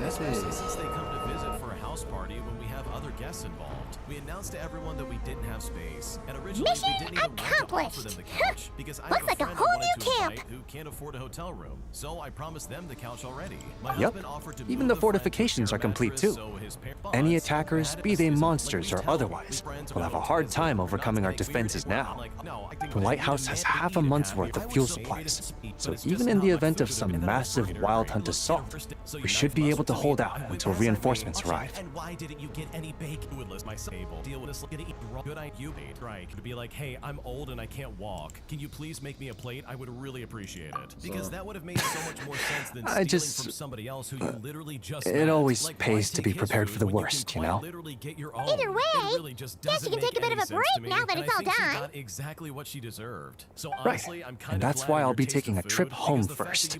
Speaker 11: especially since they come to visit for a house party when we have other guests involved. We announced to everyone that we didn't have space, and originally we didn't even want to offer them the couch because I have a friend I wanted to invite who can't afford a hotel room. So I promised them the couch already. My husband offered to
Speaker 19: Even the fortifications are complete too. Any attackers, be they monsters or otherwise, will have a hard time overcoming our defenses now. The lighthouse has half a month's worth of fuel supplies, so even in the event of some massive wild hunt assault, we should be able to hold out until reinforcements arrive.
Speaker 11: And why didn't you get any bacon? Would list my table. Deal with this. Good idea. Right. To be like, hey, I'm old and I can't walk. Can you please make me a plate? I would really appreciate it. Because that would have made so much more sense than stealing from somebody else who you literally just
Speaker 19: It always pays to be prepared for the worst, you know?
Speaker 3: Either way, guess you can take a bit of a break now that it's all done.
Speaker 11: She got exactly what she deserved. So honestly, I'm kind
Speaker 19: and
Speaker 11: of
Speaker 19: that's why I'll be taking a trip home first.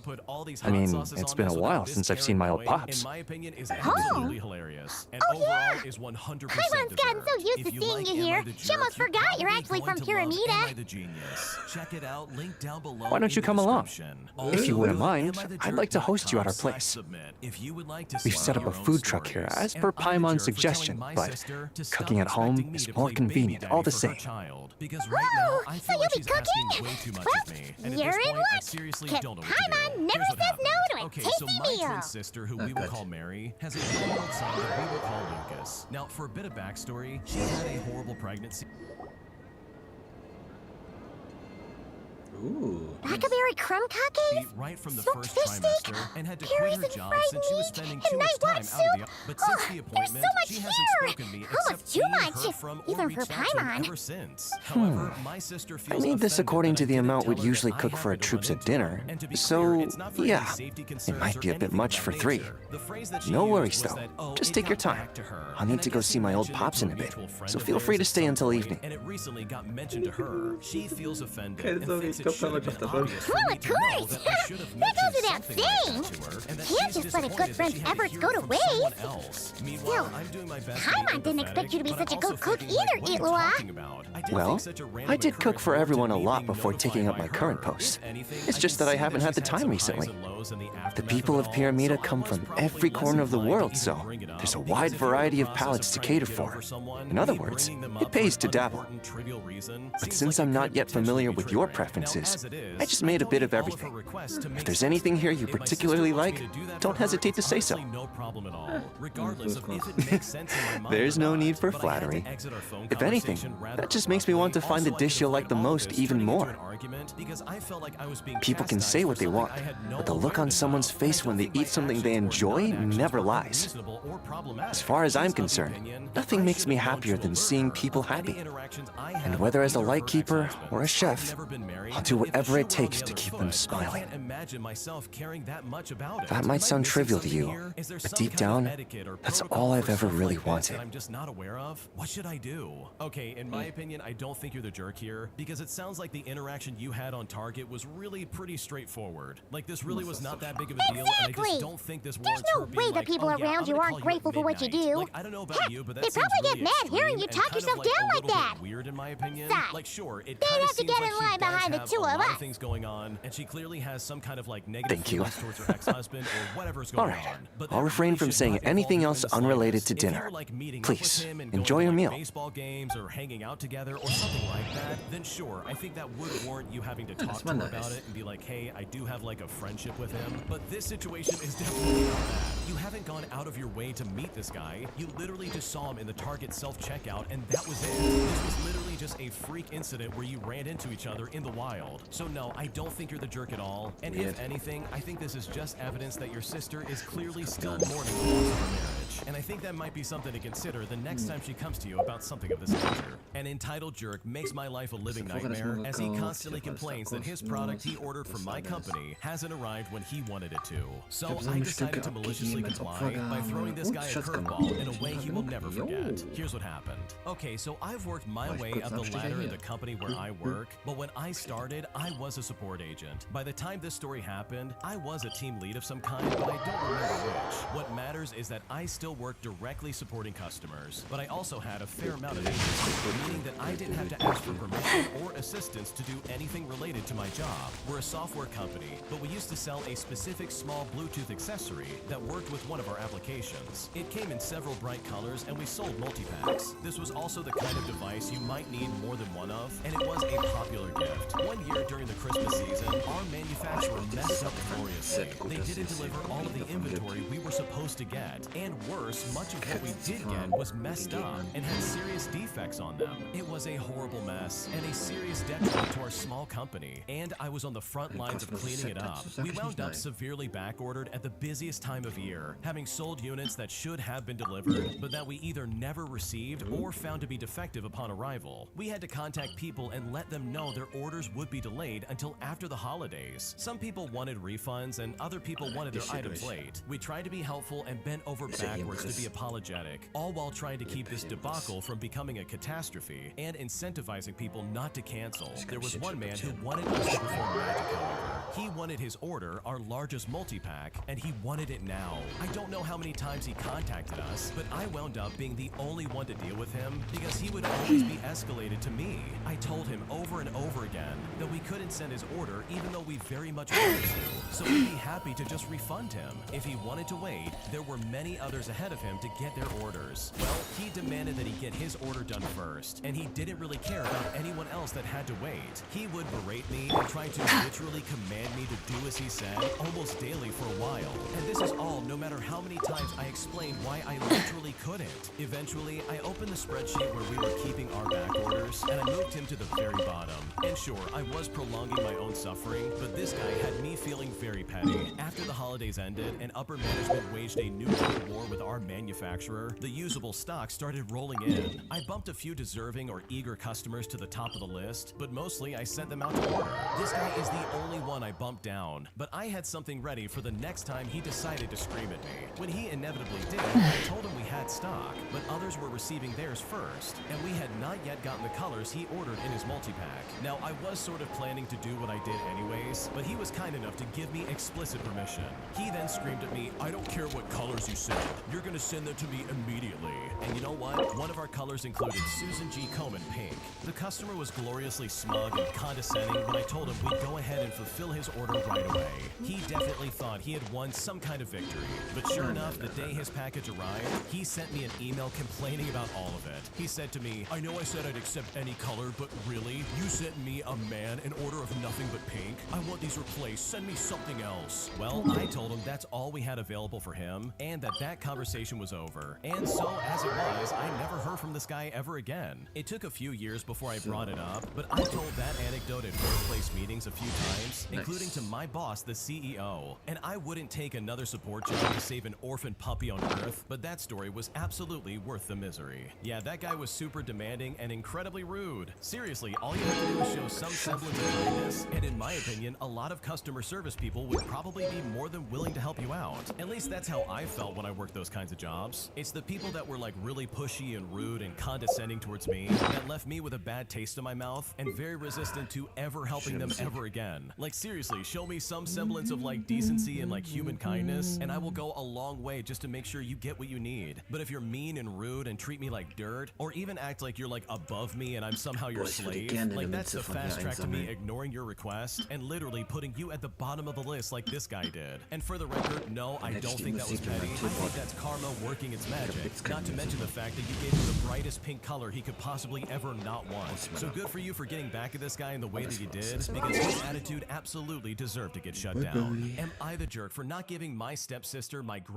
Speaker 19: I mean, it's been a while since I've seen my old pops.
Speaker 11: In my opinion, is absolutely hilarious. And overall is 100%
Speaker 3: Paimon's gotten so used to seeing you here, she almost forgot you're actually from Pyramida.
Speaker 11: Check it out, link down below.
Speaker 19: Why don't you come along? If you wouldn't mind, I'd like to host you at our place. We've set up a food truck here, as per Paimon's suggestion, but cooking at home is more convenient all the same.
Speaker 11: Because right now, I feel like she's asking way too much of me. And
Speaker 3: you're
Speaker 11: at this
Speaker 3: in
Speaker 11: point, I
Speaker 3: luck.
Speaker 11: seriously don't know what to do.
Speaker 3: Paimon never
Speaker 11: Here's what
Speaker 3: says no to a
Speaker 11: Okay,
Speaker 3: tasty
Speaker 11: so my
Speaker 3: meal.
Speaker 11: twin sister, who we will call Mary, has a 1-year-old son that we will call Lucas. Now, for a bit of backstory, she had a horrible pregnancy.
Speaker 10: Ooh.
Speaker 3: Blackberry crumb cupcakes?
Speaker 11: Right from the
Speaker 3: Smoked
Speaker 11: first
Speaker 3: fish steak?
Speaker 11: trimester and had to
Speaker 3: Berries
Speaker 11: quit her
Speaker 3: and
Speaker 11: job
Speaker 3: fried
Speaker 11: since she was
Speaker 3: meat?
Speaker 11: spending
Speaker 3: And
Speaker 11: too much
Speaker 3: night
Speaker 11: time
Speaker 3: watch
Speaker 11: out of the
Speaker 3: soup?
Speaker 11: But since
Speaker 3: Ugh,
Speaker 11: the
Speaker 3: there's
Speaker 11: appointment,
Speaker 3: so much
Speaker 11: she hasn't
Speaker 3: here.
Speaker 11: spoken to me
Speaker 3: Almost
Speaker 11: except
Speaker 3: too
Speaker 11: being
Speaker 3: much,
Speaker 11: heard from or
Speaker 3: even for
Speaker 11: reached out to
Speaker 3: Paimon.
Speaker 11: ever since. However, my sister
Speaker 19: I
Speaker 11: feels
Speaker 19: made this
Speaker 11: offended
Speaker 19: according
Speaker 11: that
Speaker 19: to
Speaker 11: I
Speaker 19: the
Speaker 11: didn't
Speaker 19: amount
Speaker 11: tell
Speaker 19: we'd
Speaker 11: her
Speaker 19: usually
Speaker 11: that I
Speaker 19: cook for our
Speaker 11: happened to
Speaker 19: troops
Speaker 11: run
Speaker 19: at
Speaker 11: into her.
Speaker 19: dinner.
Speaker 11: And to be
Speaker 19: So,
Speaker 11: clear, it's not for any
Speaker 19: yeah,
Speaker 11: safety
Speaker 19: it
Speaker 11: concerns
Speaker 19: might
Speaker 11: or
Speaker 19: be a bit
Speaker 11: anything
Speaker 19: much
Speaker 11: of
Speaker 19: for
Speaker 11: that
Speaker 19: 3.
Speaker 11: nature. The phrase that she
Speaker 19: No
Speaker 11: used
Speaker 19: worries
Speaker 11: was
Speaker 19: though,
Speaker 11: that, oh,
Speaker 19: just
Speaker 11: it
Speaker 19: take your
Speaker 11: got
Speaker 19: time.
Speaker 11: back to her.
Speaker 19: I'll need
Speaker 11: And
Speaker 19: to
Speaker 11: I
Speaker 19: go
Speaker 11: guess
Speaker 19: see
Speaker 11: he
Speaker 19: my old
Speaker 11: mentioned it
Speaker 19: pops
Speaker 11: to
Speaker 19: in
Speaker 11: a
Speaker 19: a bit,
Speaker 11: mutual friend
Speaker 19: so
Speaker 11: of
Speaker 19: feel
Speaker 11: theirs
Speaker 19: free to
Speaker 11: at
Speaker 19: stay
Speaker 11: some
Speaker 19: until
Speaker 11: point,
Speaker 19: evening.
Speaker 11: and it recently got mentioned to her. She feels offended
Speaker 10: Okay,
Speaker 11: and
Speaker 10: sorry,
Speaker 11: thinks
Speaker 10: ich
Speaker 11: it
Speaker 10: glaub,
Speaker 11: should have
Speaker 10: da
Speaker 11: been
Speaker 10: war ich
Speaker 11: obvious
Speaker 10: dabei.
Speaker 11: for me
Speaker 3: Of
Speaker 11: to know
Speaker 3: course.
Speaker 11: that I should have
Speaker 3: That goes
Speaker 11: mentioned
Speaker 3: without
Speaker 11: something like
Speaker 3: saying.
Speaker 11: that to her, and that
Speaker 3: Can't
Speaker 11: she's
Speaker 3: just let a good
Speaker 11: disappointed that
Speaker 3: friend's
Speaker 11: she had to
Speaker 3: efforts
Speaker 11: hear
Speaker 3: go
Speaker 11: it
Speaker 3: to
Speaker 11: from
Speaker 3: waste.
Speaker 11: someone else. Meanwhile,
Speaker 3: Still,
Speaker 11: I'm doing my best
Speaker 3: Paimon didn't expect you to be such a good cook either, Eatloa.
Speaker 19: Well, I did cook for everyone a lot before taking up my current post. It's just that I haven't had the time recently. The people of Pyramida come from every corner of the world, so there's a wide variety of palates to cater for. In other words, it pays to dabble. But since I'm not yet familiar with your preferences, I just made a bit of everything. If there's anything here you particularly like, don't hesitate to say so. There's no need for flattery. If anything, that just makes me want to find the dish you'll like the most even more. People can say what they want, but the look on someone's face when they eat something they enjoy never lies. As far as I'm concerned, nothing makes me happier than seeing people happy. And whether as a lightkeeper or a chef, I'll do whatever it takes to keep them smiling. That might sound trivial to you, but deep down, that's all I've ever really wanted.
Speaker 11: I'm just not aware of. What should I do? Okay, in my opinion, I don't think you're the jerk here, because it sounds like the interaction you had on Target was really pretty straightforward. Like, this really was not that big of a deal, and I just don't think this warrants her being
Speaker 3: Way
Speaker 11: like,
Speaker 3: the people
Speaker 11: oh, yeah,
Speaker 3: around
Speaker 11: I'm
Speaker 3: you
Speaker 11: gonna
Speaker 3: aren't
Speaker 11: call
Speaker 3: grateful
Speaker 11: at
Speaker 3: for what you
Speaker 11: midnight.
Speaker 3: do.
Speaker 11: Like, I don't know about
Speaker 3: Heck,
Speaker 11: you, but that
Speaker 3: they
Speaker 11: seems
Speaker 3: probably
Speaker 11: really
Speaker 3: get mad
Speaker 11: extreme
Speaker 3: hearing you
Speaker 11: and
Speaker 3: talk
Speaker 11: kind of
Speaker 3: yourself
Speaker 11: like
Speaker 3: down
Speaker 11: a
Speaker 3: like
Speaker 11: little bit
Speaker 3: that.
Speaker 11: weird in my opinion.
Speaker 3: Besides,
Speaker 11: Like, sure, it
Speaker 3: they'd
Speaker 11: kind of
Speaker 3: have to
Speaker 11: seems
Speaker 3: get
Speaker 11: like
Speaker 3: in
Speaker 11: she
Speaker 3: line
Speaker 11: does
Speaker 3: behind the
Speaker 11: have
Speaker 3: two
Speaker 11: lot of things going on, and she clearly has some kind of like negative feelings towards her ex-husband or whatever's going on. But
Speaker 19: I'll refrain from saying anything else unrelated to dinner. Please, enjoy your meal.
Speaker 11: Baseball games or hanging out together or something like that, then sure, I think that would warrant you having to talk to her about it and be like, hey, I do have like a friendship with him. But this situation is definitely not that. You haven't gone out of your way to meet this guy. You literally just saw him in the Target self-checkout, and that was it. This was literally just a freak incident where you ran into each other in the wild. So no, I don't think you're the jerk at all. And if anything, I think this is just evidence that your sister is clearly still mourning the loss of her marriage. And I think that might be something to consider the next time she comes to you about something of this nature. An entitled jerk makes my life a living nightmare, as he constantly complains that his product he ordered from my company hasn't arrived when he wanted it to. So I decided to maliciously comply by throwing this guy a curveball in a way he will never forget. Here's what happened. Okay, so I've worked my way up the ladder in the company where I work, but when I started, I was a support agent. By the time this story happened, I was a team lead of some kind, but I don't remember which. What matters is that I still worked directly supporting customers, but I also had a fair amount of agency, meaning that I didn't have to ask for permission or assistance to do anything related to my job. We're a software company, but we used to sell a specific small Bluetooth accessory that worked with one of our applications. It came in several bright colors, and we sold multi-packs. This was also the kind of device you might need more than one of, and it was a popular gift. One year during the Christmas season, our manufacturer messed up gloriously. They didn't deliver all of the inventory we were supposed to get, and worse, much of what we did get was messed up and had serious defects on them. It was a horrible mess and a serious detriment to our small company, and I was on the front lines of cleaning it up. We wound up severely backordered at the busiest time of year, having sold units that should have been delivered, but that we either never received or found to be defective upon arrival. We had to contact people and let them know their orders would be delayed until after the holidays. Some people wanted refunds and other people wanted their items late. We tried to be helpful and bent over backwards to be apologetic, all while trying to keep this debacle from becoming a catastrophe and incentivizing people not to cancel. There was one man who wanted us to perform magic, however. He wanted his order, our largest multi-pack, and he wanted it now. I don't know how many times he contacted us, but I wound up being the only one to deal with him because he would always be escalated to me. I told him over and over again that we couldn't send his order even though we very much wanted to, so we'd be happy to just refund him. If he wanted to wait, there were many others ahead of him to get their orders. Well, he demanded that he get his order done first, and he didn't really care about anyone else that had to wait. He would berate me and try to literally command me to do as he said almost daily for a while. And this is all no matter how many times I explained why I literally couldn't. Eventually, I opened the spreadsheet where we were keeping our back orders, and I moved him to the very bottom. And sure, I was prolonging my own suffering, but this guy had me feeling very petty. After the holidays ended and upper management waged a nuclear war with our manufacturer, the usable stock started rolling in. I bumped a few deserving or eager customers to the top of the list, but mostly I sent them out to order. This guy is the only one I bumped down, but I had something ready for the next time he decided to scream at me. When he inevitably did, I told him we had stock, but others were receiving theirs first, and we had not yet gotten the colors he ordered in his multi-pack. Now, I was sort of planning to do what I did anyways, but he was kind enough to give me explicit permission. He then screamed at me, "I don't care what colors you send. You're gonna send them to me immediately." And you know what? One of our colors included Susan G. Komen pink. The customer was gloriously smug and condescending when I told him we'd go ahead and fulfill his order right away. He definitely thought he had won some kind of victory, but sure enough, the day his package arrived, he sent me an email complaining about all of it. He said to me, "I know I said I'd accept any color, but really? You sent me, a man, an order of nothing but pink? I want these replaced. Send me something else." Well, I told him that's all we had available for him, and that conversation was over. And so, as it was, I never heard from this guy ever again. It took a few years before I brought it up, but I told that anecdote at workplace meetings a few times, including to my boss, the CEO. And I wouldn't take another support job to save an orphan puppy on Earth, but that story was absolutely worth the misery. Yeah, that guy was super demanding and incredibly rude. Seriously, all you have to do is show some semblance of kindness, and in my opinion, a lot of customer service people would probably be be more than willing to help you out. At least that's how I felt when I worked those kinds of jobs. It's the people that were like really pushy and rude and condescending towards me that left me with a bad taste in my mouth and very resistant to ever helping them ever again. Like seriously, show me some semblance of like decency and like human kindness, and I will go a long way just to make sure you get what you need. But if you're mean and rude and treat me like dirt, or even act like you're like above me and I'm somehow your slave, like that's the fast track to me ignoring your request and literally putting you at the bottom of the list like this guy did. And for the record, no, I don't think that was petty. I think that's karma working its magic. Not to mention the fact that you gave him the brightest pink color he could possibly ever not want. So good for you for getting back at this guy in the way that you did, because his attitude absolutely deserved to get shut down. Am I the jerk for not giving my stepsister my great